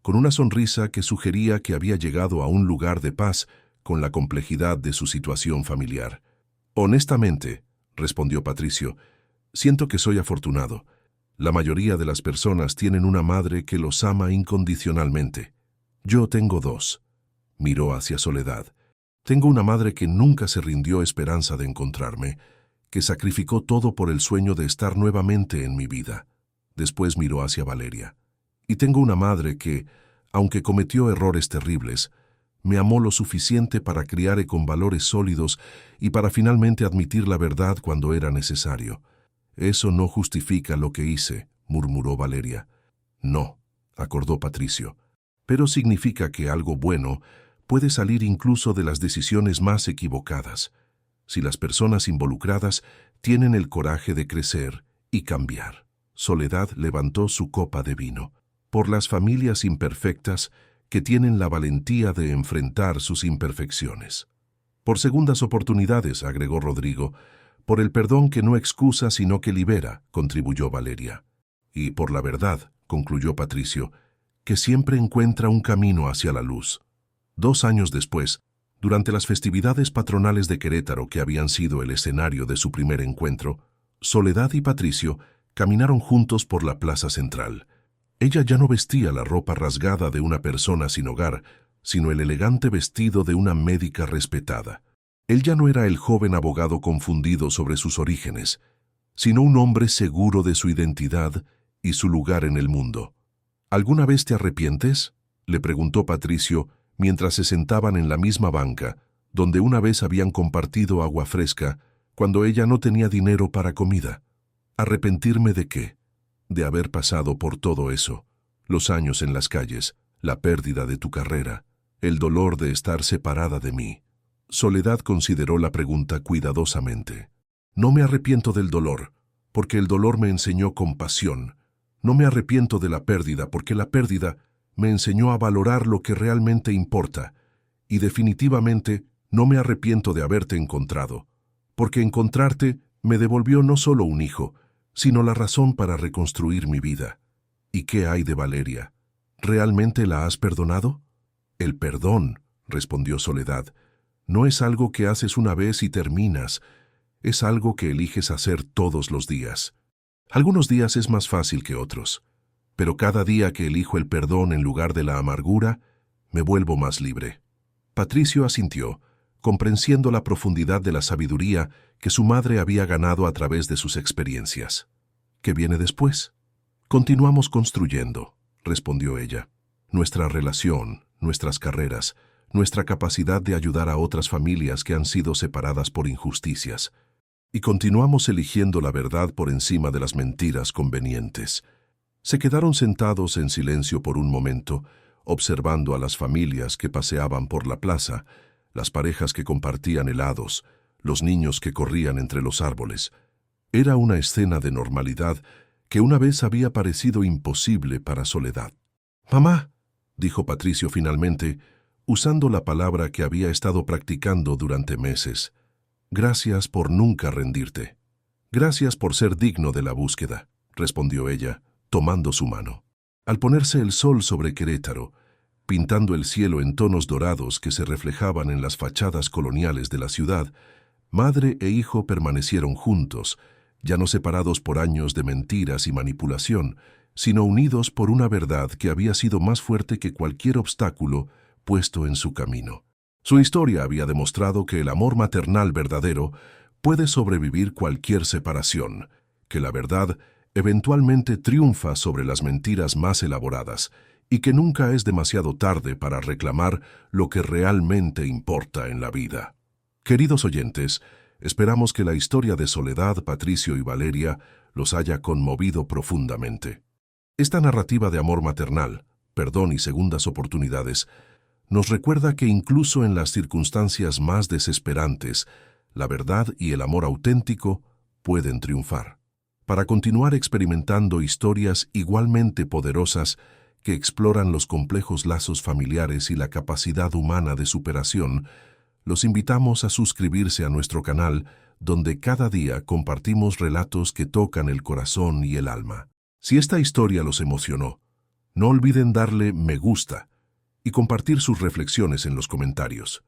[SPEAKER 1] con una sonrisa que sugería que había llegado a un lugar de paz con la complejidad de su situación familiar. «Honestamente», respondió Patricio, «siento que soy afortunado. La mayoría de las personas tienen una madre que los ama incondicionalmente. Yo tengo 2. Miró hacia Soledad. Tengo una madre que nunca se rindió esperanza de encontrarme, que sacrificó todo por el sueño de estar nuevamente en mi vida. Después miró hacia Valeria. Y tengo una madre que, aunque cometió errores terribles, me amó lo suficiente para criarme con valores sólidos y para finalmente admitir la verdad cuando era necesario. Eso no justifica lo que hice, murmuró Valeria. No, acordó Patricio, pero significa que algo bueno puede salir incluso de las decisiones más equivocadas, si las personas involucradas tienen el coraje de crecer y cambiar. Soledad levantó su copa de vino. Por las familias imperfectas que tienen la valentía de enfrentar sus imperfecciones. Por segundas oportunidades, agregó Rodrigo. Por el perdón que no excusa sino que libera, contribuyó Valeria. Y por la verdad, concluyó Patricio, que siempre encuentra un camino hacia la luz. 2 años después, durante las festividades patronales de Querétaro que habían sido el escenario de su primer encuentro, Soledad y Patricio caminaron juntos por la plaza central. Ella ya no vestía la ropa rasgada de una persona sin hogar, sino el elegante vestido de una médica respetada. Él ya no era el joven abogado confundido sobre sus orígenes, sino un hombre seguro de su identidad y su lugar en el mundo. ¿Alguna vez te arrepientes?, le preguntó Patricio mientras se sentaban en la misma banca, donde una vez habían compartido agua fresca, cuando ella no tenía dinero para comida. ¿Arrepentirme de qué? De haber pasado por todo eso, los años en las calles, la pérdida de tu carrera, el dolor de estar separada de mí. Soledad consideró la pregunta cuidadosamente. No me arrepiento del dolor, porque el dolor me enseñó compasión. No me arrepiento de la pérdida, porque la pérdida me enseñó a valorar lo que realmente importa. Y definitivamente no me arrepiento de haberte encontrado, porque encontrarte me devolvió no solo un hijo, sino la razón para reconstruir mi vida. ¿Y qué hay de Valeria? ¿Realmente la has perdonado? El perdón, respondió Soledad, no es algo que haces una vez y terminas, es algo que eliges hacer todos los días. Algunos días es más fácil que otros, pero cada día que elijo el perdón en lugar de la amargura, me vuelvo más libre. Patricio asintió, comprendiendo la profundidad de la sabiduría que su madre había ganado a través de sus experiencias. ¿Qué viene después? Continuamos construyendo, respondió ella. Nuestra relación, nuestras carreras, nuestra capacidad de ayudar a otras familias que han sido separadas por injusticias. Y continuamos eligiendo la verdad por encima de las mentiras convenientes. Se quedaron sentados en silencio por un momento, observando a las familias que paseaban por la plaza, las parejas que compartían helados, los niños que corrían entre los árboles. Era una escena de normalidad que una vez había parecido imposible para Soledad. «Mamá», dijo Patricio finalmente, usando la palabra que había estado practicando durante meses. «Gracias por nunca rendirte. Gracias por ser digno de la búsqueda», respondió ella, tomando su mano. Al ponerse el sol sobre Querétaro, pintando el cielo en tonos dorados que se reflejaban en las fachadas coloniales de la ciudad, madre e hijo permanecieron juntos, ya no separados por años de mentiras y manipulación, sino unidos por una verdad que había sido más fuerte que cualquier obstáculo puesto en su camino. Su historia había demostrado que el amor maternal verdadero puede sobrevivir cualquier separación, que la verdad eventualmente triunfa sobre las mentiras más elaboradas, y que nunca es demasiado tarde para reclamar lo que realmente importa en la vida. Queridos oyentes, esperamos que la historia de Soledad, Patricio y Valeria los haya conmovido profundamente. Esta narrativa de amor maternal, perdón y segundas oportunidades, nos recuerda que incluso en las circunstancias más desesperantes, la verdad y el amor auténtico pueden triunfar. Para continuar experimentando historias igualmente poderosas que exploran los complejos lazos familiares y la capacidad humana de superación, los invitamos a suscribirse a nuestro canal, donde cada día compartimos relatos que tocan el corazón y el alma. Si esta historia los emocionó, no olviden darle me gusta y compartir sus reflexiones en los comentarios.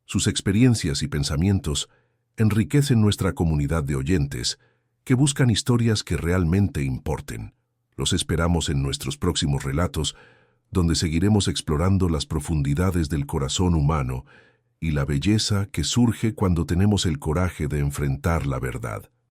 [SPEAKER 1] Sus experiencias y pensamientos enriquecen nuestra comunidad de oyentes que buscan historias que realmente importen. Los esperamos en nuestros próximos relatos, donde seguiremos explorando las profundidades del corazón humano y la belleza que surge cuando tenemos el coraje de enfrentar la verdad.